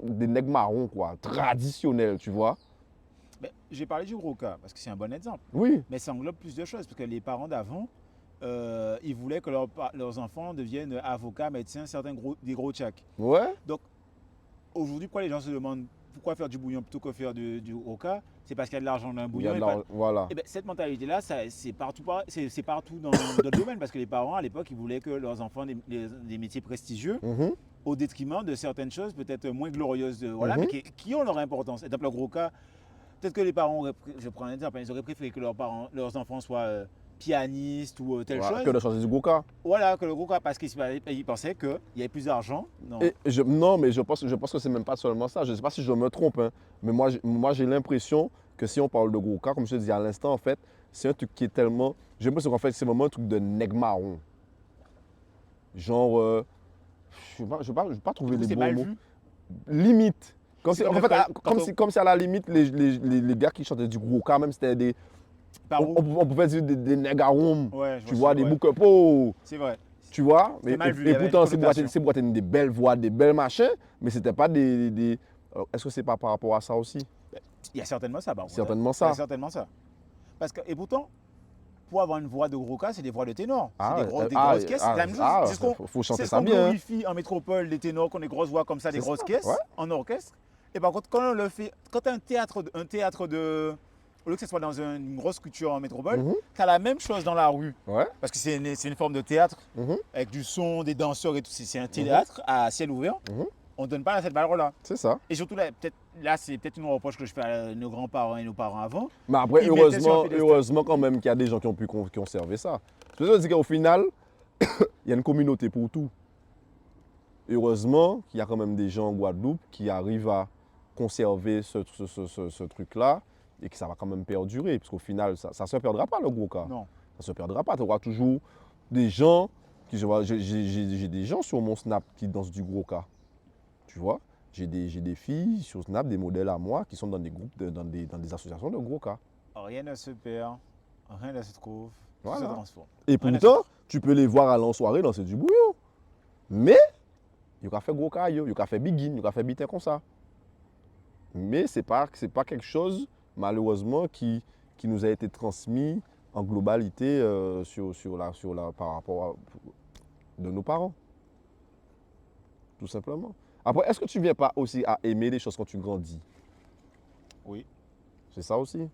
des nègres marrons, quoi. Traditionnel, tu vois. Mais j'ai parlé du gros cas parce que c'est un bon exemple. Oui, Mais ça englobe plus de choses parce que les parents d'avant, ils voulaient que leurs enfants deviennent avocats, médecins, des gros tchaks. ouais. Donc aujourd'hui, pourquoi les gens se demandent pourquoi faire du bouillon plutôt que faire du roca? C'est parce qu'il y a de l'argent dans un Il y a bouillon. de la... Voilà. Et ben, cette mentalité-là, c'est partout dans d'autres domaines parce que les parents, à l'époque, ils voulaient que leurs enfants aient des métiers prestigieux Mhm. au détriment de certaines choses peut-être moins glorieuses, voilà, Mhm. mais qui ont leur importance. Exemple, le gros cas, peut-être que les parents, je prends un exemple, ils auraient préféré que leurs enfants soient pianistes ou telle Voilà. chose. Que de changer du Goka. Voilà, que le gros cas, parce qu'ils pensaient qu'il y avait plus d'argent. Non. Non, mais je pense que c'est même pas seulement ça. Je ne sais pas si je me trompe, hein, mais moi j'ai l'impression que si on parle de Goka, comme je te disais à l'instant, en fait, c'est un truc qui est tellement. J'ai l'impression qu'en fait, c'est vraiment un truc de nègre marron. Genre, je ne vais pas trouver Du coup, les c'est bons mal mots. vu. Limite. Comme C'est si, en comme fait, quand comme si à la limite, les gars qui chantaient du Goka, même c'était des. Par où On pouvait dire des négaroum, Ouais, tu vois, des ouais. bouquepots. C'est vrai. Tu vois, C'était mal vu, il y et avait une pourtant, connotation. ces boîtes avaient des belles voix, des belles machins, mais c'était pas des. Est-ce que c'est pas par rapport à ça aussi? Il y a certainement ça, par contre, hein. Certainement Il y a ça. certainement ça. Parce que, et pourtant, pour avoir une voix de gros cas, c'est des voix de ténor. C'est Ah, des grosses caisses. C'est la même chose. C'est ce qu'on faut chanter c'est ce ça qu'on bien. Hein. glorifie en métropole, les ténors, qui ont des grosses voix comme ça, des C'est grosses ça, caisses, ouais. en orchestre. Et par contre, quand on le fait, quand tu as un théâtre de. Au lieu que ce soit dans une grosse culture en métropole, Mhm. tu as la même chose dans la rue. Ouais. Parce que c'est une forme de théâtre, Mhm. avec du son, des danseurs et tout. C'est un théâtre à ciel ouvert. Mhm. On ne donne pas cette valeur-là. C'est ça. Et surtout, là c'est peut-être une reproche que je fais à nos grands-parents et nos parents avant. Mais après, Ils mettaient sur un piédestal. heureusement quand même qu'il y a des gens qui ont pu conserver ça. Je veux dire qu'au final, il y a une communauté pour tout. Heureusement qu'il y a quand même des gens en Guadeloupe qui arrivent à conserver ce truc-là et que ça va quand même perdurer. Parce qu'au final, ça ne se perdra pas le gros cas. Non. Ça ne se perdra pas. Tu auras toujours des gens qui. J'ai des gens sur mon Snap qui dansent du gros cas. Tu vois? J'ai des filles sur Snap, des modèles à moi, qui sont dans des groupes, dans des associations de gros cas. Rien ne se perd, rien ne se trouve, tout Voilà. se transforme. Et Rien ne pourtant, tu peux les voir aller en soirée danser du bouillon. Mais, il y a fait gros cas, il y a fait biguine, il y a fait bitin comme ça. Mais c'est pas quelque chose, malheureusement, qui nous a été transmis en globalité par rapport de nos parents. Tout simplement. Après, est-ce que tu ne viens pas aussi à aimer les choses quand tu grandis? Oui. C'est ça aussi.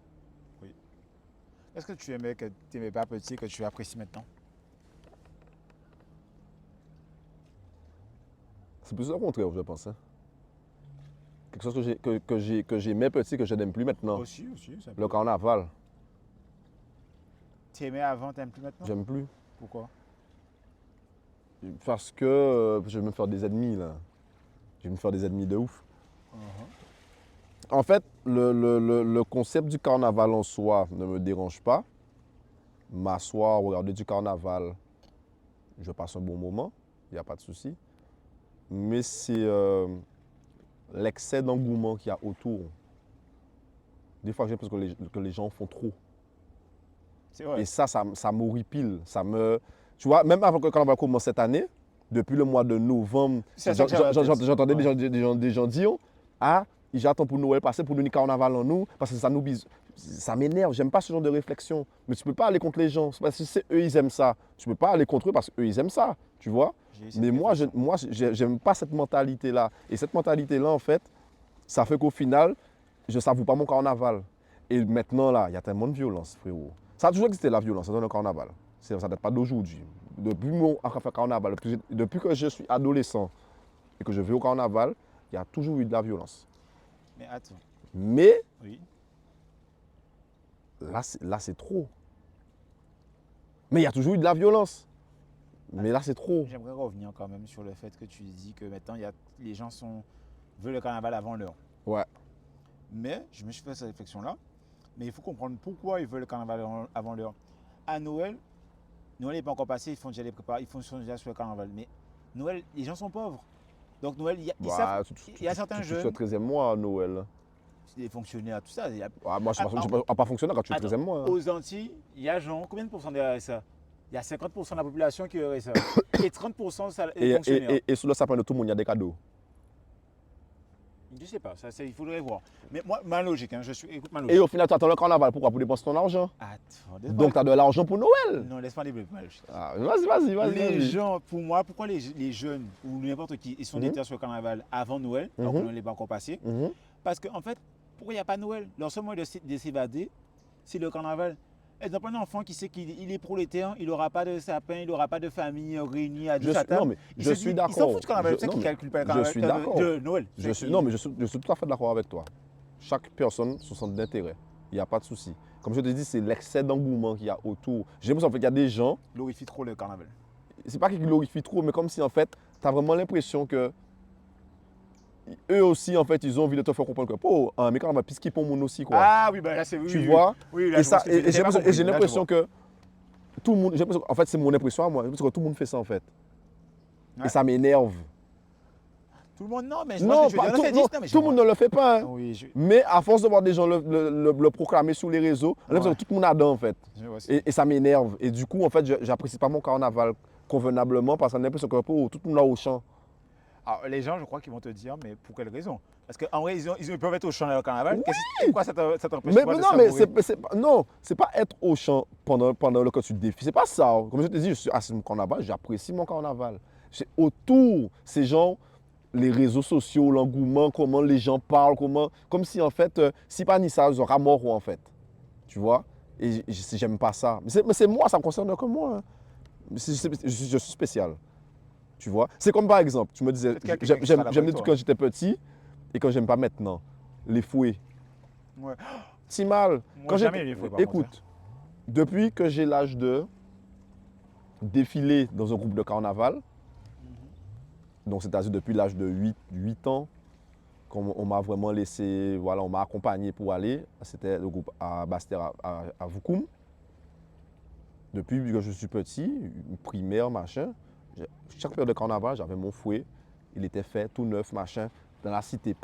Est-ce que tu aimais que tu n'aimais pas petit que tu apprécies maintenant? C'est plus le contraire, je pense. Hein. Quelque chose que j'aimais petit, que je n'aime plus maintenant. Aussi, ça peut. Le carnaval, Tu aimais avant, tu n'aimes plus maintenant? j'aime plus. Pourquoi? Parce que je vais me faire des ennemis, là. Je vais me faire des ennemis de ouf. En fait, le concept du carnaval en soi ne me dérange pas. M'asseoir, regarder du carnaval, je passe un bon moment, il n'y a pas de souci. Mais c'est l'excès d'engouement qu'il y a autour. Des fois, j'ai l'impression que les gens font trop. C'est vrai. Et ça m'horripile. Tu vois, même avant que le carnaval commence cette année, depuis le mois de novembre, Ça sort déjà la tête. j'entendais Ouais. des gens dire ah, j'attends pour Noël passer pour nous carnaval en nous, parce que ça nous bise. Ça m'énerve, j'aime pas ce genre de réflexion. Mais tu peux pas aller contre les gens. Parce que si eux, ils aiment ça, tu peux pas aller contre eux parce qu'eux, ils aiment ça. Tu vois? J'ai eu cette Mais moi, réflexion. j'aime pas cette mentalité-là. Et cette mentalité-là, en fait, ça fait qu'au final, je ne savoure pas mon carnaval. Et maintenant, là, il y a tellement de violence, frérot. Ça a toujours existé, la violence, dans le carnaval. Ça ne date pas d'aujourd'hui. Depuis mon carnaval, depuis que je suis adolescent et que je vais au carnaval, il y a toujours eu de la violence. Mais attends. Mais Oui. là, c'est trop. Mais il y a toujours eu de la violence. Mais là, c'est trop. J'aimerais revenir quand même sur le fait que tu dis que maintenant, les gens veulent le carnaval avant l'heure. Ouais. Mais je me suis fait cette réflexion-là. Mais il faut comprendre pourquoi ils veulent le carnaval avant l'heure. À Noël n'est pas encore passé, ils font déjà les préparatifs, ils sont déjà sur le carnaval. Mais Noël, les gens sont pauvres. Donc Noël, ils savent, il y a certains Tu jeunes. es au 13e mois à Noël. des fonctionnaires, tout ça. Ah, moi, je ne suis pas fonctionnaire quand tu es Attends, 13e mois. Hein. Aux Antilles, il y a genre combien de pourcents de RSA? Il y a 50% de la population qui est RSA et 30% est fonctionnaire. Et sous le sapin de tout le monde, il y a des cadeaux. Je sais pas, il faudrait voir. Mais moi, ma logique, hein, écoute ma logique. Et au final, tu attends le carnaval. Pourquoi? Pour dépenser ton argent. Attends, Donc, tu as de l'argent pour Noël. non, laisse-moi développer ma logique. Ah, vas-y. Les gens, pour moi, pourquoi les jeunes ou n'importe qui, ils sont déterrés sur le carnaval avant Noël, alors que Noël n'est pas encore passé? Parce qu'en fait, pourquoi il n'y a pas Noël? Leur seul moyen de s'évader, c'est le carnaval. Exemple, un enfant qui sait qu'il est prolétaire, il n'aura pas de sapin, il n'aura pas de famille réunie à deux à table. Non, mais je suis d'accord. Il s'en fout du carnaval, c'est ça qu'il ne calcule pas le carnaval. Je suis d'accord. De Noël. Non, mais je suis tout à fait d'accord avec toi. Chaque personne, son centre d'intérêt. Il n'y a pas de souci. Comme je te dis, c'est l'excès d'engouement qu'il y a autour. J'ai l'impression qu'il y a des gens. Glorifient trop le carnaval. C'est pas qu'ils glorifient trop, mais comme si en fait, tu as vraiment l'impression que eux aussi, en fait, ils ont envie de te faire comprendre que, oh, mais quand on va pisquer pour mon aussi, quoi. Ah oui, bah là, c'est oui. Tu vois? Oui, là, et j'ai l'impression que tout le monde, en fait, c'est mon impression à moi, parce que tout le monde fait ça, en fait. Ouais. Et ça m'énerve. Tout le monde, non, mais Tout le monde ne le fait pas. Hein. Oui, Mais à force de voir des gens le proclamer sur les réseaux, on a l'impression que tout le monde adore, en fait. Et ça m'énerve. Et du coup, en fait, j'apprécie pas mon carnaval convenablement parce qu'on a l'impression que oh, tout le monde est au champ. Alors, les gens, je crois qu'ils vont te dire, mais pour quelle raison? Parce qu'en vrai, ils peuvent être au champ dans le carnaval. Oui. Pourquoi ça t'empêche Mais pas de non, mais savourer? c'est pas être au champ pendant le cas du défi. C'est pas ça. Comme je te dis, je suis assis mon carnaval, j'apprécie mon carnaval. Autour, ces gens, les réseaux sociaux, l'engouement, comment les gens parlent, comme si en fait, si pas ni ça, ils auraient mort en fait. Tu vois? Et j'aime pas ça. Mais c'est moi, ça me concerne que moi. Hein. Je suis spécial. Tu vois? C'est comme par exemple, tu me disais, j'aime tout quand j'étais petit et quand j'aime pas maintenant. Les fouets. Ouais. Si mal. Moi, jamais les fouets, par contre, écoute, depuis que j'ai l'âge de défiler dans un groupe de carnaval, donc c'est-à-dire depuis l'âge de 8 ans, qu'on m'a vraiment laissé, voilà, on m'a accompagné pour aller, c'était le groupe à Bastère, à Voukoum. Depuis que je suis petit, primaire, machin, chaque période de carnaval, j'avais mon fouet, il était fait tout neuf, machin, dans la cité,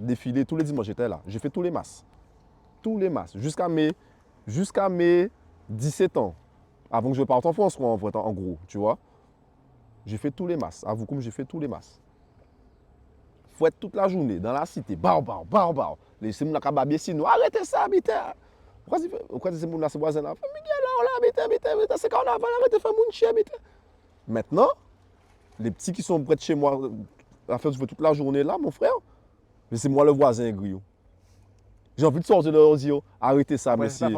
défilé, tous les dimanches j'étais là. J'ai fait tous les masses, jusqu'à mes 17 ans, avant que je parte en France, quoi, en gros, tu vois. J'ai fait tous les masses, à vous comme j'ai fait tous les masses. Fouette toute la journée, dans la cité, Les gens qui ont babé sinon, arrêtez ça, habitez. Pourquoi ces gens-là, ces voisins-là, Miguel, habitez, c'est carnaval, arrêtez de faire mon chien, habitez. Maintenant, les petits qui sont près de chez moi, à faire du feu toute la journée là, mon frère, mais c'est moi le voisin griot. J'ai envie de sortir de leur dire, arrêtez ça, monsieur.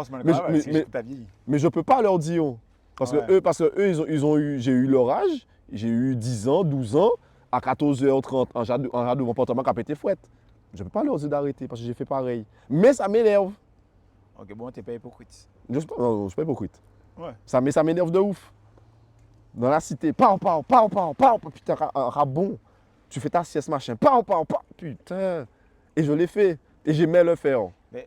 Mais je ne peux pas leur dire. Parce que eux, j'ai eu leur âge, j'ai eu 10 ans, 12 ans, à 14h30, en genre de comportement qui a pété fouette. Je ne peux pas leur dire d'arrêter parce que j'ai fait pareil. Mais ça m'énerve. Ok, bon, t'es pas hypocrite. Je ne suis pas hypocrite. Ouais. Ça m'énerve de ouf. Dans la cité, putain, un rabon. Tu fais ta sieste, machin, putain. Et je l'ai fait. Et j'aimais le faire. Mais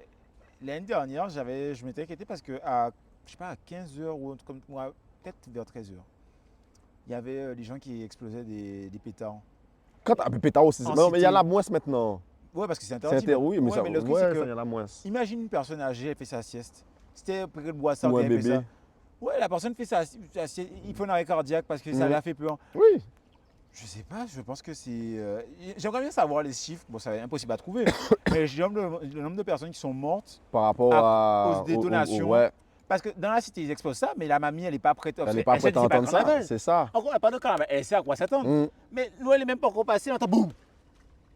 l'année dernière, je m'étais inquiété parce que je sais pas, à 15h ou comme moi, peut-être vers 13h, il y avait des gens qui explosaient des pétards. Quand tu as un pétard aussi, non, mais il y en a moins maintenant. Ouais, parce que c'est interdit. Oui, mais, mais le truc, c'est que, il y en a moins. imagine une personne âgée, elle fait sa sieste. C'était près de boisson, ou un elle fait bébé. ça. Ouais, la personne fait sa sieste, il fait un arrêt cardiaque parce que ça l'a fait peur. Oui. Je sais pas, je pense que c'est. J'aimerais bien savoir les chiffres. Bon, c'est impossible à trouver. Mais le nombre de personnes qui sont mortes par rapport aux détonations. Ouais. Parce que dans la cité, ils explosent ça, mais la mamie, elle n'est pas prête. Elle n'est pas prête à entendre ça. C'est ça. Encore, elle n'a pas de carnaval. Elle sait à quoi s'attendre. Mais nous, elle n'est même pas encore passée. On entend boum.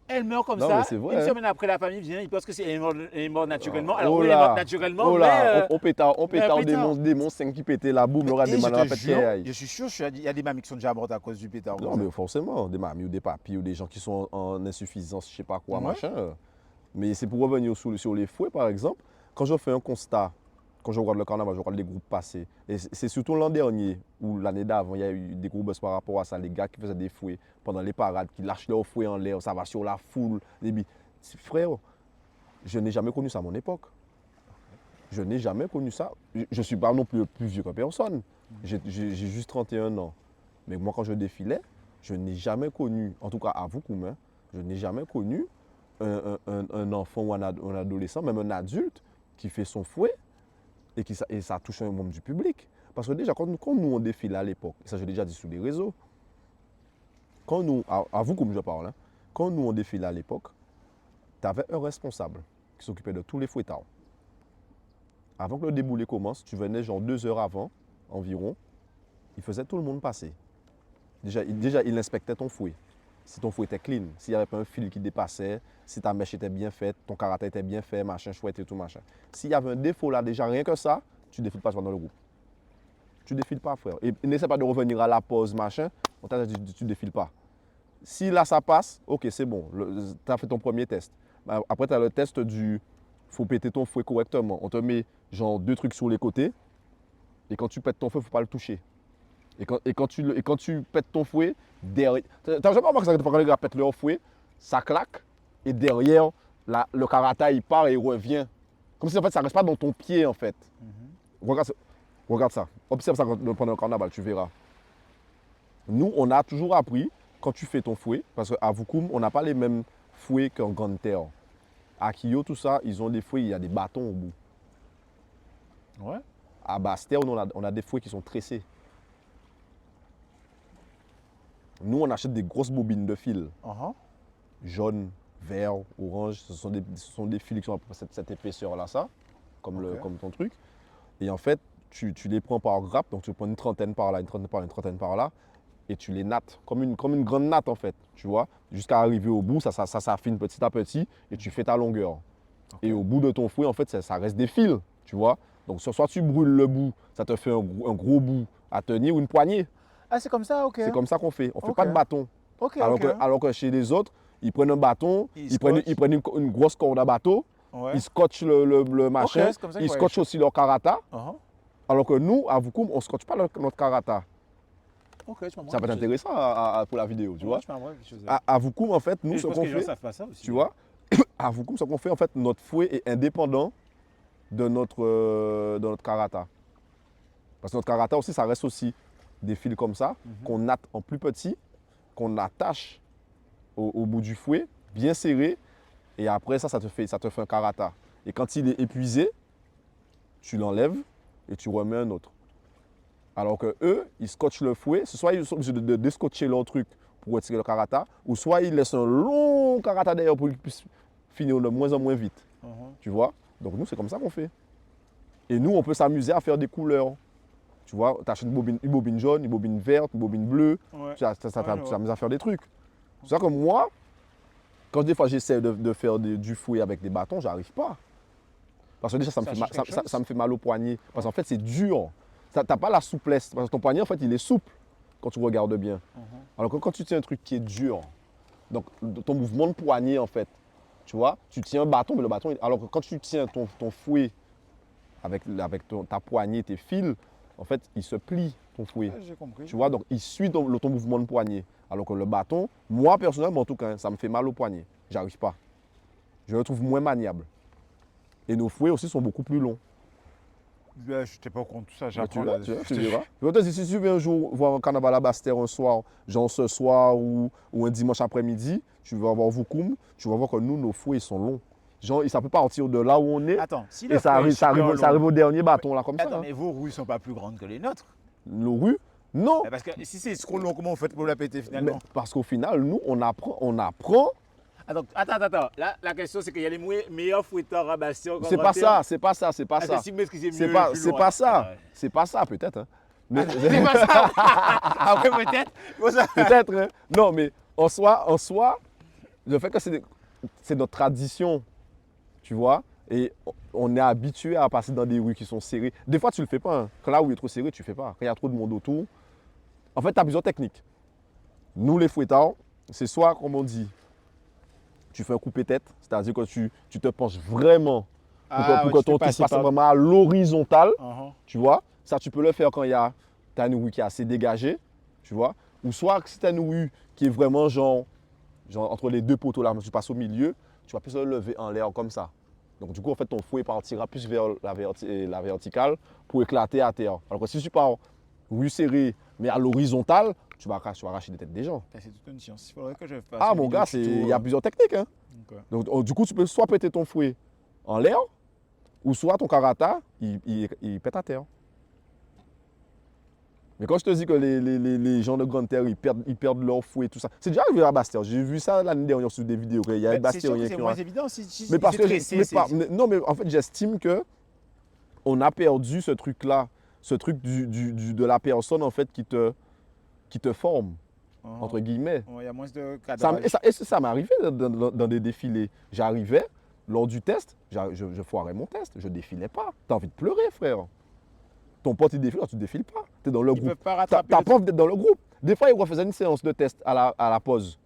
Elle meurt comme ça. Vrai, une semaine après, la famille vient. Ils pensent que c'est est morte naturellement. Alors, elle est morte naturellement. Oh là, on pétard des monstres qui pétaient la boum, l'aura des malins à péter. Je suis sûr, il y a des mamies qui sont déjà mortes à cause du pétard. Non, mais forcément, des mamies ou des papis ou des gens qui sont en insuffisance, je sais pas quoi, machin. Mais c'est pour revenir sur les fouets, par exemple. Quand je fais un constat, quand je regarde le carnaval, je regarde les groupes passés. Et c'est surtout l'an dernier ou l'année d'avant, il y a eu des gros buzz par rapport à ça. Les gars qui faisaient des fouets pendant les parades, qui lâchent leurs fouets en l'air, ça va sur la foule. Frère, je n'ai jamais connu ça à mon époque. Je n'ai jamais connu ça. Je ne suis pas non plus plus vieux que personne. J'ai juste 31 ans. Mais moi, quand je défilais, je n'ai jamais connu, en tout cas à Voukoum, je n'ai jamais connu un enfant ou un adolescent, même un adulte, qui fait son fouet et ça touche un membre du public. Parce que déjà, quand nous on défile à l'époque, ça j'ai déjà dit sur les réseaux, quand nous, à vous comme je parle, hein, quand nous on défile à l'époque, tu avais un responsable qui s'occupait de tous les fouettards. Avant que le déboulé commence, tu venais genre 2 heures avant environ, il faisait tout le monde passer. Déjà, il inspectait ton fouet. Si ton fouet était clean, s'il n'y avait pas un fil qui dépassait, si ta mèche était bien faite, ton karaté était bien fait, machin, chouette et tout machin. S'il y avait un défaut là, déjà rien que ça, tu ne défiles pas dans le groupe. Tu ne défiles pas, frère. Et n'essaie pas de revenir à la pause, machin, on t'a dit tu ne défiles pas. Si là ça passe, ok, c'est bon, tu as fait ton premier test. Après, tu as le test du faut péter ton fouet correctement. On te met genre 2 trucs sur les côtés, et quand tu pètes ton fouet, il ne faut pas le toucher. Et quand tu pètes ton fouet, derrière. T'as jamais remarqué ça quand les gars pètent leur fouet, ça claque, et derrière, le karata il part et il revient. Comme si en fait ça ne reste pas dans ton pied en fait. Regarde ça. Observe ça pendant le carnaval, tu verras. Nous, on a toujours appris, quand tu fais ton fouet, parce qu'à Vukoum, on n'a pas les mêmes fouets qu'en Grande Terre. À Kiyo, tout ça, ils ont des fouets, il y a des bâtons au bout. Ouais. À Basse-Terre, on a des fouets qui sont tressés. Nous, on achète des grosses bobines de fil. Jaune, vert, orange. Ce sont des fils qui ont cette épaisseur-là, ça, comme ton truc. Et en fait, tu les prends par grappe, donc tu prends une trentaine par là, une trentaine par là, et tu les nattes, comme une grande natte en fait, tu vois, jusqu'à arriver au bout, ça s'affine petit à petit, et tu fais ta longueur. Okay. Et au bout de ton fouet, en fait, ça reste des fils, tu vois. Donc soit tu brûles le bout, ça te fait un gros bout à tenir, ou une poignée. Ah, c'est comme ça, ok. C'est comme ça qu'on fait. On ne fait pas de bâton. Okay, alors que chez les autres, ils prennent un bâton, ils prennent une grosse corde à bateau, ils scotchent le machin, ils scotchent aussi leur karata. Alors que nous, à Vukoum, on ne scotche pas notre karata. Ça peut être intéressant pour la vidéo, tu vois. À Vukoum, en fait, nous, ce qu'on fait, tu vois, à Vukoum, ce qu'on fait, en fait, notre fouet est indépendant de notre karata. Parce que notre karata aussi, ça reste aussi des fils comme ça, qu'on natte en plus petit, qu'on attache au bout du fouet, bien serré, et après ça te fait un karata. Et quand il est épuisé, tu l'enlèves et tu remets un autre. Alors que eux, ils scotchent le fouet, soit ils sont obligés de déscotcher leur truc pour retirer le karata, ou soit ils laissent un long karata derrière pour qu'ils puissent finir de moins en moins vite. Tu vois? Donc nous, c'est comme ça qu'on fait. Et nous, on peut s'amuser à faire des couleurs. Tu vois, tu achètes une bobine jaune, une bobine verte, une bobine bleue. Tu t'amuses à faire des trucs. C'est ça que moi, quand des fois j'essaie de faire du fouet avec des bâtons, j'arrive pas. Parce que déjà, ça me fait mal au poignet. Parce qu'en fait, c'est dur. Tu n'as pas la souplesse. Parce que ton poignet, en fait, il est souple quand tu regardes bien. Alors que quand tu tiens un truc qui est dur, donc ton mouvement de poignet, en fait, tu vois, tu tiens un bâton, mais le bâton, alors que quand tu tiens ton fouet avec ta poignée, tes fils, en fait, il se plie ton fouet. J'ai compris. Tu vois, donc il suit ton mouvement de poignet. Alors que le bâton, moi personnellement, en tout cas, ça me fait mal au poignet. J'arrive pas. Je le trouve moins maniable. Et nos fouets aussi sont beaucoup plus longs. Je n'étais pas au courant de tout ça, j'apprends. Tu verras. Peut-être si tu viens un jour voir un carnaval à Basse-Terre un soir, genre ce soir ou un dimanche après-midi, tu vas voir Vukoum, tu vas voir que nous, nos fouets, ils sont longs. Genre, ça peut partir de là où on est. Attends, si et ça arrive au dernier bâton, là, comme ça. Mais vos rues ne sont pas plus grandes que les nôtres. Nos rues? Non. Mais parce que si c'est trop long, comment vous faites pour la péter finalement? Parce qu'au final, nous, on apprend. Attends. Là, la question, c'est qu'il y a les meilleurs fouetteurs à Bastien. C'est pas ça. C'est pas ça. C'est pas ça, peut-être. Hein. Mais c'est pas ça. Après, peut-être. Peut-être. Hein. Non, mais en soi, le fait que c'est notre tradition, tu vois, et on est habitué à passer dans des rues qui sont serrées. Des fois, tu le fais pas. Hein. Quand là où il est trop serré, tu le fais pas. Quand il y a trop de monde autour, en fait, tu as plusieurs techniques. Nous, les fouettards, c'est soit, comme on dit, tu fais un coupé-tête, c'est-à-dire que tu te penches vraiment pour que ton tir passe vraiment à l'horizontale, tu vois. Ça, tu peux le faire quand tu as une rue qui est assez dégagée, tu vois. Ou soit, si tu as une rue qui est vraiment genre entre les deux poteaux, là, tu passes au milieu, tu vas plus le lever en l'air comme ça. Donc, du coup, en fait, ton fouet partira plus vers la verticale pour éclater à terre. Alors que si tu pars rue serrée, mais à l'horizontale, tu vas arracher des têtes des gens. C'est toute une science. Il faudrait que je fasse Ah une mon vidéo gars, tuto, il y a plusieurs techniques. Hein. Ok. Donc, du coup, tu peux soit péter ton fouet en l'air, ou soit ton karata, il pète à terre. Mais quand je te dis que les gens de grande terre, ils perdent leur fouet et tout ça. C'est déjà arrivé à Bastère. J'ai vu ça l'année dernière sur des vidéos. Il y a Mais des c'est sûr que Bastériens c'est qui moins ont... évident Mais parce que... c'est non, mais en fait, j'estime que on a perdu ce truc-là. Ce truc de la personne, en fait, qui te forme, entre guillemets. Il y a moins de Ça, cadrage. ça m'est arrivé dans des défilés. J'arrivais, lors du test, je foirais mon test. Je défilais pas. T'as envie de pleurer, frère. Ton pote, il défile, toi, tu défiles pas. T'es dans le Ils groupe. peuvent pas T'as rattraper. pas envie d'être dans le groupe. Des fois, ils refaisaient une séance de test à la pause.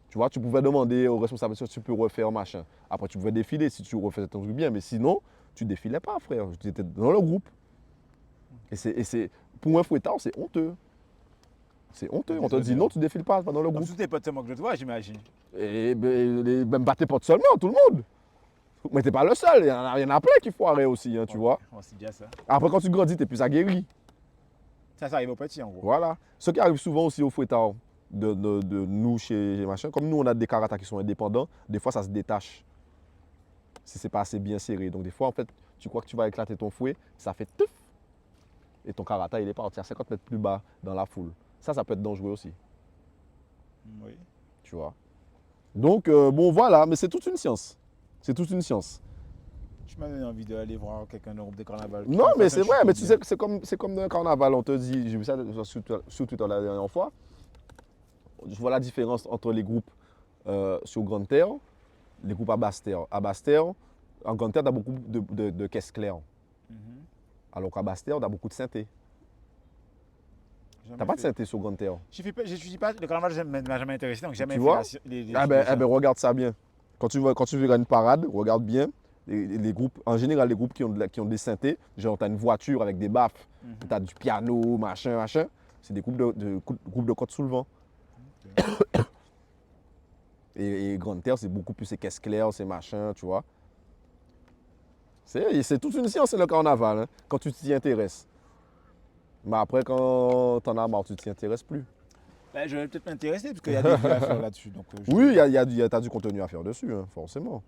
Tu vois, tu pouvais demander au responsable si tu peux refaire machin. Après, tu pouvais défiler si tu refaisais ton truc bien. Mais sinon, tu défilais pas, frère. Tu étais dans le groupe. Et pour un fouettard, c'est honteux. C'est honteux. On te dit non, tu défiles pas dans le Comme groupe. tous tes potes se moquent de toi, j'imagine. Et même pas tes potes seulement, tout le monde. Mais t'es pas le seul. Il y en a plein qui foiraient aussi, hein, tu vois. Oh, c'est bien ça. Après, quand tu grandis, t'es plus aguerri. Ça arrive au petit en gros. Voilà. Ce qui arrive souvent aussi au fouettard de nous chez machin, comme nous on a des karatas qui sont indépendants, des fois ça se détache. Si c'est pas assez bien serré. Donc des fois en fait, tu crois que tu vas éclater ton fouet, ça fait teuf. Et ton karata il est parti à 50 mètres plus bas dans la foule. Ça peut être dangereux aussi, Oui. tu vois. Donc bon voilà, mais c'est toute une science. C'est toute une science. Tu m'as donné envie d'aller voir quelqu'un de groupe de carnaval. Non, mais c'est vrai, mais tu sais, c'est comme dans le carnaval, on te dit, j'ai vu ça sur Twitter la dernière fois, je vois la différence entre les groupes sur Grande Terre, les groupes à Basse-Terre. À Basse-Terre, en Grande Terre, tu as beaucoup de caisses claires, alors qu'à Basse-Terre, tu as beaucoup de synthé. Tu n'as pas de synthé sur Grande Terre. Je suis pas, le carnaval ne m'a jamais intéressé, donc jamais Tu fait vois les Ah ben, regarde ça bien. Quand tu verras une parade, regarde bien. Les groupes, en général, les groupes qui ont des synthés, genre tu as une voiture avec des baffes, tu as du piano, machin, c'est des groupes de côte sous le vent. Et Grande Terre, c'est beaucoup plus ces caisses claires, ces machins, tu vois. C'est toute une science, le carnaval, hein, quand tu t'y intéresses. Mais après, quand t'en as marre, tu t'y intéresses plus. Ben, je vais peut-être m'intéresser parce qu'il y a des vues à faire là-dessus. Donc, Oui, t'as du contenu à faire dessus, hein, forcément.